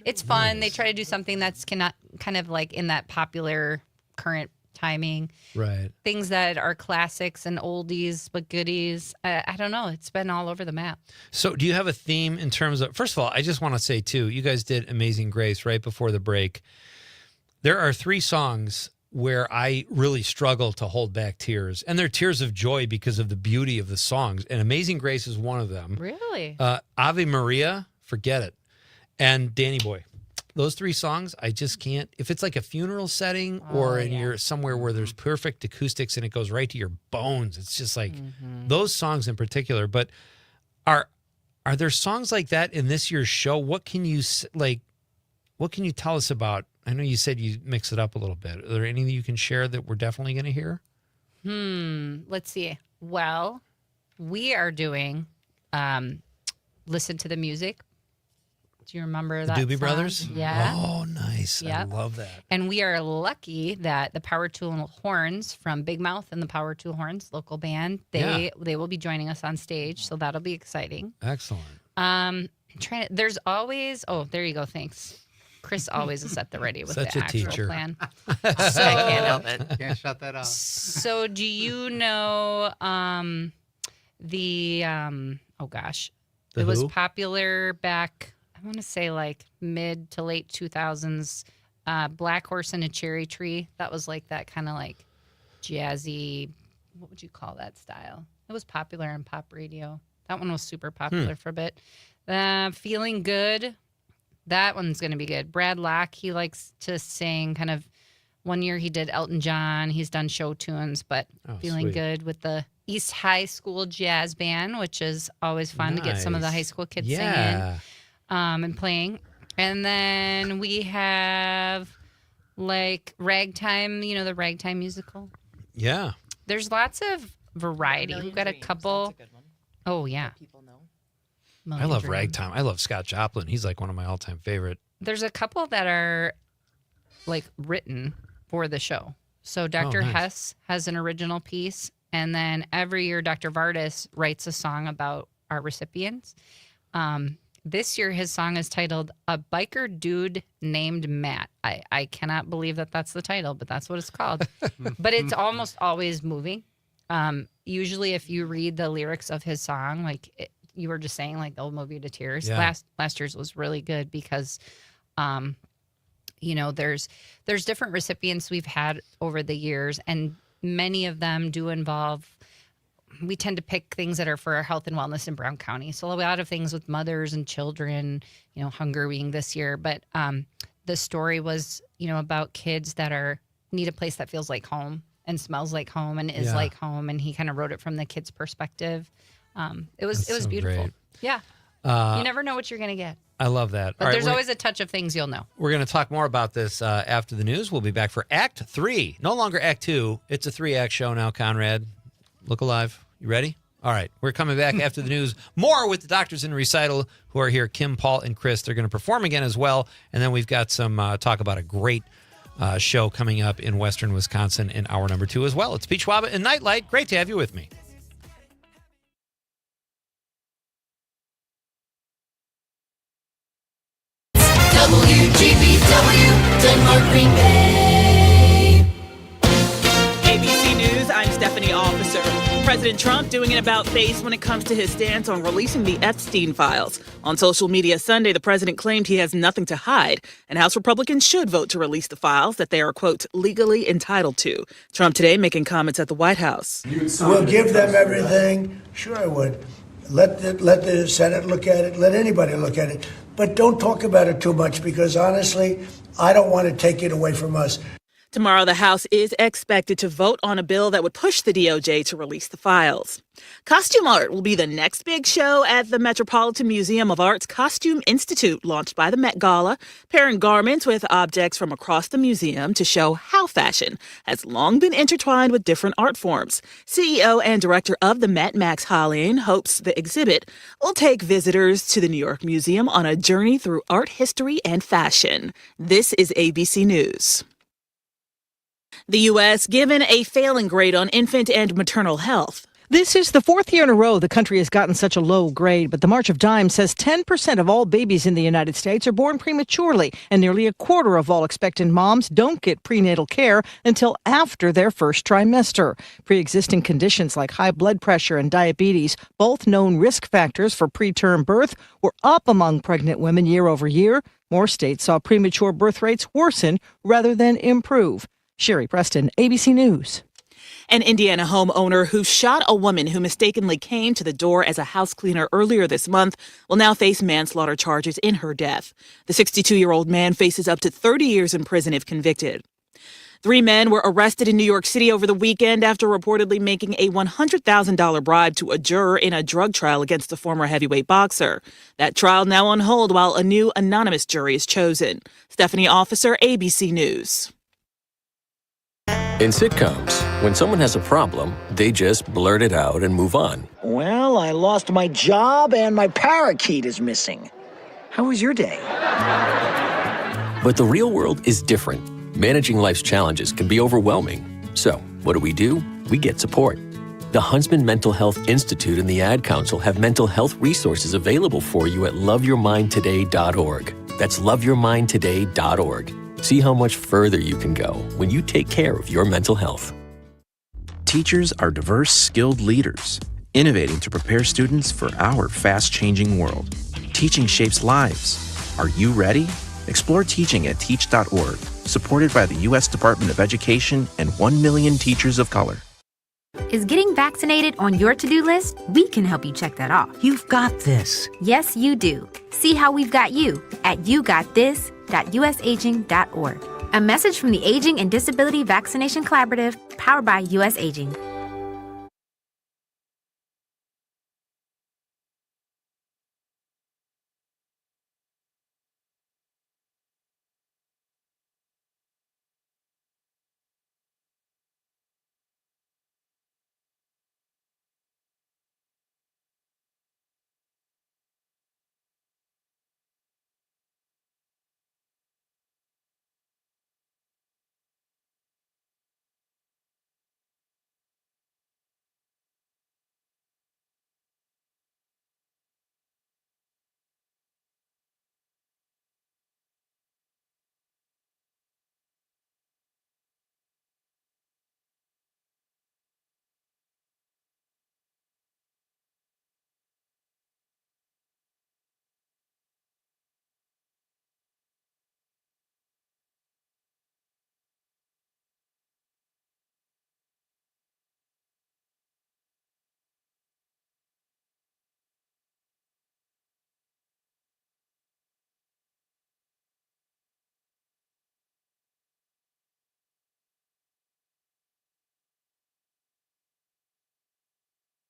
It's fun. They try to do something that's kind of like in that popular current timing. Right. Things that are classics and oldies but goodies. I don't know. It's been all over the map. So do you have a theme in terms of, first of all, I just want to say too, you guys did Amazing Grace right before the break. There are 3 songs where I really struggle to hold back tears. And they're tears of joy because of the beauty of the songs. And Amazing Grace is one of them. Really? Ave Maria, forget it. And Danny Boy. Those 3 songs, I just can't. If it's like a funeral setting or you're somewhere where there's perfect acoustics and it goes right to your bones, it's just like those songs in particular. But are there songs like that in this year's show? What can you tell us about? I know you said you mix it up a little bit. Are there anything you can share that we're definitely going to hear? Let's see. Well, we are doing Listen to the Music. Do you remember that? The Doobie song? Brothers? Yeah. Oh, nice. Yep. I love that. And we are lucky that the Power Tool Horns from Big Mouth and the Power Tool Horns, local band, they will be joining us on stage. So that'll be exciting. Excellent. There's always, there you go. Thanks. Chris always is at the ready with Such the a actual teacher. plan. I can't help it. Can't shut that off. So do you know It was Who? popular back, I want to say like mid to late 2000s. Black Horse and a Cherry Tree. That was like that kind of like jazzy, what would you call that style? It was popular on pop radio. That one was super popular for a bit. Feeling Good. That one's going to be good. Brad Locke, he likes to sing kind of, one year he did Elton John. He's done show tunes, but Feeling sweet. Good with the East High School Jazz Band, which is always fun to get some of the Nice. high school kids Yeah. singing and playing. And then we have like Ragtime, you know, the Ragtime musical. Yeah. There's lots of variety. We've got a couple. Oh, yeah. I love Ragtime. I love Scott Joplin. He's like one of my all-time favorite. There's a couple that are like written for the show. So Dr. nice. Hess has an original piece. And then every year, Dr. Vardis writes a song about our recipients. This year, his song is titled A Biker Dude Named Matt. I cannot believe that that's the title, but that's what it's called. But it's almost always moving. Usually, if you read the lyrics of his song, like you were just saying, like they'll move you to tears. Yeah. Last year's was really good because, you know, there's different recipients we've had over the years, and many of them do involve. We tend to pick things that are for our health and wellness in Brown County. So a lot of things with mothers and children, you know, hunger being this year. But the story was, you know, about kids that need a place that feels like home and smells like home and is like home. And he kind of wrote it from the kid's perspective. It was so beautiful. great. Yeah. You never know what you're going to get. I love that. But All right, there's always a touch of things you'll know. We're going to talk more about this after the news. We'll be back for Act 3. No longer Act 2. It's a 3-act show now, Conrad. Look alive. You ready? All right. We're coming back after the news. More with the Doctors in Recital who are here, Kim, Paul, and Chris. They're going to perform again as well. And then we've got some talk about a great show coming up in Western Wisconsin in hour number 2 as well. It's Pete Schwaba and Nite Lite. Great to have you with me. WGBW, Denmark, Green Bay. ABC News, I'm Stephanie Officer. President Trump doing an about-face when it comes to his stance on releasing the Epstein files. On social media Sunday, the president claimed he has nothing to hide, and House Republicans should vote to release the files that they are, quote, legally entitled to. Trump today making comments at the White House. We'll give them everything. Sure, I would. Let the Senate look at it. Let anybody look at it. But don't talk about it too much because, honestly, I don't want to take it away from us. Tomorrow, the House is expected to vote on a bill that would push the DOJ to release the files. Costume art will be the next big show at the Metropolitan Museum of Art's Costume Institute, launched by the Met Gala, pairing garments with objects from across the museum to show how fashion has long been intertwined with different art forms. CEO and director of the Met, Max Hollein, hopes the exhibit will take visitors to the New York Museum on a journey through art history and fashion. This is ABC News. The U.S. given a failing grade on infant and maternal health. This is the fourth year in a row the country has gotten such a low grade, but the March of Dimes says 10% of all babies in the United States are born prematurely, and nearly a quarter of all expectant moms don't get prenatal care until after their first trimester. Pre-existing conditions like high blood pressure and diabetes, both known risk factors for preterm birth, were up among pregnant women year over year. More states saw premature birth rates worsen rather than improve. Sherry Preston, ABC News. An Indiana homeowner who shot a woman who mistakenly came to the door as a house cleaner earlier this month will now face manslaughter charges in her death. The 62-year-old man faces up to 30 years in prison if convicted. 3 men were arrested in New York City over the weekend after reportedly making a $100,000 bribe to a juror in a drug trial against the former heavyweight boxer. That trial now on hold while a new anonymous jury is chosen. Stephanie Officer, ABC News. In sitcoms, when someone has a problem, they just blurt it out and move on. Well, I lost my job and my parakeet is missing. How was your day? But the real world is different. Managing life's challenges can be overwhelming. So, what do? We get support. The Huntsman Mental Health Institute and the Ad Council have mental health resources available for you at loveyourmindtoday.org. That's loveyourmindtoday.org. See how much further you can go when you take care of your mental health. Teachers are diverse, skilled leaders. innovating to prepare students for our fast-changing world. Teaching shapes lives. Are you ready? Explore teaching at teach.org, supported by the U.S. Department of Education and 1 million teachers of color. Is getting vaccinated on your to-do list? We can help you check that off. You've got this. Yes, you do. See how we've got you at yougotthis.usaging.org. A message from the Aging and Disability Vaccination Collaborative, powered by U.S. Aging.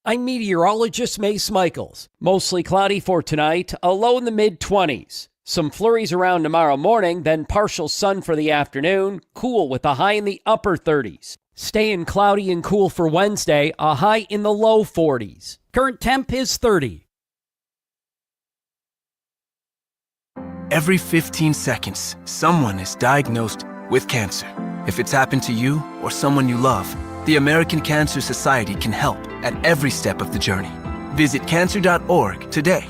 I'm meteorologist Mace Michaels. Mostly cloudy for tonight, a low in the mid-20s. Some flurries around tomorrow morning, then partial sun for the afternoon, cool with a high in the upper 30s. Staying cloudy and cool for Wednesday, a high in the low 40s. Current temp is 30. Every 15 seconds, someone is diagnosed with cancer. If it's happened to you or someone you love, the American Cancer Society can help at every step of the journey. Visit cancer.org today.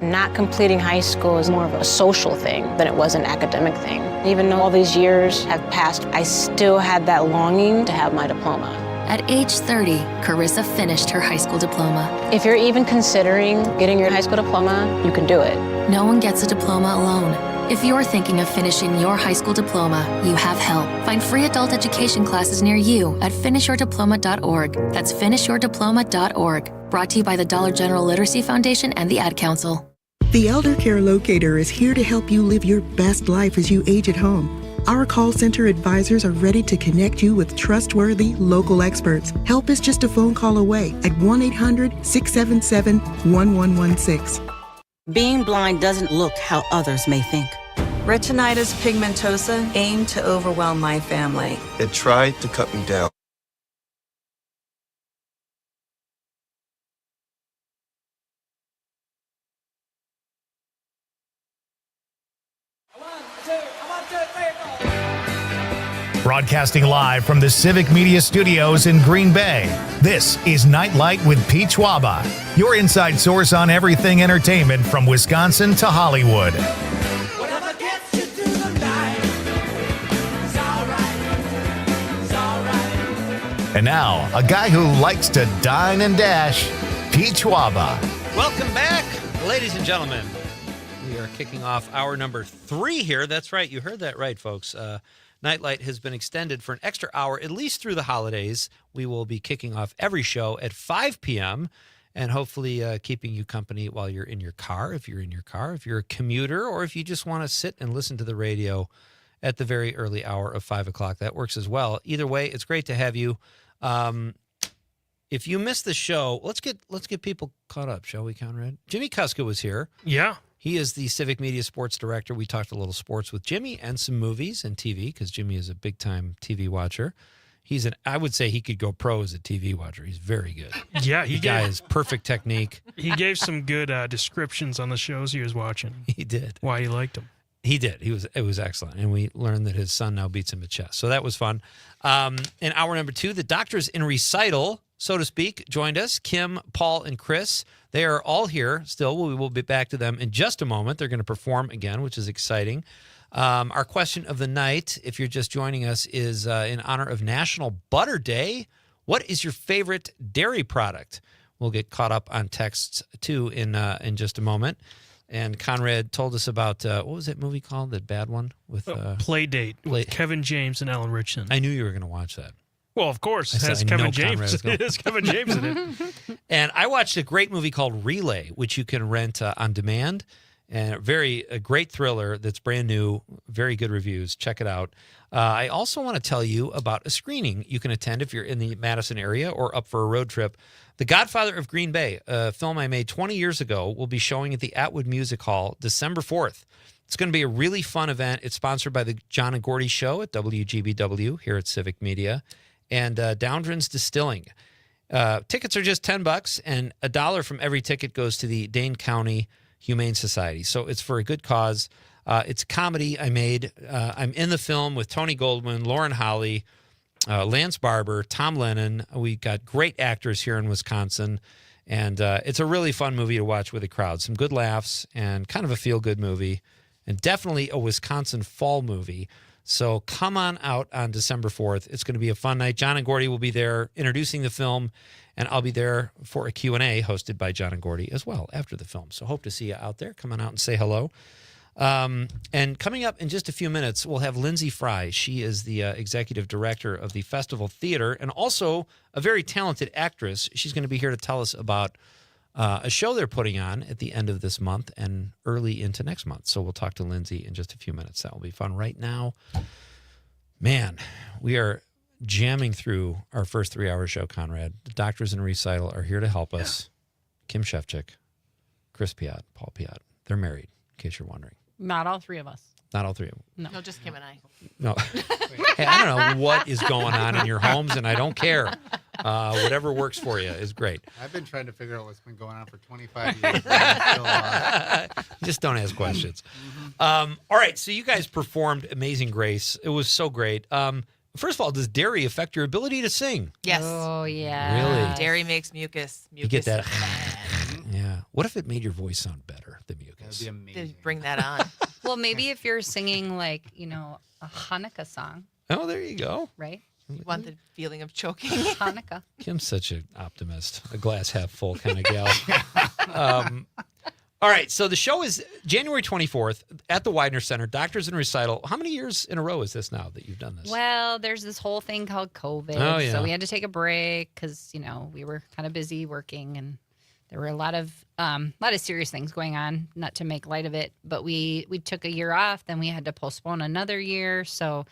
Not completing high school is more of a social thing than it was an academic thing. Even though all these years have passed, I still had that longing to have my diploma. At age 30, Carissa finished her high school diploma. If you're even considering getting your high school diploma, you can do it. No one gets a diploma alone. If you're thinking of finishing your high school diploma, you have help. Find free adult education classes near you at finishyourdiploma.org. That's finishyourdiploma.org. Brought to you by the Dollar General Literacy Foundation and the Ad Council. The Elder Care Locator is here to help you live your best life as you age at home. Our call center advisors are ready to connect you with trustworthy local experts. Help is just a phone call away at 1-800-677-1116. Being blind doesn't look how others may think. Retinitis pigmentosa aimed to overwhelm my family. It tried to cut me down. Broadcasting live from the Civic Media Studios in Green Bay, this is Night Light with Pete Schwaba, your inside source on everything entertainment from Wisconsin to Hollywood. And now, a guy who likes to dine and dash, Pete Schwaba. Welcome back, ladies and gentlemen. We are kicking off hour number 3 here. That's right. You heard that right, folks. Nightlight has been extended for an extra hour, at least through the holidays. We will be kicking off every show at 5 p.m. and hopefully keeping you company while you're in your car, if you're in your car, if you're a commuter, or if you just want to sit and listen to the radio at the very early hour of 5 o'clock. That works as well. Either way, it's great to have you. If you missed the show, let's get people caught up, shall we, Conrad? Jimmy Kuska was here. Yeah. He is the Civic Media Sports Director. We talked a little sports with Jimmy and some movies and TV, because Jimmy is a big-time TV watcher. I would say he could go pro as a TV watcher. He's very good. Yeah, the guy has perfect technique. He gave some good descriptions on the shows he was watching. He did. Why he liked them. He did. It was excellent. And we learned that his son now beats him at chess. So that was fun. In hour number 2, the doctors in recital, so to speak, joined us. Kim, Paul, and Chris. They are all here still. We will be back to them in just a moment. They're going to perform again, which is exciting. Our question of the night, if you're just joining us, is in honor of National Butter Day. What is your favorite dairy product? We'll get caught up on texts, too, in just a moment. And Conrad told us about, what was that movie called, that bad one? With Playdate with Kevin James and Alan Richardson. I knew you were going to watch that. Well, of course. It I has said, I Kevin know James. Conrad is going. It has Kevin James in it. And I watched a great movie called Relay, which you can rent on demand. And a great thriller that's brand new, very good reviews. Check it out. I also want to tell you about a screening you can attend if you're in the Madison area or up for a road trip. The Godfather of Green Bay, a film I made 20 years ago, will be showing at the Atwood Music Hall December 4th. It's going to be a really fun event. It's sponsored by the John and Gordy Show at WGBW here at Civic Media and Downdren's Distilling. Tickets are just $10, and $1 from every ticket goes to the Dane County Humane Society. So it's for a good cause. It's a comedy I made. I'm in the film with Tony Goldwyn, Lauren Holly, Lance Barber, Tom Lennon. We got great actors here in Wisconsin. And it's a really fun movie to watch with a crowd. Some good laughs and kind of a feel-good movie. And definitely a Wisconsin fall movie. So come on out on December 4th. It's going to be a fun night. John and Gordy will be there introducing the film. And I'll be there for a Q&A hosted by John and Gordy as well after the film. So hope to see you out there. Come on out and say hello. And coming up in just a few minutes, we'll have Lindsay Fry. She is the executive director of the Festival Theater and also a very talented actress. She's going to be here to tell us about a show they're putting on at the end of this month and early into next month. So we'll talk to Lindsay in just a few minutes. That will be fun. Right now, man, we are jamming through our first 3-hour show, Conrad. The Doctors in Recital are here to help us. Kim Shevchik, Chris Piat, Paul Piat. They're married, in case you're wondering. Not all three of us. Not all three of them. No, just Kim and I. No. Hey, I don't know what is going on in your homes, and I don't care. Whatever works for you is great. I've been trying to figure out what's been going on for 25 years. Still, just don't ask questions. All right, so you guys performed Amazing Grace. It was so great. First of all, does dairy affect your ability to sing? Yes. Oh, yeah. Really? Dairy makes mucus. You get that? Yeah. What if it made your voice sound better, the mucus? That would be amazing. Bring that on. Well, maybe if you're singing like, a Hanukkah song, Oh, there you go. right? You want the feeling of choking. Hanukkah. Kim's such an optimist, a glass half full kind of gal. All right, so the show is January 24th at the Widener Center, Doctors in Recital. How many years in a row is this now that you've done this? Well, there's this whole thing called COVID. Oh, yeah. So we had to take a break because, we were kind of busy working and there were a lot of serious things going on, not to make light of it. But we took a year off, then we had to postpone another year. So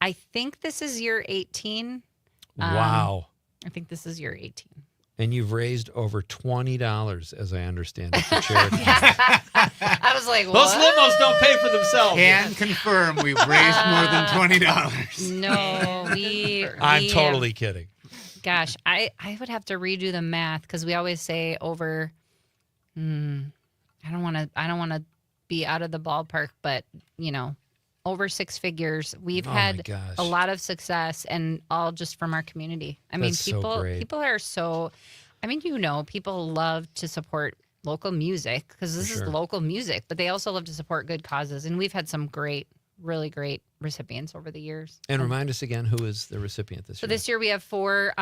I think this is year 18. Wow. I think this is year 18. And you've raised over $20, as I understand it, for charity. I was like, Those what? limos don't pay for themselves. Can confirm we've raised more than $20. No, I'm we totally kidding. Gosh, I would have to redo the math because we always say over. I don't want to be out of the ballpark, but over 6 figures. We've had a lot of success, and all just from our community. I mean, That's so great. people are so. I mean, people love to support local music because this is local music, but they also love to support good causes, and we've had some really great recipients over the years. And remind us again, who is the recipient this So year? this year we have 4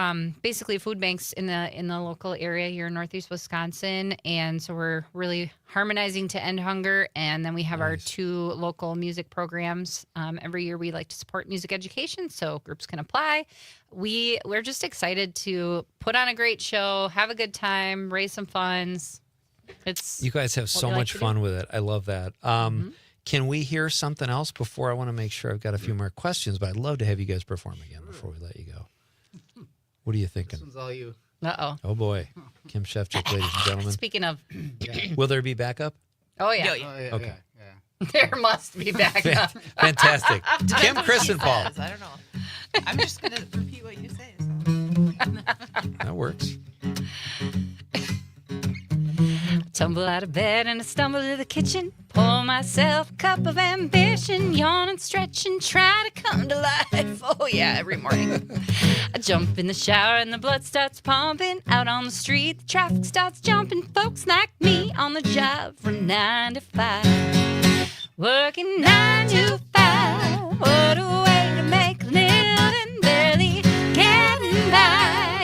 basically food banks in the local area here in Northeast Wisconsin, and so we're really harmonizing to end hunger. And then we have our 2 local music programs. Every year we like to support music education, so groups can apply. We're just excited to put on a great show, have a good time, raise some funds. You guys have so much fun with it. I love that. Can we hear something else before I want to make sure I've got a few more questions, but I'd love to have you guys perform again before we let you go. What are you thinking? This one's all you. Uh-oh. Oh, boy. Kim Shevchik, ladies and gentlemen. Speaking of... Will there be backup? Oh, yeah. Okay. There must be backup. Fantastic. Kim, Chris, and Paul. I don't know. I'm just going to repeat what you say. That works. Tumble out of bed and I stumble to the kitchen. Pour myself a cup of ambition. Yawn and stretch and try to come to life. Oh yeah, every morning. I jump in the shower and the blood starts pumping. Out on the street, the traffic starts jumping. Folks like me on the job from 9 to 5. Working 9 to 5. What a way to make a living. Barely getting by.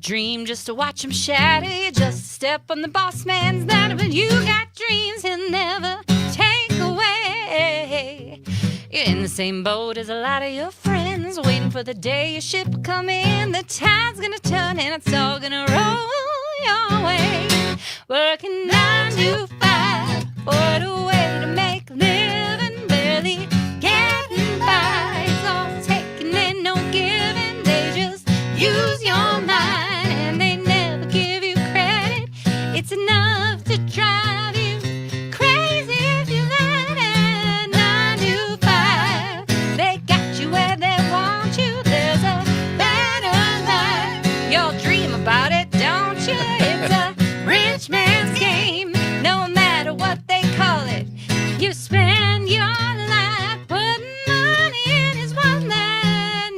dream just to watch him shatter. You just step on the boss man's ladder, but you got dreams he'll never take away. You're in the same boat as a lot of your friends, waiting for the day your ship will come in. The tide's gonna turn and it's all gonna roll your way. Working 9 to 5, what a way to make a living, barely getting by. It's all taking and no giving. They just use your mind and they never give you credit. It's enough to drive you crazy if you let it. 9 to 5, they got you where they want you. There's a better life. You'll dream about it, don't you? It's a rich man's game, no matter what they call it. You spend your life putting money in his wallet.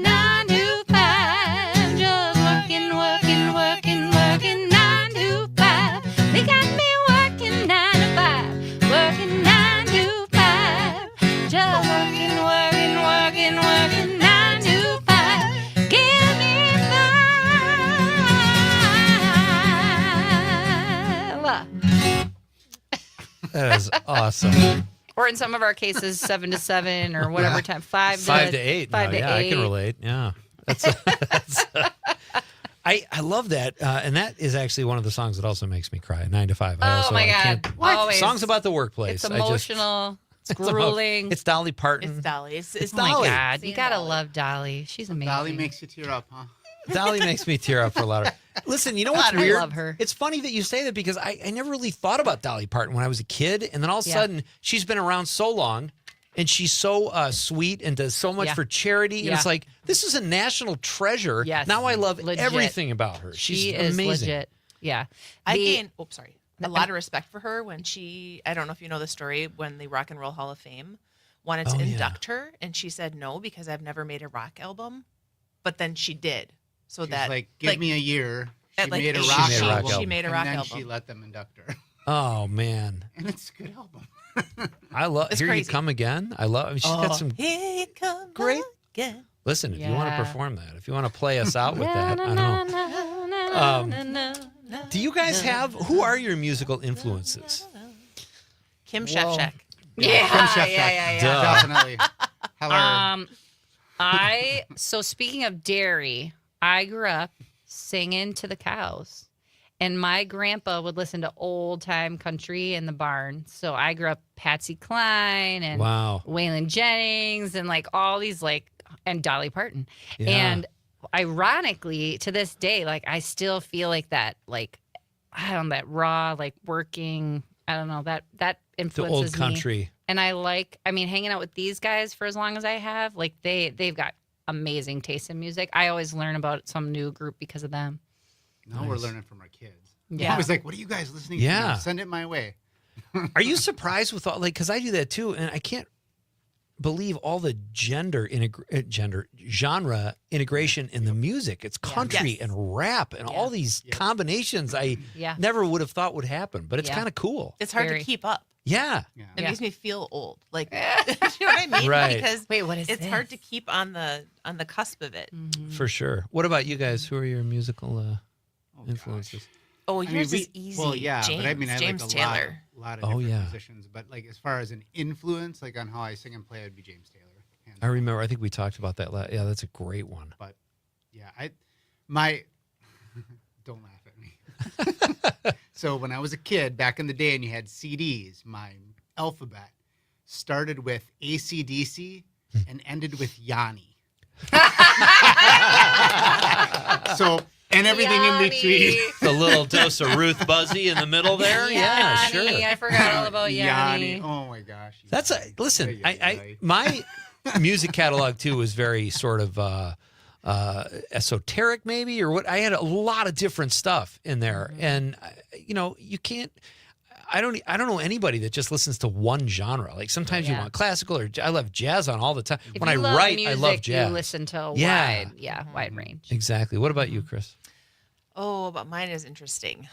9 to 5, just working, working, working, working. 9 to 5, they got me working 9 to 5, working 9 to 5, just working, working, working, working 9 to 5. Give me 5. That is awesome. Or in some of our cases, 7 to 7 or whatever time, 5 5 to 8. 5 now. to Yeah, 8. I can relate. Yeah. I love that. And that is actually one of the songs that also makes me cry. 9 to 5. Oh my God. Always. Songs about the workplace. It's emotional. It's grueling. It's Dolly Parton. It's Dolly. It's Oh my Dolly. God. You got to love Dolly. She's amazing. Dolly makes you tear up, huh? Dolly makes me tear up for a lot of. Listen, you know what's weird? I love her. It's funny that you say that because I never really thought about Dolly Parton when I was a kid, and then all of a sudden she's been around so long, and she's so sweet and does so much for charity, and it's like this is a national treasure. Yes. Now I love Legit. everything about her. She's She is amazing. legit. Yeah. I gained, a lot of respect for her when she, I don't know if you know the story, when the Rock and Roll Hall of Fame wanted to induct her, and she said no because I've never made a rock album, but then she did. So She's that like, give me a year. She at like made a 8, rock she album. made a and rock then album. she let them induct her. Oh man, And it's a good album. I love. It's Here crazy. You come again. I love. I mean, she's got some. Here you come great. again. Listen, if you want to Yeah. perform that, if you want to play us out with that, I don't know. Do you guys have? Who are your musical influences? Kim Shevchak. Yeah. Duh. Definitely. Hello. So speaking of dairy, I grew up singing to the cows. And my grandpa would listen to old time country in the barn. So I grew up Patsy Cline and Waylon Jennings and like all these and Dolly Parton. Yeah. And ironically, to this day, I still feel like that, I don't know, that raw, working, I don't know, that influences the old country. me. And hanging out with these guys for as long as I have, they've got amazing taste in music. I always learn about some new group because of them. Now we're learning from our kids. Yeah. I was like, what are you guys listening to? Yeah. Send it my way. Are you surprised with all because I do that too, and I can't believe all the genre integration in the music. It's country and rap and all these combinations I never would have thought would happen, but it's kind of cool. It's hard to keep up. Yeah. It makes me feel old. You know what I mean? Right. Because what is it's this? hard to keep on the cusp of it. For sure. What about you guys? Who are your musical influences? Oh, yours is easy. Well, yeah, James, but I mean, I James like Taylor. a lot of different musicians. But as far as an influence, on how I sing and play, it would be James Taylor. I remember. I think we talked about that. Yeah, that's a great one. But yeah, don't laugh at me. So when I was a kid back in the day, and you had CDs, my alphabet started with AC/DC and ended with Yanni. And everything in between. The little dose of Ruth Buzzy in the middle there. Yeah, sure. I forgot all about Yanni. Oh my gosh. That's listen. My music catalog too was very sort of esoteric, maybe, or what. I had a lot of different stuff in there, and you can't. I don't know anybody that just listens to one genre. Sometimes you want classical, or I love jazz on all the time. If when I you love write, music, I love jazz. You listen to a wide range. Exactly. What about you, Chris? Oh, but mine is interesting.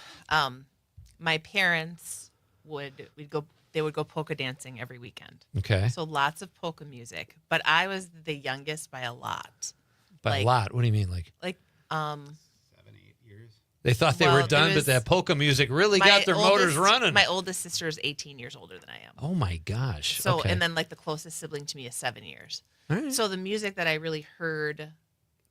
My parents would go polka dancing every weekend. Okay. So lots of polka music, but I was the youngest by a lot. By a lot. What do you mean, like? 7, 8 years. They thought they were done, but that polka music really got their motors running. My oldest sister is 18 years older than I am. Oh my gosh. So, okay. and then like the closest sibling to me is 7 years. All right. So the music that I really heard,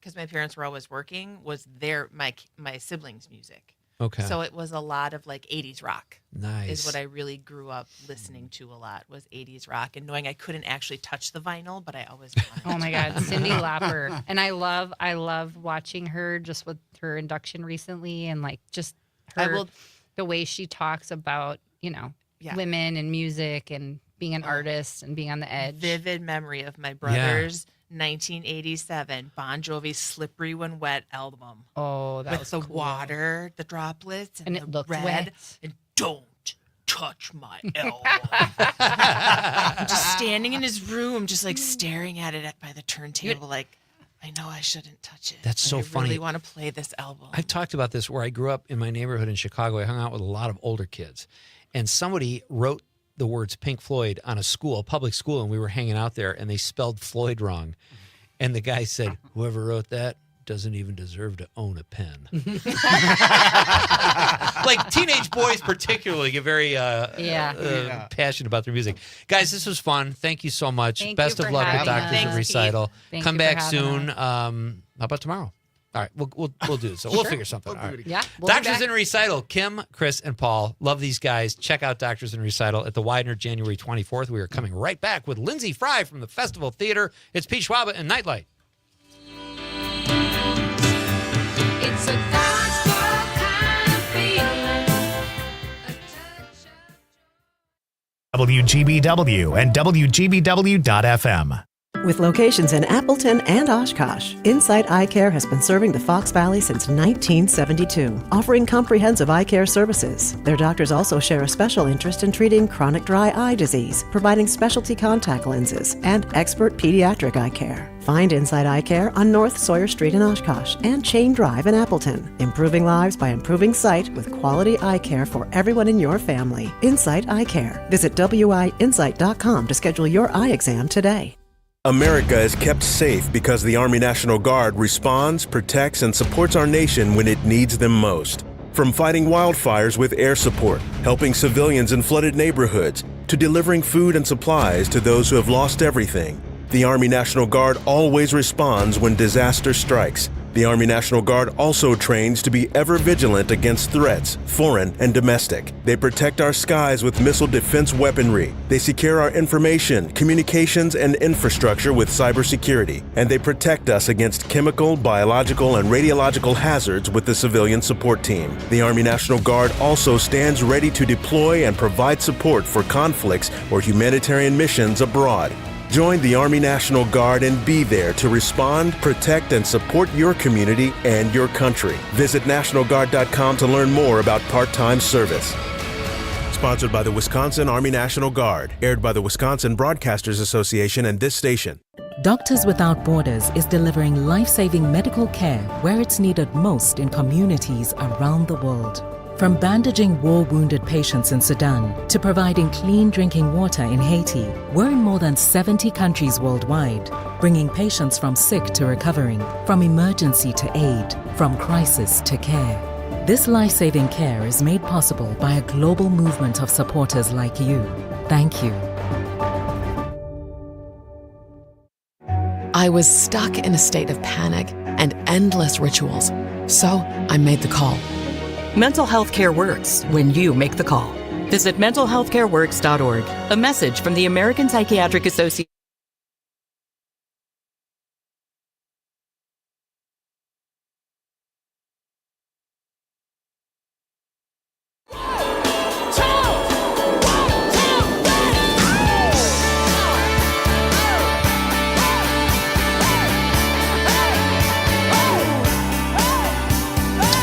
because my parents were always working, was my siblings' music. Okay. So it was a lot of like 80s rock. Nice. Is what I really grew up listening to a lot, was 80s rock, and knowing I couldn't actually touch the vinyl, but I always wanted Oh my to. God, Cyndi Lauper. And I love watching her just with her induction recently, and like just the way she talks about, women and music and being an artist and being on the edge. Vivid memory of my brother's 1987 Bon Jovi "Slippery When Wet" album. Oh, that with was the cool. water, the droplets, and it the looked red. wet. And don't touch my elbow. I'm just standing in his room, just like staring at it by the turntable, like I know I shouldn't touch it. That's so I funny. really want to play this album. I've talked about this where I grew up in my neighborhood in Chicago. I hung out with a lot of older kids, and somebody wrote the words Pink Floyd on a public school, and we were hanging out there, and they spelled Floyd wrong. And the guy said, whoever wrote that doesn't even deserve to own a pen. Like teenage boys particularly get very passionate about their music. Guys, this was fun. Thank you so much. Thank Best you of for luck with having Doctors us. of Thanks, Recital. Pete. Come Thank you back for having soon. us. How about tomorrow? All right, we'll do it. So we'll Sure. figure something out. All right. Yeah, we'll be Doctors back. in Recital, Kim, Chris, and Paul. Love these guys. Check out Doctors in Recital at the Widener January 24th. We are coming right back with Lindsay Fry from the Festival Theater. It's Pete Schwaba and Nite Lite. It's a gospel kind of feeling. WGBW and WGBW.FM. With locations in Appleton and Oshkosh, Insight Eye Care has been serving the Fox Valley since 1972, offering comprehensive eye care services. Their doctors also share a special interest in treating chronic dry eye disease, providing specialty contact lenses, and expert pediatric eye care. Find Insight Eye Care on North Sawyer Street in Oshkosh and Chain Drive in Appleton. Improving lives by improving sight with quality eye care for everyone in your family. Insight Eye Care. Visit WIinsight.com to schedule your eye exam today. America is kept safe because the Army National Guard responds, protects, and supports our nation when it needs them most. From fighting wildfires with air support, helping civilians in flooded neighborhoods, to delivering food and supplies to those who have lost everything, the Army National Guard always responds when disaster strikes. The Army National Guard also trains to be ever vigilant against threats, foreign and domestic. They protect our skies with missile defense weaponry. They secure our information, communications, and infrastructure with cybersecurity. And they protect us against chemical, biological, and radiological hazards with the civilian support team. The Army National Guard also stands ready to deploy and provide support for conflicts or humanitarian missions abroad. Join the Army National Guard and be there to respond, protect, and support your community and your country. Visit NationalGuard.com to learn more about part-time service. Sponsored by the Wisconsin Army National Guard. Aired by the Wisconsin Broadcasters Association and this station. Doctors Without Borders is delivering life-saving medical care where it's needed most in communities around the world. From bandaging war-wounded patients in Sudan to providing clean drinking water in Haiti, we're in more than 70 countries worldwide, bringing patients from sick to recovering, from emergency to aid, from crisis to care. This life-saving care is made possible by a global movement of supporters like you. Thank you. I was stuck in a state of panic and endless rituals, so I made the call. Mental health care works when you make the call. Visit mentalhealthcareworks.org. A message from the American Psychiatric Association.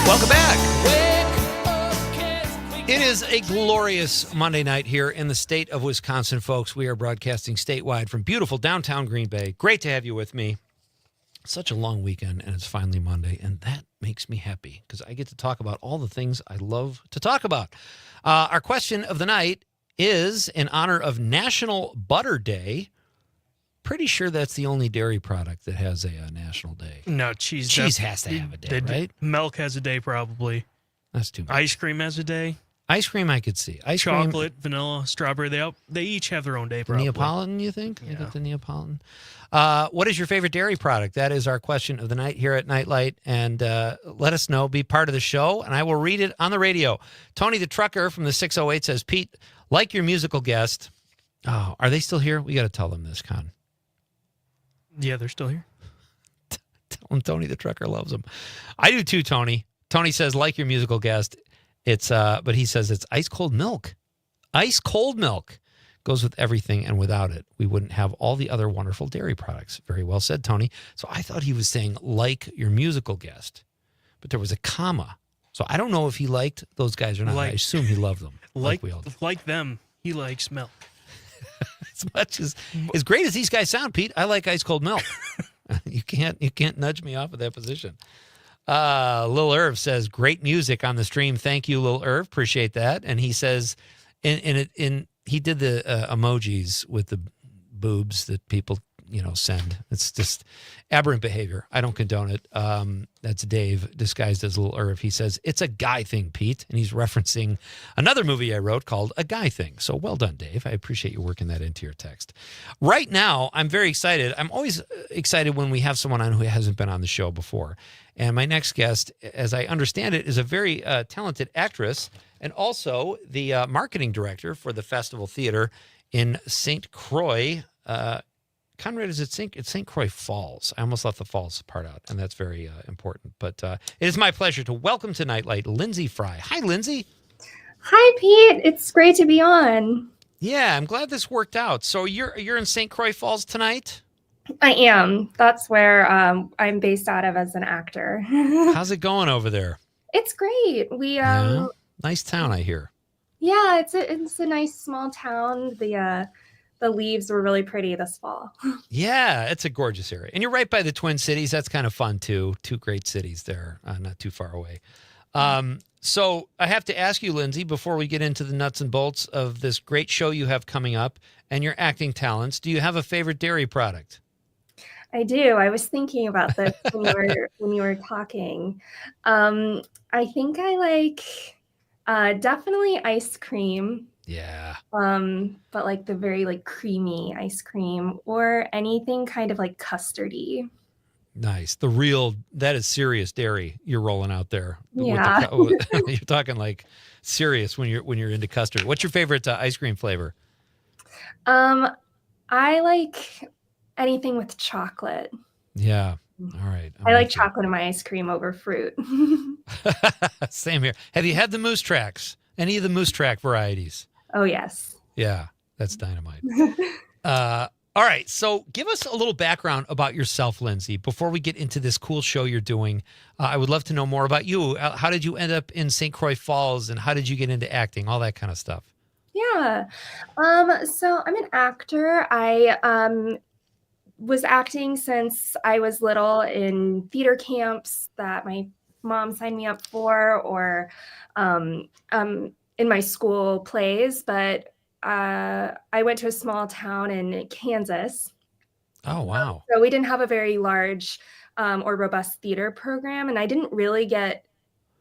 Welcome back. It is a glorious Monday night here in the state of Wisconsin, folks. We are broadcasting statewide from beautiful downtown Green Bay. Great to have you with me. Such a long weekend, and it's finally Monday, and that makes me happy because I get to talk about all the things I love to talk about. Our question of the night is in honor of National Butter Day. Pretty sure that's the only dairy product that has a national day. No, cheese. Cheese has to have a day, right? Milk has a day probably. That's too much. Ice cream has a day. Ice cream I could see. Chocolate, vanilla, strawberry. They each have their own day. Probably. Neapolitan, you think? Yeah. I got the Neapolitan. What is your favorite dairy product? That is our question of the night here at Nightlight. And let us know. Be part of the show, and I will read it on the radio. Tony the Trucker from the 608 says, Pete, like your musical guest. Oh, are they still here? We got to tell them this, Con. Yeah, they're still here. Tell them Tony the Trucker loves them. I do too, Tony. Tony says, like your musical guest. But he says it's ice cold milk. Ice cold milk goes with everything, and without it, we wouldn't have all the other wonderful dairy products. Very well said, Tony. So I thought he was saying like your musical guest, but there was a comma. So I don't know if he liked those guys or not. I assume he loved them. Like we all do. Like them, he likes milk. As much as great as these guys sound, Pete, I like ice cold milk. You can't nudge me off of that position. Lil Irv says, great music on the stream. Thank you, Lil Irv. Appreciate that. And he says, he did the emojis with the boobs that people, send. It's just aberrant behavior. I don't condone it. That's Dave disguised as Lil Irv. He says, it's a guy thing, Pete. And he's referencing another movie I wrote called A Guy Thing. So well done, Dave. I appreciate you working that into your text. Right now, I'm very excited. I'm always excited when we have someone on who hasn't been on the show before. And my next guest, as I understand it, is a very talented actress and also the marketing director for the Festival Theater in St. Croix. Conrad, is it St. Croix Falls? I almost left the Falls part out, and that's very important. But it is my pleasure to welcome to Nightlight Lindsay Fry. Hi, Lindsay. Hi, Pete. It's great to be on. Yeah, I'm glad this worked out. So you're in St. Croix Falls tonight? I am. That's where I'm based out of as an actor. How's it going over there? It's great. We Yeah? Nice town, I hear. yeah, it's a nice small town. The leaves were really pretty this fall. Yeah, it's a gorgeous area. And you're right by the Twin Cities. That's kind of fun, too. Two great cities there, not too far away. So I have to ask you, Lindsay, before we get into the nuts and bolts of this great show you have coming up and your acting talents, do you have a favorite dairy product? I do. I was thinking about this when you were talking. I think I like definitely ice cream. Yeah. But like the very like creamy ice cream or anything kind of like custardy. Nice. That is serious dairy you're rolling out there. Yeah. You're talking like serious when you're into custard. What's your favorite ice cream flavor? I like anything with chocolate. Yeah. All right. I like chocolate in my ice cream over fruit. Same here. Have you had the Moose Tracks? Any of the Moose Track varieties? Oh, yes. Yeah, that's dynamite. All right. So give us a little background about yourself, Lindsay, before we get into this cool show you're doing. I would love to know more about you. How did you end up in St. Croix Falls, and how did you get into acting? All that kind of stuff. Yeah. So I'm an actor. I was acting since I was little in theater camps that my mom signed me up for, or in my school plays. But I went to a small town in Kansas. Oh, wow. So we didn't have a very large or robust theater program, and I didn't really get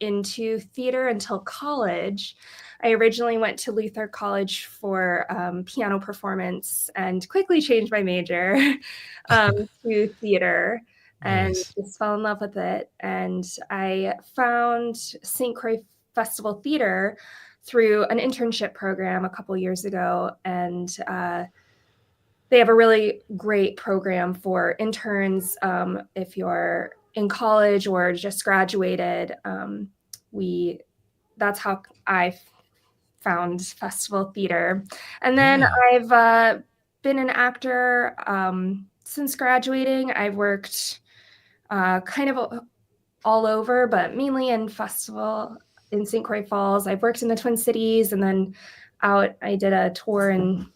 into theater until college. I originally went to Luther College for piano performance and quickly changed my major to theater and just fell in love with it. And I found St. Croix Festival Theater through an internship program a couple years ago. And they have a really great program for interns if you're in college or just graduated. That's how I found Festival Theater. And then I've been an actor since graduating. I've worked kind of all over, but mainly in Festival in St. Croix Falls. I've worked in the Twin Cities, and then I did a tour in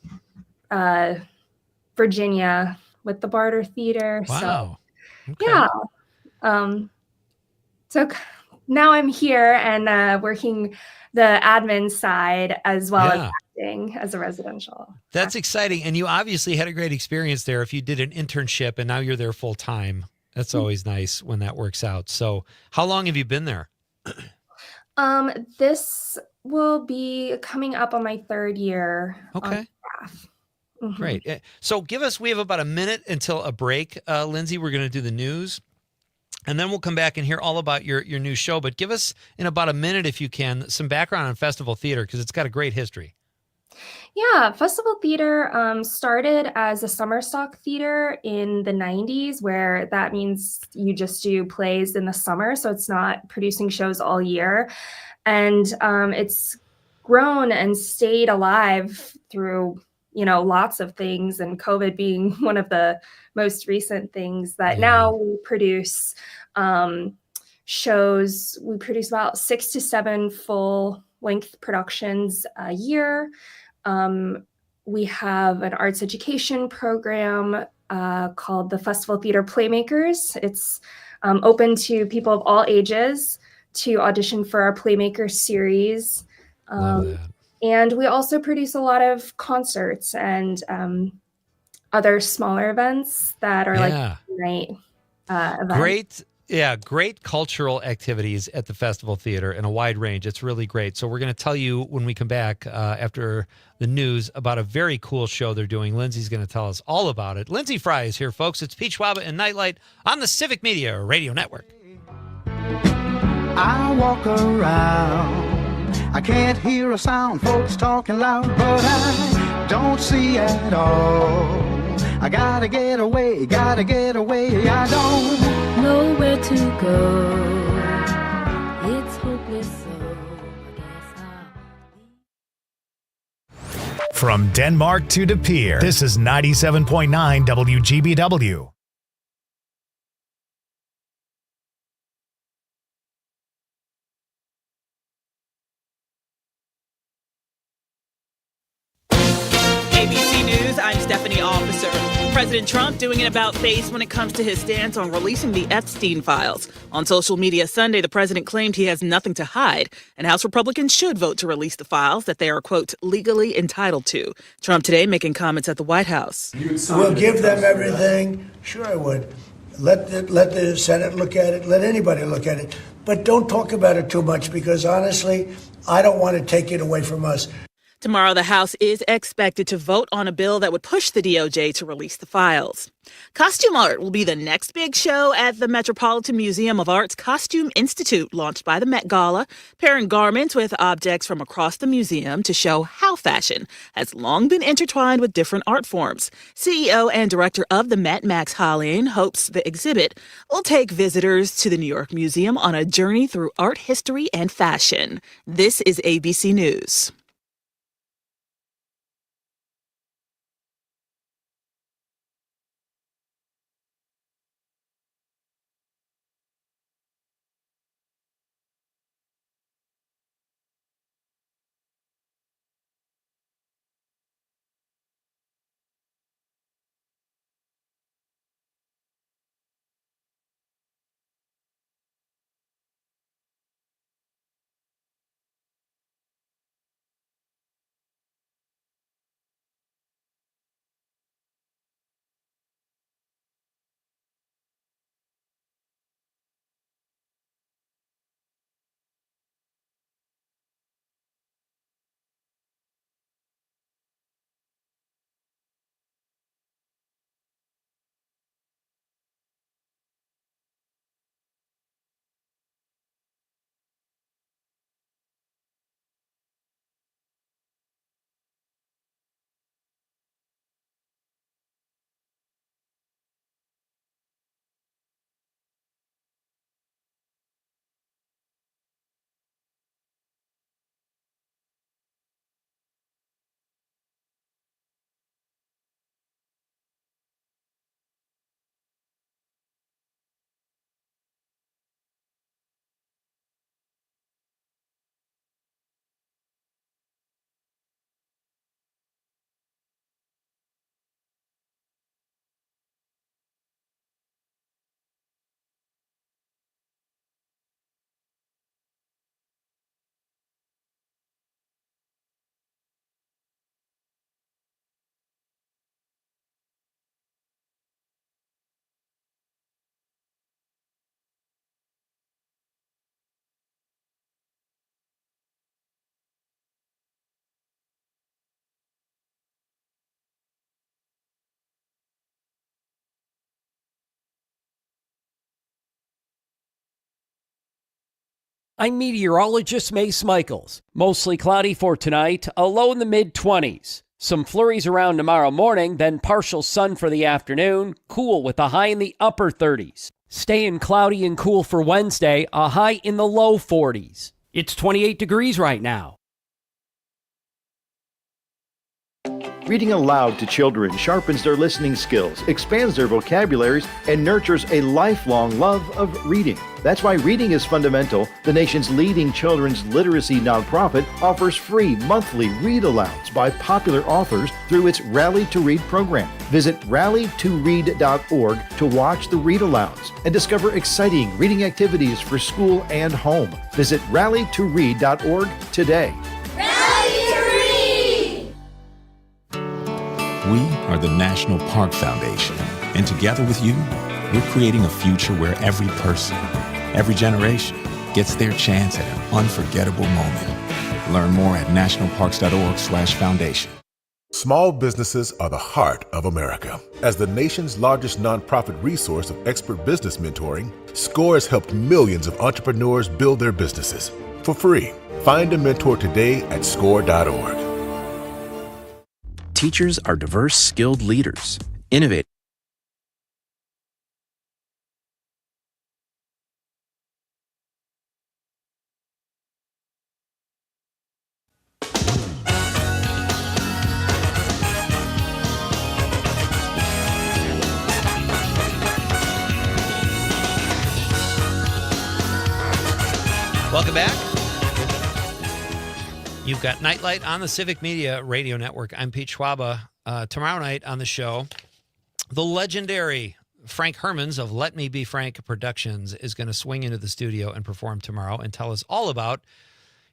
Virginia with the Barter Theater. Wow. So, yeah. So now I'm here and working the admin side as well as acting as a residential. That's exciting. And you obviously had a great experience there if you did an internship and now you're there full time. That's always nice when that works out. So how long have you been there? This will be coming up on my 3rd year on Okay. staff. Mhm. Great. So we have about a minute until a break, Lindsay. We're going to do the news. And then we'll come back and hear all about your new show. But give us, in about a minute, if you can, some background on Festival Theater, because it's got a great history. Yeah, Festival Theater started as a summer stock theater in the 90s, where that means you just do plays in the summer. So it's not producing shows all year. And it's grown and stayed alive through, lots of things, and COVID being one of the most recent things. That now we produce shows. We produce about 6 to 7 full-length productions a year. We have an arts education program called the Festival Theater Playmakers. It's open to people of all ages to audition for our Playmakers series. Love that. And we also produce a lot of concerts and other smaller events that are like night events. Great cultural activities at the Festival Theater in a wide range. It's really great. So we're going to tell you when we come back after the news about a very cool show they're doing. Lindsay's going to tell us all about it. Lindsay Fry is here, folks. It's Pete Schwaba and Nightlight on the Civic Media Radio Network. I walk around, I can't hear a sound, folks talking loud, but I don't see at all. I gotta get away, I don't know where to go. It's hopeless, so I guess From Denmark to De Pere, this is 97.9 WGBW. ABC News, I'm Stephanie Officer. President Trump doing an about-face when it comes to his stance on releasing the Epstein files. On social media Sunday, the president claimed he has nothing to hide, and House Republicans should vote to release the files that they are, quote, legally entitled to. Trump today making comments at the White House. We'll give them everything. Sure, I would. Let the Senate look at it. Let anybody look at it. But don't talk about it too much, because honestly, I don't want to take it away from us. Tomorrow, the House is expected to vote on a bill that would push the DOJ to release the files. Costume art will be the next big show at the Metropolitan Museum of Art's Costume Institute, launched by the Met Gala, pairing garments with objects from across the museum to show how fashion has long been intertwined with different art forms. CEO and director of the Met, Max Hollein, hopes the exhibit will take visitors to the New York Museum on a journey through art history and fashion. This is ABC News. I'm meteorologist Mace Michaels. Mostly cloudy for tonight, a low in the mid-20s. Some flurries around tomorrow morning, then partial sun for the afternoon, cool with a high in the upper 30s. Staying cloudy and cool for Wednesday, a high in the low 40s. It's 28 degrees right now. Reading aloud to children sharpens their listening skills, expands their vocabularies, and nurtures a lifelong love of reading. That's why Reading is Fundamental, the nation's leading children's literacy nonprofit, offers free monthly read-alouds by popular authors through its Rally to Read program. Visit rallytoread.org to watch the read-alouds and discover exciting reading activities for school and home. Visit rallytoread.org today. We are the National Park Foundation, and together with you, we're creating a future where every person, every generation gets their chance at an unforgettable moment. Learn more at nationalparks.org/foundation. Small businesses are the heart of America. As the nation's largest nonprofit resource of expert business mentoring, SCORE has helped millions of entrepreneurs build their businesses for free. Find a mentor today at score.org. Teachers are diverse, skilled leaders. Innovate. Welcome back. You've got Nightlight on the Civic Media Radio Network. I'm Pete Schwaba. Tomorrow night on the show, the legendary Frank Hermans of Let Me Be Frank Productions is going to swing into the studio and perform tomorrow and tell us all about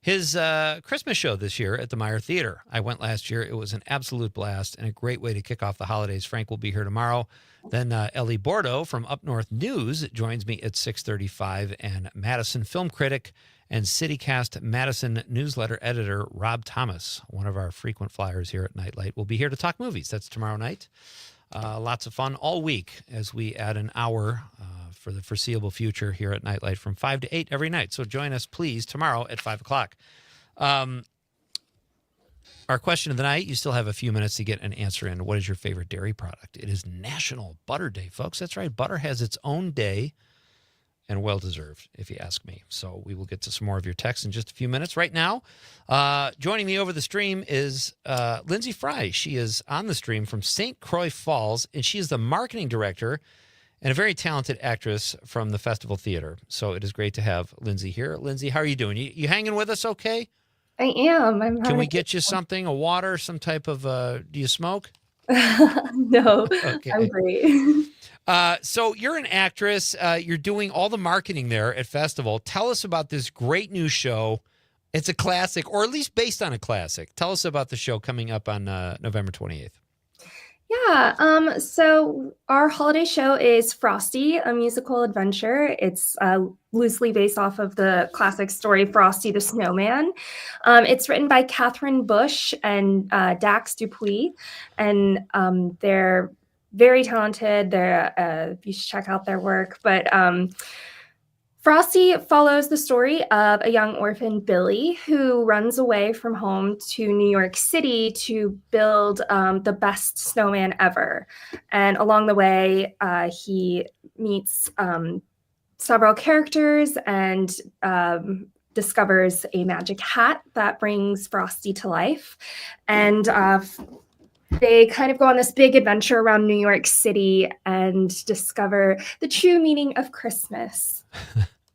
his Christmas show this year at the Meyer Theater. I went last year. It was an absolute blast and a great way to kick off the holidays. Frank will be here tomorrow. Then Ellie Bordeaux from Up North News joins me at 6:35, and Madison film critic and CityCast Madison newsletter editor Rob Thomas, one of our frequent flyers here at Nightlight, will be here to talk movies. That's tomorrow night. Lots of fun all week as we add an hour for the foreseeable future here at Nightlight from 5 to 8 every night. So join us, please, tomorrow at 5 o'clock. Our question of the night, you still have a few minutes to get an answer in. What is your favorite dairy product? It is National Butter Day, folks. That's right. Butter has its own day, and well-deserved, if you ask me. So we will get to some more of your texts in just a few minutes. Right now, joining me over the stream is Lindsay Fry. She is on the stream from St. Croix Falls, and she is the marketing director and a very talented actress from the Festival Theater. So it is great to have Lindsay here. Lindsay, how are you doing? You hanging with us okay? I am. Can we get you something, a water, some type of, do you smoke? No, Okay. I'm great. So you're an actress. You're doing all the marketing there at Festival. Tell us about this great new show. It's a classic, or at least based on a classic. Tell us about the show coming up on November 28th. Yeah, so our holiday show is Frosty, a musical adventure. It's loosely based off of the classic story Frosty the Snowman. It's written by Catherine Bush and Dax Dupuis, and they're very talented. You should check out their work. But Frosty follows the story of a young orphan, Billy, who runs away from home to New York City to build the best snowman ever. And along the way, he meets several characters and discovers a magic hat that brings Frosty to life. And they kind of go on this big adventure around New York City and discover the true meaning of Christmas.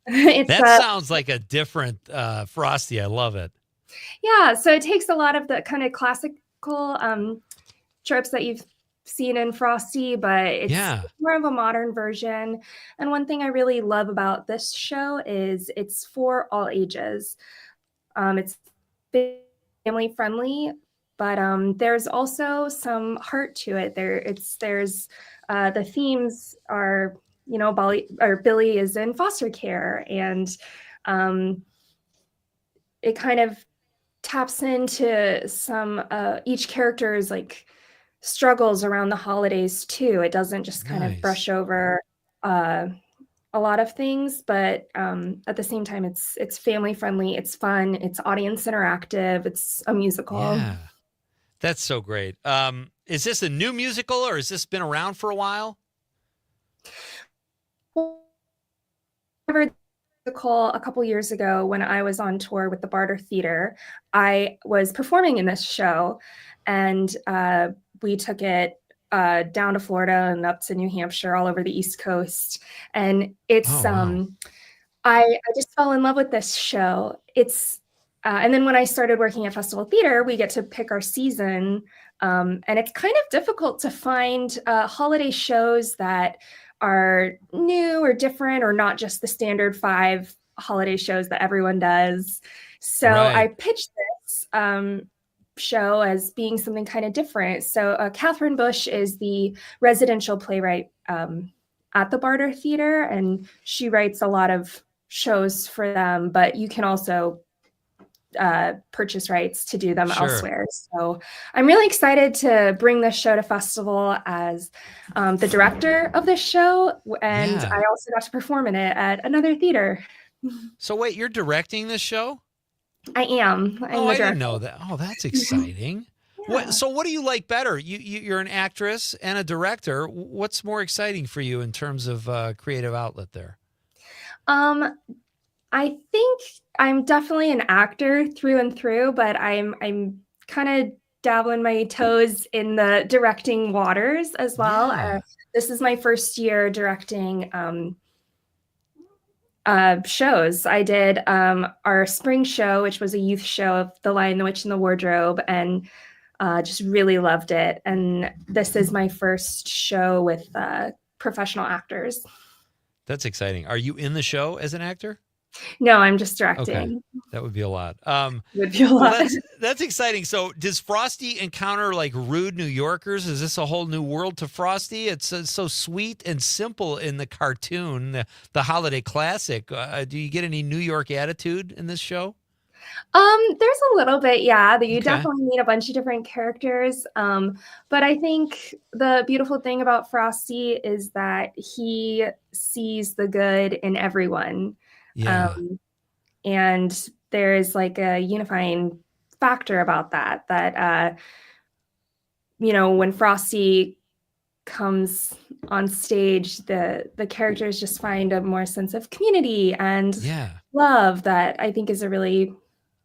That sounds like a different Frosty. I love it. Yeah, so it takes a lot of the kind of classical tropes that you've seen in Frosty, but it's more of a modern version. And one thing I really love about this show is it's for all ages. It's family friendly, but there's also some heart to it. There's the themes are, you know, Billy is in foster care, and it kind of taps into some each character's like struggles around the holidays too. It doesn't just kind of brush over a lot of things, but at the same time, it's family friendly, it's fun, it's audience interactive, it's a musical. Yeah, that's so great. Is this a new musical, or has this been around for a while? Musical a couple years ago when I was on tour with the Barter Theater. I was performing in this show, and we took it down to Florida and up to New Hampshire, all over the East Coast. And it's I just fell in love with this show. It's and then when I started working at Festival Theater, we get to pick our season, and it's kind of difficult to find holiday shows that are new or different, or not just the standard 5 holiday shows that everyone does. So I pitched this show as being something kind of different. So Catherine Bush is the residential playwright at the Barter Theater, and she writes a lot of shows for them, but you can also purchase rights to do them elsewhere. So I'm really excited to bring this show to festival as the director of this show, and I also got to perform in it at another theater. So wait, you're directing this show? I am. I didn't know that. Oh, that's exciting. So what do you like better? You're an actress and a director. What's more exciting for you in terms of creative outlet there? I think I'm definitely an actor through and through, but I'm kind of dabbling my toes in the directing waters as well. This is my first year directing shows. I did our spring show, which was a youth show of The Lion, the Witch, and the Wardrobe, and just really loved it. And this is my first show with professional actors. That's exciting. Are you in the show as an actor? No, I'm just directing. Okay. That would be a lot. Would be a lot. Well, that's exciting. So does Frosty encounter like rude New Yorkers? Is this a whole new world to Frosty? It's so sweet and simple in the cartoon, the holiday classic. Do you get any New York attitude in this show? There's a little bit, yeah, that you definitely meet a bunch of different characters. But I think the beautiful thing about Frosty is that he sees the good in everyone. Yeah. And there is like a unifying factor about that, when Frosty comes on stage, the characters just find a more sense of community and love that I think is a really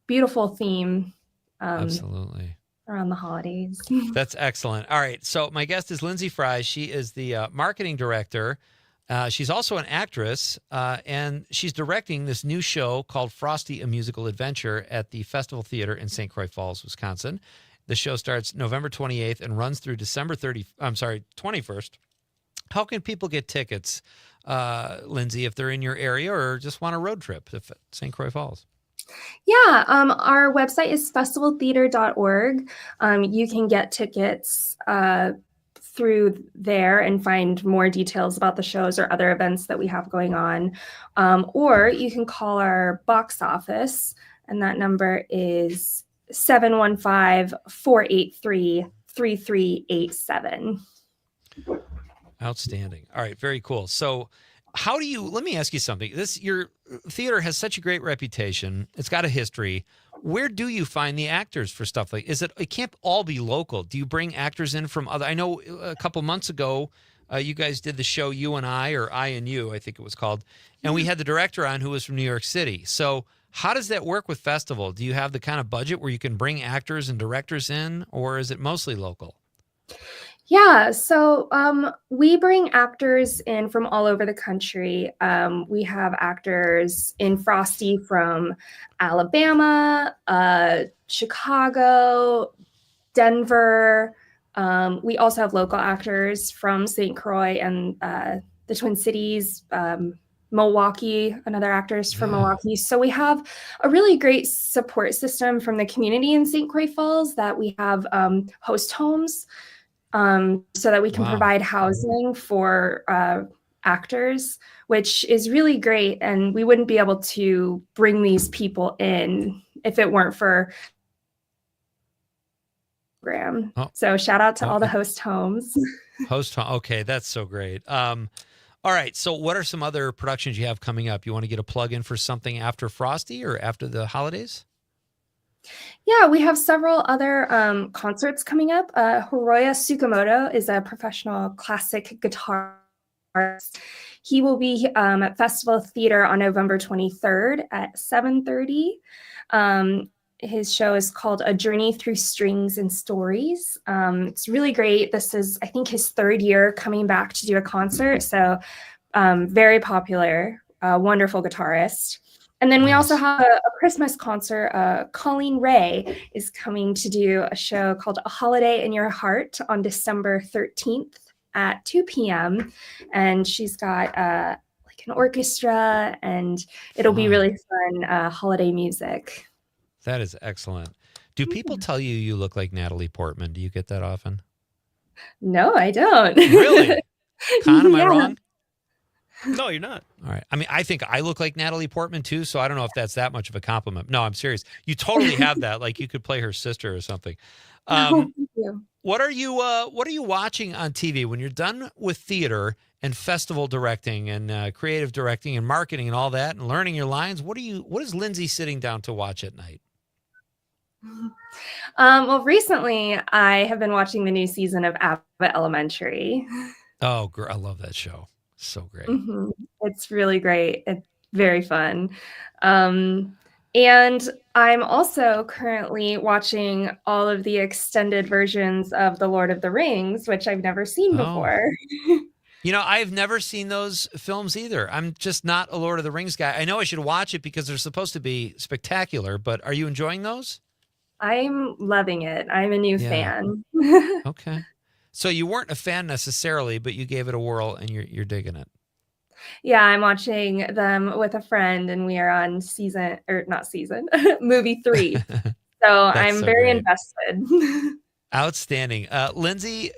beautiful theme. Absolutely. Around the holidays. That's excellent. All right. So my guest is Lindsay Fry. She is the marketing director. She's also an actress, and she's directing this new show called Frosty, a Musical Adventure at the Festival Theater in St. Croix Falls, Wisconsin. The show starts November 28th and runs through December 21st. How can people get tickets, Lindsay, if they're in your area or just want a road trip to St. Croix Falls? Yeah, our website is festivaltheater.org. You can get tickets through there and find more details about the shows or other events that we have going on. Or you can call our box office, and that number is 715-483-3387. Outstanding. All right, very cool. So let me ask you something. Your theater has such a great reputation. It's got a history. Where do you find the actors for stuff like? It can't all be local. Do you bring actors in from other? I know a couple months ago, you guys did the show You and I, or I and You, I think it was called, and we had the director on who was from New York City. So how does that work with festival? Do you have the kind of budget where you can bring actors and directors in, or is it mostly local? Yeah, so we bring actors in from all over the country. We have actors in Frosty from Alabama, Chicago, Denver. We also have local actors from St. Croix and the Twin Cities, Milwaukee, another actors from Milwaukee. So we have a really great support system from the community in St. Croix Falls that we have host homes. So that we can provide housing for actors, which is really great. And we wouldn't be able to bring these people in if it weren't for the program. So shout out to all the host homes. Okay, that's so great. All right. So what are some other productions you have coming up? You want to get a plug in for something after Frosty or after the holidays? Yeah, we have several other concerts coming up. Hiroya Tsukamoto is a professional classic guitarist. He will be at Festival Theater on November 23rd at 7:30. His show is called A Journey Through Strings and Stories. It's really great. This is, I think, his third year coming back to do a concert. So very popular, wonderful guitarist. And then we also have a Christmas concert. Colleen Ray is coming to do a show called A Holiday in Your Heart on December 13th at 2 p.m. And she's got like an orchestra, and it'll be really fun holiday music. That is excellent. Do people tell you you look like Natalie Portman? Do you get that often? No, I don't. Really? Con, am I wrong? No, you're not. All right. I mean, I think I look like Natalie Portman too, so I don't know if that's that much of a compliment. No, I'm serious. You totally have that. Like you could play her sister or something. Thank you. What are you watching on TV when you're done with theater and festival directing and creative directing and marketing and all that and learning your lines? What is Lindsay sitting down to watch at night? Well, recently I have been watching the new season of Abbott Elementary. Oh, I love that show. So great. Mm-hmm. It's really great. It's very fun. And I'm also currently watching all of the extended versions of The Lord of the Rings, which I've never seen before. You know, I've never seen those films either. I'm just not a Lord of the Rings guy. I know I should watch it because they're supposed to be spectacular, but are you enjoying those? I'm loving it. I'm a new fan. Okay. So you weren't a fan necessarily, but you gave it a whirl and you're digging it. Yeah, I'm watching them with a friend, and we are on movie 3. So I'm so very great. invested. Outstanding. Lindsay,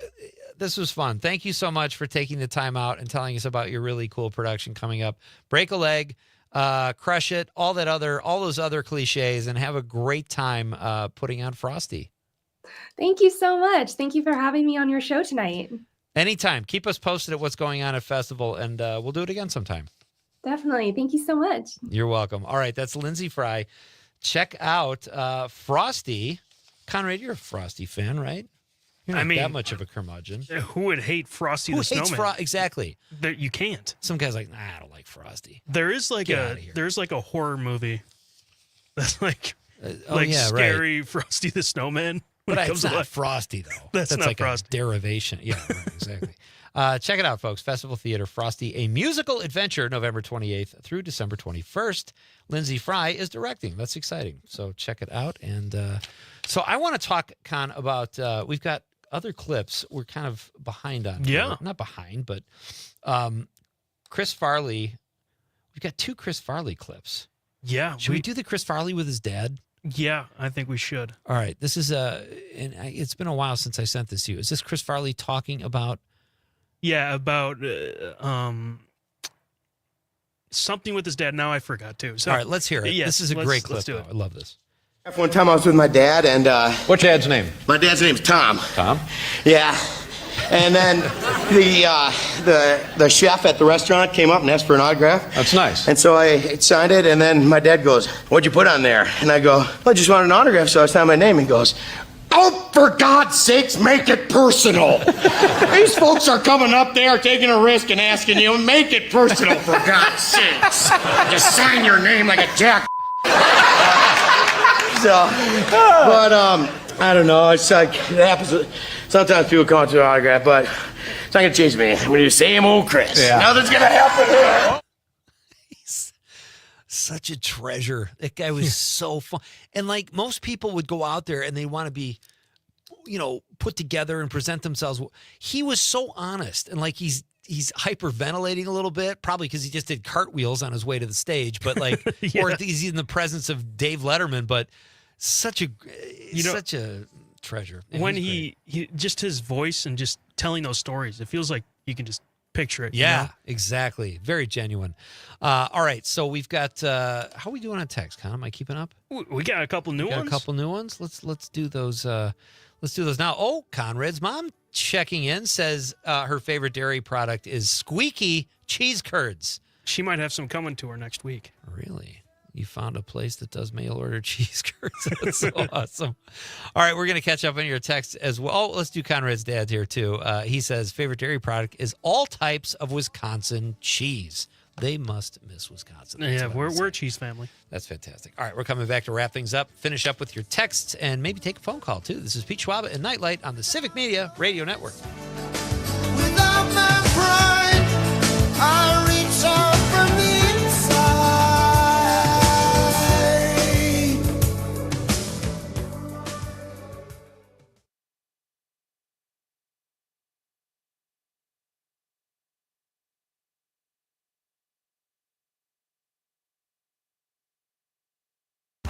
this was fun. Thank you so much for taking the time out and telling us about your really cool production coming up. Break a leg, crush it, all those other cliches, and have a great time putting on Frosty. Thank you so much. Thank you for having me on your show tonight. Anytime. Keep us posted at what's going on at Festival, and we'll do it again sometime. Definitely. Thank you so much. You're welcome. All right, that's Lindsay Fry. Check out Frosty. Conrad, you're a Frosty fan, right? You're not that much of a curmudgeon. Who would hate Frosty the Snowman? Exactly. You can't. Some guy's like, nah, I don't like Frosty. There's like a horror movie that's like scary right. Frosty the Snowman. But it's not Frosty, though. That's not like Frosty. A derivation. Yeah, right, exactly. Check it out, folks. Festival Theater, Frosty, a musical adventure, November 28th through December 21st. Lindsay Fry is directing. That's exciting. So check it out. And so I want to talk, Con, about we've got other clips we're kind of behind on. Yeah. Not behind, but Chris Farley. We've got 2 Chris Farley clips. Yeah. Should we do the Chris Farley with his dad? Yeah, I think we should. All right. This is and it's been a while since I sent this to you. Is this Chris Farley talking about? Yeah, about something with his dad. Now I forgot too. So, all right, let's hear it. Yes, this is a great clip. Let's do it. I love this. One time I was with my dad, and what's your dad's name? My dad's name's Tom. Tom? Yeah. And then the chef at the restaurant came up and asked for an autograph. That's nice. And so I signed it, and then my dad goes, "What'd you put on there?" And I go, "Well, I just wanted an autograph, so I signed my name." He goes, "Oh, for God's sakes, make it personal. These folks are coming up there, taking a risk and asking you, make it personal, for God's sakes. Just sign your name like a jack." I don't know. It's like, it happens. Sometimes people come up to an autograph, but it's not going to change me. I'm going to do the same old Chris. Yeah. Nothing's going to happen here. He's such a treasure. That guy was so fun. And like most people would go out there and they want to be, put together and present themselves. He was so honest. And like he's hyperventilating a little bit, probably because he just did cartwheels on his way to the stage, but like, or he's in the presence of Dave Letterman, but such a treasure. And when he just his voice and just telling those stories, it feels like you can just picture it. Yeah, exactly. Very genuine. All right. So we've got, how are we doing on text, Con? Am I keeping up? We got a couple new ones. Let's do those. Let's do those now. Oh, Conrad's mom checking in says her favorite dairy product is squeaky cheese curds. She might have some coming to her next week. Really? You found a place that does mail order cheese curds. That's so awesome. All right, we're going to catch up on your text as well. Oh, let's do Conrad's dad here, too. He says, favorite dairy product is all types of Wisconsin cheese. They must miss Wisconsin. Yeah, we're a cheese family. That's fantastic. All right, we're coming back to wrap things up, finish up with your texts, and maybe take a phone call, too. This is Pete Schwaba and Nightlight on the Civic Media Radio Network. Without my pride, I reach out from the inside.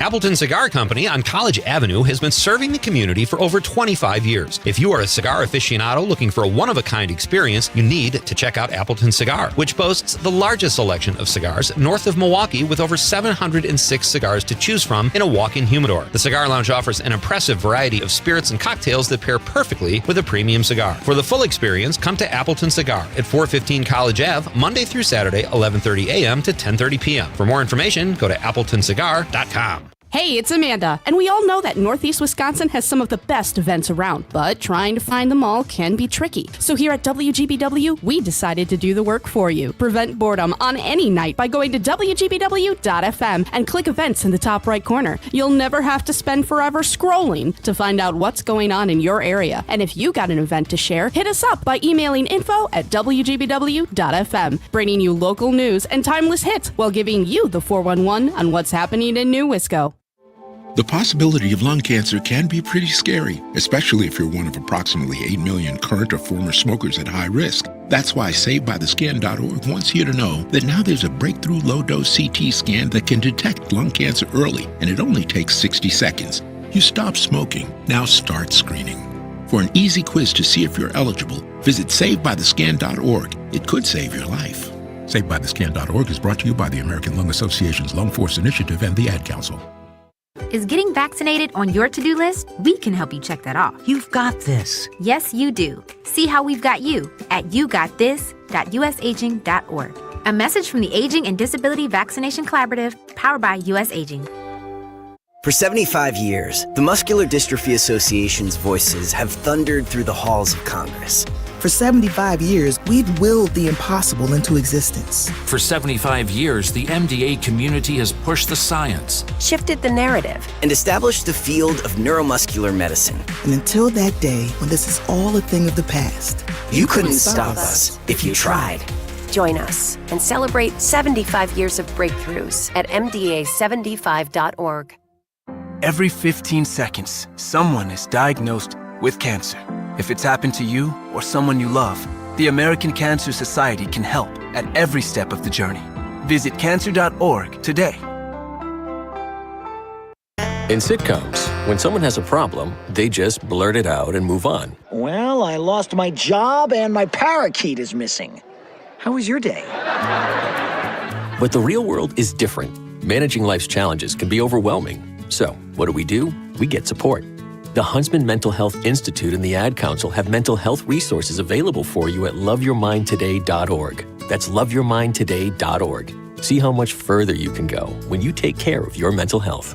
Appleton Cigar Company on College Avenue has been serving the community for over 25 years. If you are a cigar aficionado looking for a one-of-a-kind experience, you need to check out Appleton Cigar, which boasts the largest selection of cigars north of Milwaukee with over 706 cigars to choose from in a walk-in humidor. The Cigar Lounge offers an impressive variety of spirits and cocktails that pair perfectly with a premium cigar. For the full experience, come to Appleton Cigar at 415 College Ave, Monday through Saturday, 11:30 a.m. to 10:30 p.m. For more information, go to appletoncigar.com. Hey, it's Amanda, and we all know that Northeast Wisconsin has some of the best events around, but trying to find them all can be tricky. So here at WGBW, we decided to do the work for you. Prevent boredom on any night by going to WGBW.fm and click events in the top right corner. You'll never have to spend forever scrolling to find out what's going on in your area. And if you got an event to share, hit us up by emailing info@WGBW.fm, bringing you local news and timeless hits while giving you the 411 on what's happening in New Wisco. The possibility of lung cancer can be pretty scary, especially if you're one of approximately 8 million current or former smokers at high risk. That's why SaveByTheScan.org wants you to know that now there's a breakthrough low-dose CT scan that can detect lung cancer early, and it only takes 60 seconds. You stop smoking, now start screening. For an easy quiz to see if you're eligible, visit SaveByTheScan.org. It could save your life. SaveByTheScan.org is brought to you by the American Lung Association's Lung Force Initiative and the Ad Council. Is getting vaccinated on your to-do list? We can help you check that off. You've got this. Yes, you do. See how we've got you at yougotthis.usaging.org. A message from the Aging and Disability Vaccination Collaborative, powered by US Aging. For 75 years, the Muscular Dystrophy Association's voices have thundered through the halls of Congress. For 75 years, we've willed the impossible into existence. For 75 years, the MDA community has pushed the science, shifted the narrative, and established the field of neuromuscular medicine. And until that day, when this is all a thing of the past, you couldn't stop us if you tried. Join us and celebrate 75 years of breakthroughs at MDA75.org. Every 15 seconds, someone is diagnosed with cancer. If it's happened to you or someone you love, the American Cancer Society can help at every step of the journey. Visit cancer.org today. In sitcoms, when someone has a problem, they just blurt it out and move on. Well, I lost my job and my parakeet is missing. How was your day? But the real world is different. Managing life's challenges can be overwhelming. So, what do? We get support. The Huntsman Mental Health Institute and the Ad Council have mental health resources available for you at loveyourmindtoday.org. That's loveyourmindtoday.org. See how much further you can go when you take care of your mental health.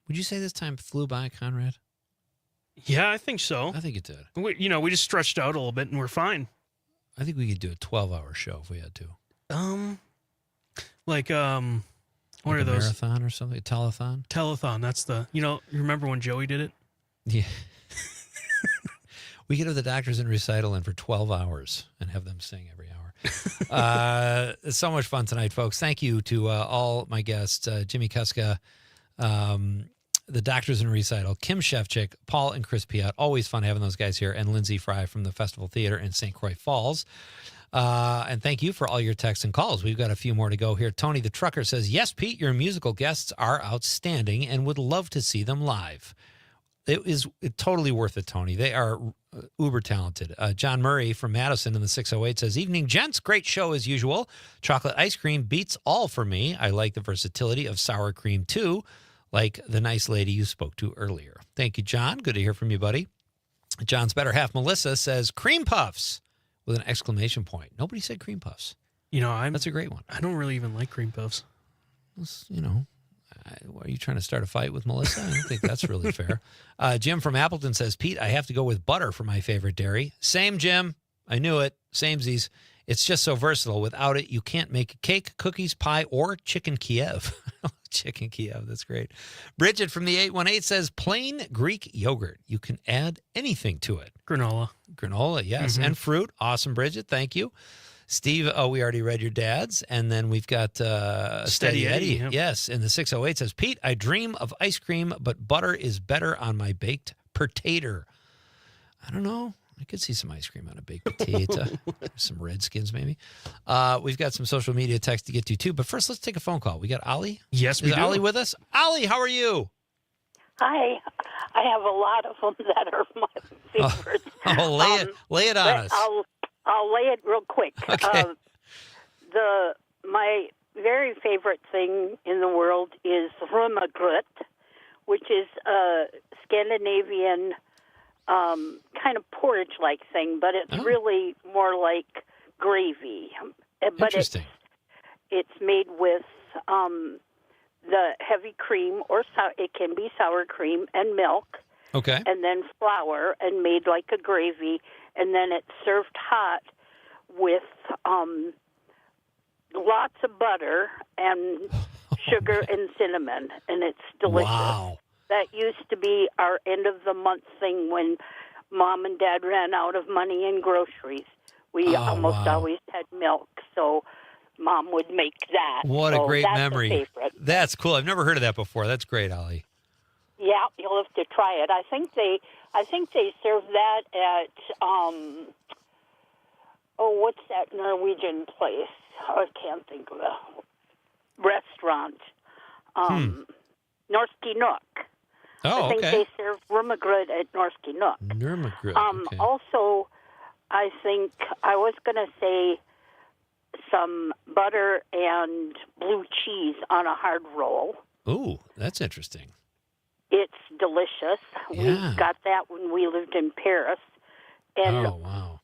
Would you say this time flew by, Conrad? Yeah, I think so. I think it did. We just stretched out a little bit and we're fine. I think we could do a 12-hour show if we had to. What like are those? Marathon or something? A telethon? Telethon. That's the, you remember when Joey did it? Yeah. We could have the Doctors in Recital in for 12 hours and have them sing every hour. It's so much fun tonight, folks. Thank you to all my guests, Jimmy Kuska, the Doctors in Recital, Kim Shevchik, Paul and Chris Piat. Always fun having those guys here, and Lindsay Fry from the Festival Theater in St. Croix Falls. And thank you for all your texts and calls. We've got a few more to go here. Tony the Trucker says, yes, Pete, your musical guests are outstanding and would love to see them live. It is totally worth it, Tony. They are uber talented. John Murray from Madison in the 608 says, evening, gents. Great show as usual. Chocolate ice cream beats all for me. I like the versatility of sour cream, too, like the nice lady you spoke to earlier. Thank you, John. Good to hear from you, buddy. John's better half, Melissa, says, cream puffs with an exclamation point. Nobody said cream puffs. That's a great one. I don't really even like cream puffs. Are you trying to start a fight with Melissa? I don't think that's really fair. Jim from Appleton says, Pete, I have to go with butter for my favorite dairy. Same, Jim. I knew it. Samesies. It's just so versatile. Without it, you can't make a cake, cookies, pie, or chicken Kiev. Chicken Kiev. That's great. Bridget from the 818 says, plain Greek yogurt. You can add anything to it. Granola. Granola, yes. Mhm. And fruit. Awesome, Bridget. Thank you. Steve, we already read your dad's. And then we've got Steady Eddie. Yep. Yes. And the 608 says, Pete, I dream of ice cream, but butter is better on my baked potato. I don't know. I could see some ice cream on a baked potato. Some Redskins, maybe. We've got some social media text to get to, too. But first, let's take a phone call. We got Ollie? Yes, we Is do. Ollie with us? Ollie, how are you? Hi. I have a lot of them that are my favorites. Lay it on but us. I'll lay it real quick. Okay. My very favorite thing in the world is rummegrut, which is a Scandinavian kind of porridge-like thing, but it's really more like gravy. But Interesting. it's made with the heavy cream, or it can be sour cream and milk. Okay. And then flour, and made like a gravy, and then it's served hot with lots of butter and sugar and cinnamon, and it's delicious. Wow. That used to be our end of the month thing when Mom and Dad ran out of money in groceries. We almost always had milk, so Mom would make that. What So a great that's memory. favorite. That's cool. I've never heard of that before. That's great, Ollie. Yeah, you'll have to try it. I think they serve that at what's that Norwegian place? I can't think of a restaurant. Norske Nook. Oh, I think they serve rummegrut at Norske Nook. Nurmagrid. Okay. Also, I think I was going to say some butter and blue cheese on a hard roll. Ooh, that's interesting. It's delicious. Yeah. We got that when we lived in Paris. And oh, wow.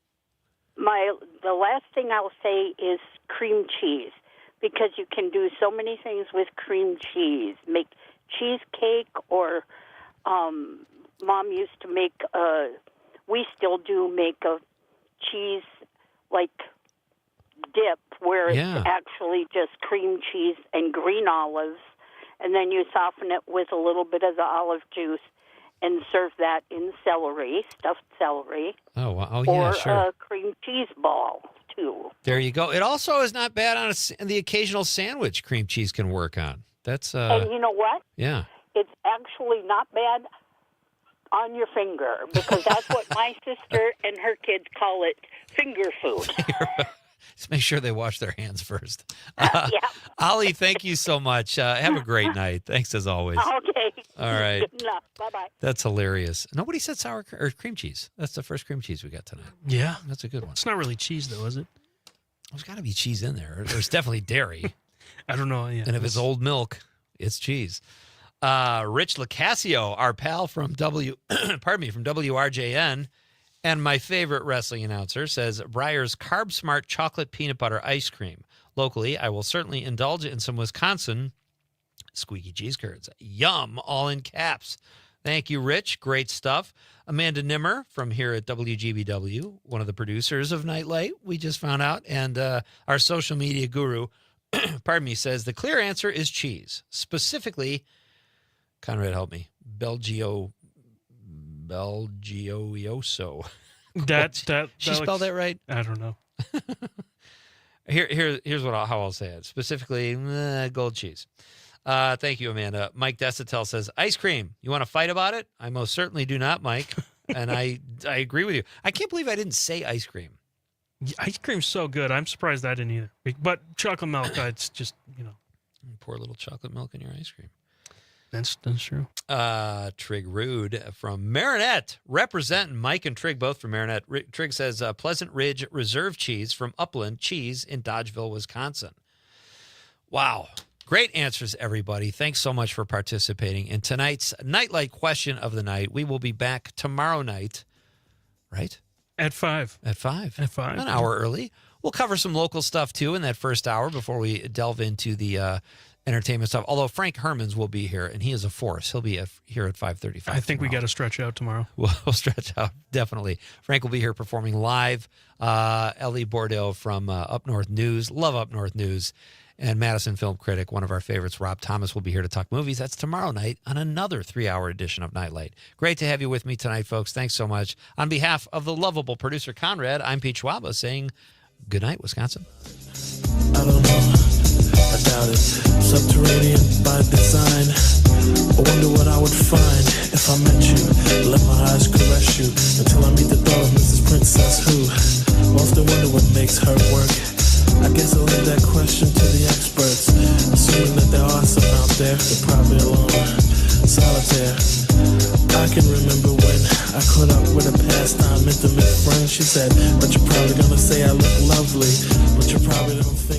the last thing I'll say is cream cheese, because you can do so many things with cream cheese. Make cheesecake, or Mom used to make we still do make a cheese like dip where it's actually just cream cheese and green olives, and then you soften it with a little bit of the olive juice and serve that in celery, stuffed celery. Oh, wow. Oh, yeah, or sure. a cream cheese ball, too. There you go. It also is not bad on the occasional sandwich cream cheese can work on. That's And you know what? yeah. It's actually not bad on your finger, because that's what my sister and her kids call it, finger food. Just make sure they wash their hands first. Yeah. Ollie, thank you so much. Have a great night. Thanks as always. Okay. All right. Good enough. Bye-bye. That's hilarious. Nobody said sour or cream cheese. That's the first cream cheese we got tonight. Yeah. That's a good one. It's not really cheese, though, is it? There's got to be cheese in there. There's definitely dairy. I don't know. Yeah. And if it's old milk, it's cheese. Rich Lacasio, our pal from from WRJN, and my favorite wrestling announcer, says Breyer's Carb Smart Chocolate Peanut Butter Ice Cream. Locally, I will certainly indulge in some Wisconsin squeaky cheese curds. Yum, all in caps. Thank you, Rich. Great stuff. Amanda Nimmer from here at WGBW, one of the producers of Night Light, we just found out, and our social media guru, says the clear answer is cheese. Specifically, Conrad, help me, Belgioioso. That she spelled that right? I don't know. Here's how I'll say it. Specifically, gold cheese. Thank you, Amanda. Mike Desatel says, ice cream. You want to fight about it? I most certainly do not, Mike. And I agree with you. I can't believe I didn't say ice cream. Ice cream's so good. I'm surprised I didn't either. But chocolate milk, it's just, Pour a little chocolate milk in your ice cream. That's true. Trig Rude from Marinette, representing Mike and Trig, both from Marinette. Trig says, Pleasant Ridge Reserve Cheese from Upland Cheese in Dodgeville, Wisconsin. Wow. Great answers, everybody. Thanks so much for participating in tonight's Nightlight question of the night. We will be back tomorrow night, right? At 5. At 5. At 5. An hour early. We'll cover some local stuff, too, in that first hour before we delve into the entertainment stuff. Although Frank Hermans will be here, and he is a force. He'll be here at 5:35. I think we got to stretch out tomorrow. We'll stretch out, definitely. Frank will be here performing live. Ellie Bordeaux from Up North News. Love Up North News. And Madison film critic, one of our favorites, Rob Thomas, will be here to talk movies. That's tomorrow night on another 3-hour edition of Nightlight. Great to have you with me tonight, folks. Thanks so much. On behalf of the lovable producer Conrad, I'm Pete Schwaba saying good night, Wisconsin. I don't know. I doubt it. Subterranean by design. I wonder what I would find if I met you. Let my eyes caress you until I meet the thought of Mrs. Princess who often wonder what makes her work. I guess I'll leave that question to the experts. Assuming that there are some out there, they're probably alone, solitaire. I can remember when I caught up with a pastime intimate friend. She said, but you're probably gonna say I look lovely, but you probably don't think